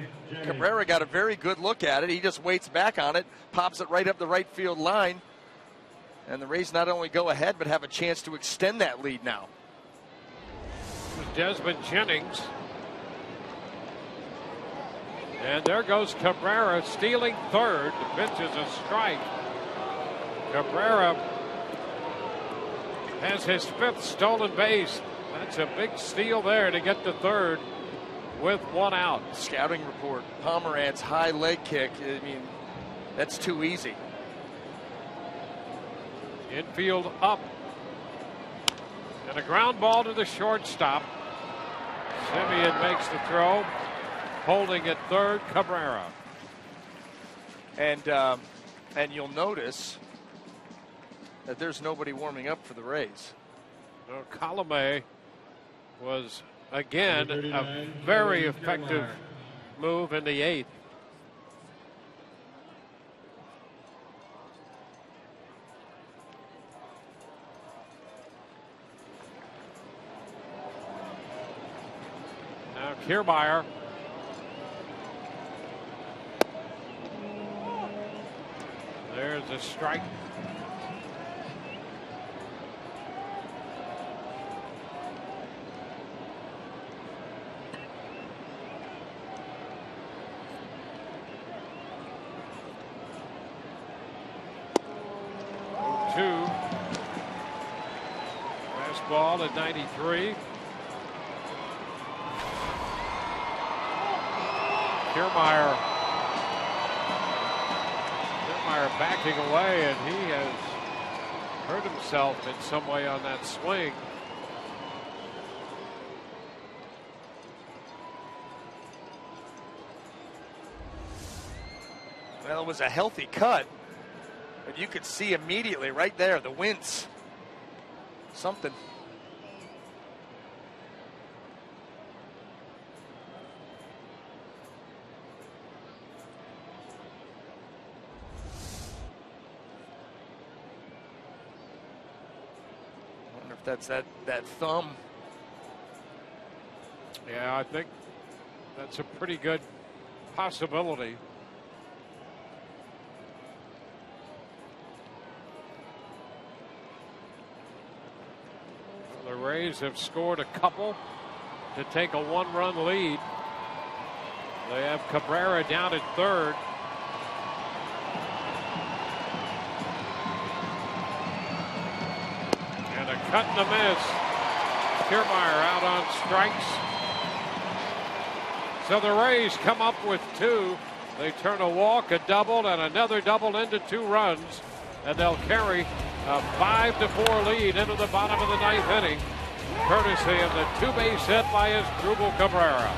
Cabrera got a very good look at it. He just waits back on it, pops it right up the right field line. And the Rays not only go ahead, but have a chance to extend that lead now. Desmond Jennings. And there goes Cabrera stealing third. The pitch is a strike. Cabrera has his 5th stolen base. That's a big steal there to get to third with 1 out. Scouting report. Pomeranz high leg kick. I mean, that's too easy. Infield up. And a ground ball to the shortstop. Simeon makes the throw. Holding at third, Cabrera. And you'll notice that there's nobody warming up for the Rays. No, Colomé was again a very effective move in the 8th. Now Kiermaier. There's a strike. Fastball at 93. Kiermaier backing away, and he has hurt himself in some way on that swing. Well, it was a healthy cut, but you could see immediately right there the wince. Something. That's that thumb. Yeah, I think that's a pretty good possibility. The Rays have scored a couple to take a 1-run lead. They have Cabrera down at third. Cut and a miss. Kiermaier out on strikes. So the Rays come up with 2. They turn a walk, a double, and another double into 2 runs. And they'll carry a 5-4 lead into the bottom of the 9th inning, courtesy of the 2-base hit by Asdrubal Cabrera.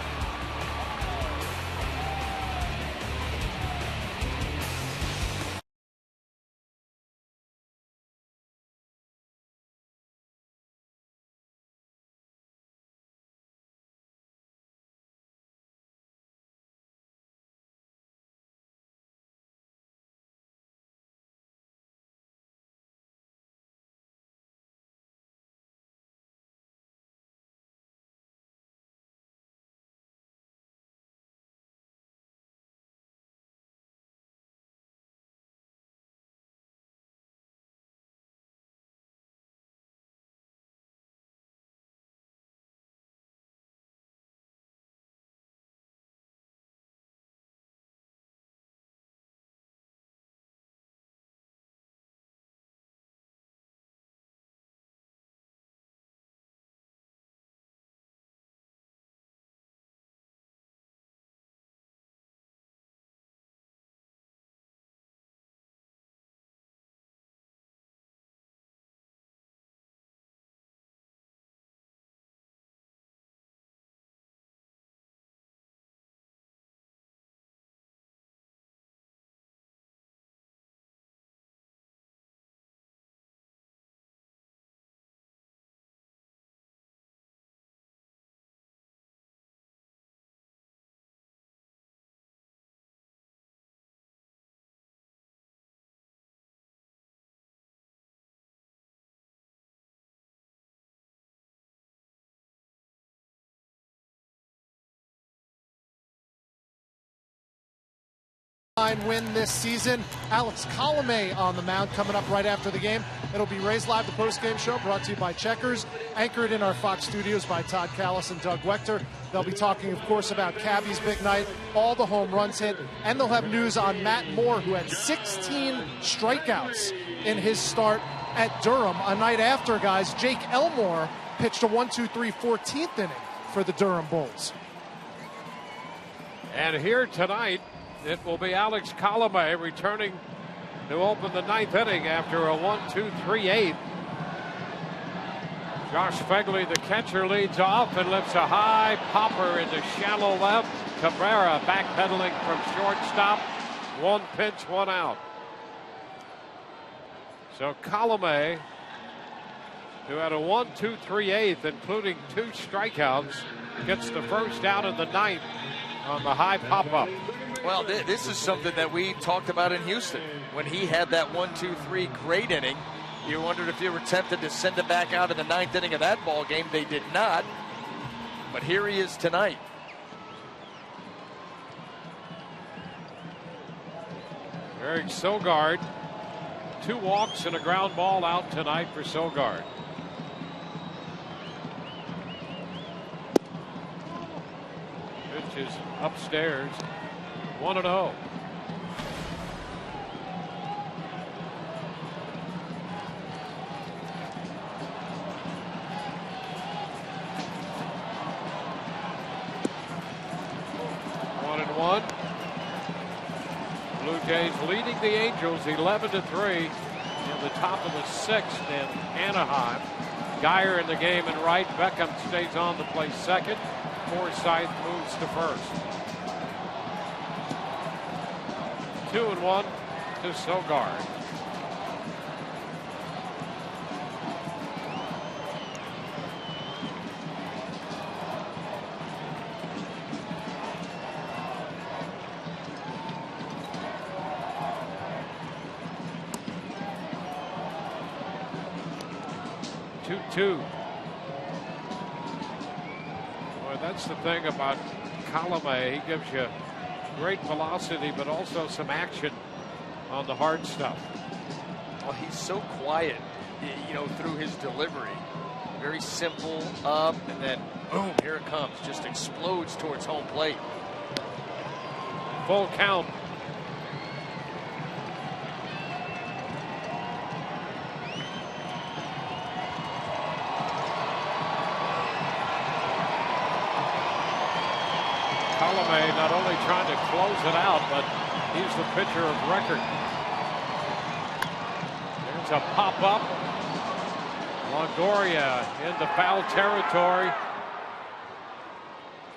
4-9 win this season. Alex Colomé on the mound coming up right after the game. It'll be Rays Live, the post-game show, brought to you by Checkers, anchored in our Fox studios by Todd Callis and Doug Wechter. They'll be talking, of course, about Cabbie's big night, all the home runs hit, and they'll have news on Matt Moore, who had 16 strikeouts in his start at Durham. A night after, guys, Jake Elmore pitched a 1-2-3 14th inning for the Durham Bulls. And here tonight, it will be Alex Colomé returning to open the ninth inning after a 1-2-3-8. Josh Fegley, the catcher, leads off and lifts a high popper into shallow left. Cabrera backpedaling from shortstop. One pitch, one out. So Colomé, who had a 1-2-3-8, including 2 strikeouts, gets the first out of the ninth on the high pop-up. Well, this is something that we talked about in Houston. When he had that 1-2-3 great inning, you wondered if they were tempted to send it back out in the ninth inning of that ball game. They did not. But here he is tonight. Eric Sogard, 2 walks and a ground ball out tonight for Sogard. Pitch is upstairs, 1-0. Blue Jays leading the Angels 11-3 in the top of the 6th in Anaheim. Geyer in the game in right. Beckham stays on to play second. Forsythe moves to first. 2-1 to Sogard. Boy, that's the thing about Colomé. He gives you great velocity, but also some action on the hard stuff. Well, he's so quiet, you know, through his delivery. Very simple, up, and then boom, here it comes. Just explodes towards home plate. Full count. Colomé not only trying to close it out, but he's the pitcher of record. There's a pop-up. Longoria into foul territory.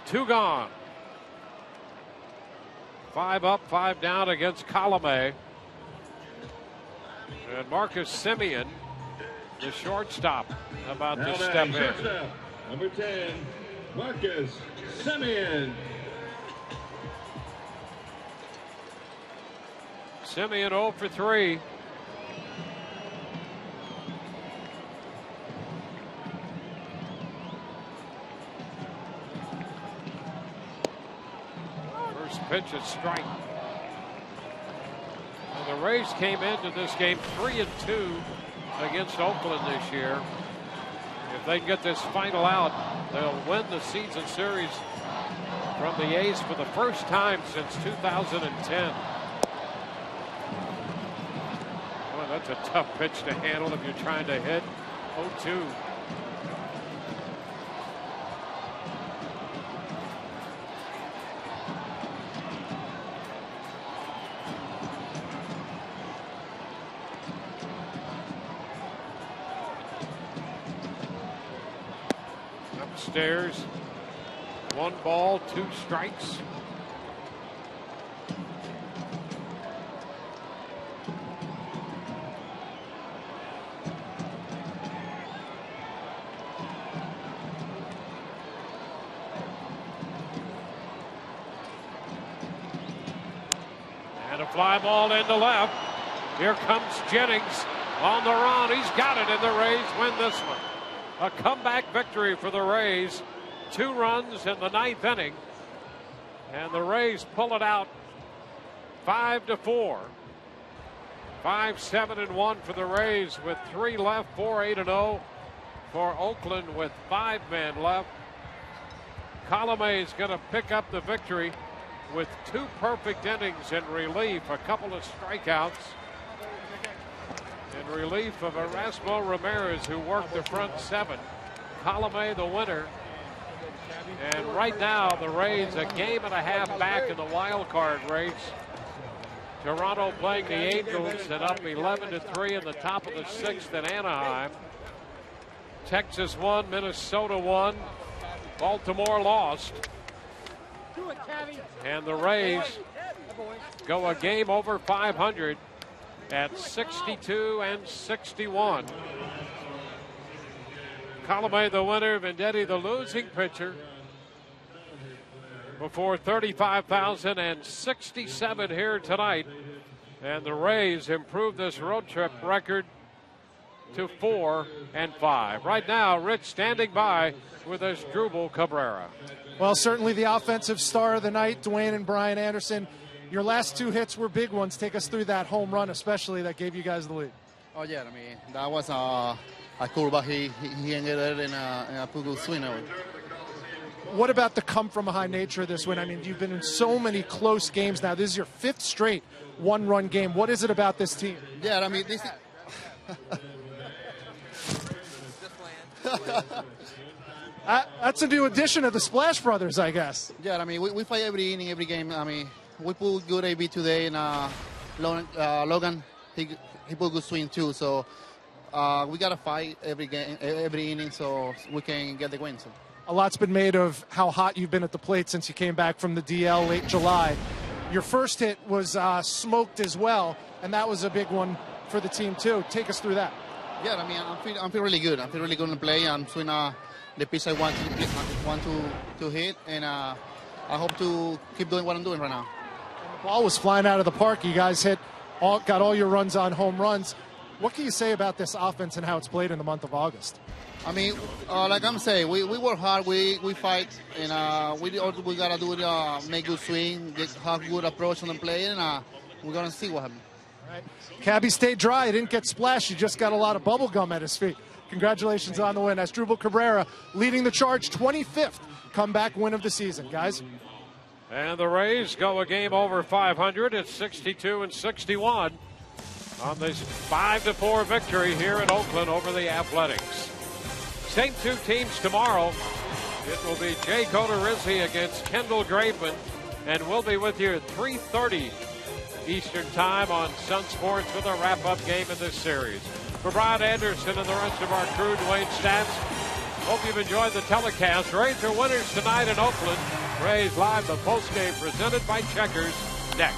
2 gone. 5 up, 5 down against Colomé. And Marcus Semien, the shortstop, about to step in. Number 10, Marcus Semien. Semien 0 for 3. First pitch is strike. Well, the Rays came into this game 3-2 against Oakland this year. If they can get this final out, they'll win the season series from the A's for the first time since 2010. That's a tough pitch to handle if you're trying to hit. 0-2. Upstairs. 1 ball, 2 strikes. Fly ball into left. Here comes Jennings on the run. He's got it, and the Rays win this one. A comeback victory for the Rays. 2 runs in the 9th inning. And the Rays pull it out 5-4. 5-7-1 for the Rays with 3 left. 4-8-0 for Oakland with 5 men left. Colomé is going to pick up the victory with 2 perfect innings in relief, a couple of strikeouts. In relief of Erasmo Ramirez, who worked the front 7. Colomé the winner. And right now the Rays a game and a half back in the wild card race. Toronto playing the Angels and up 11-3 in the top of the 6th in Anaheim. Texas won, Minnesota won, Baltimore lost. And the Rays go a game over 500 at 62-61. Colomé the winner, Venditti the losing pitcher. Before 35,067 here tonight. And the Rays improved this road trip record to 4-5. Right now, Rich standing by with Asdrubal Cabrera. Well, certainly the offensive star of the night, Dwayne and Brian Anderson. Your last 2 hits were big ones. Take us through that home run, especially that gave you guys the lead. Oh yeah, I mean that was a cool, but he ended it in a pretty good swing. What about the come from behind nature of this win? I mean, you've been in so many close games now. This is your 5th straight 1-run game. What is it about this team? Yeah, I mean this. That's a new addition of the Splash Brothers, I guess. Yeah, I mean we fight every inning, every game. I mean we put good AB today, and Logan he put good swing too. So we gotta fight every game, every inning, so we can get the win. So. A lot's been made of how hot you've been at the plate since you came back from the DL late July. Your first hit was smoked as well, and that was a big one for the team too. Take us through that. Yeah, I mean I'm feeling really good. I feel really good in play. I'm swinging the pitch I want to hit, and I hope to keep doing what I'm doing right now. And the ball was flying out of the park. You guys got all your runs on home runs. What can you say about this offense and how it's played in the month of August? I mean, like I'm saying, we work hard, we fight, and we gotta do it, make good swing, have good approach on the play, and we're gonna see what happens. All right. Cabby stayed dry. He didn't get splashed. He just got a lot of bubble gum at his feet. Congratulations on the win. Asdrubal Cabrera leading the charge, 25th comeback win of the season, guys. And the Rays go a game over 500 at 62-61 on this 5-4 victory here in Oakland over the Athletics. Same 2 teams tomorrow. It will be Jay Coterizzi against Kendall Graveman, and we'll be with you at 3:30 Eastern Time on Sun Sports with a wrap-up game of this series. For Brian Anderson and the rest of our crew, Dwayne Stats, hope you've enjoyed the telecast. Rays are winners tonight in Oakland. Rays live, the postgame presented by Checkers, next.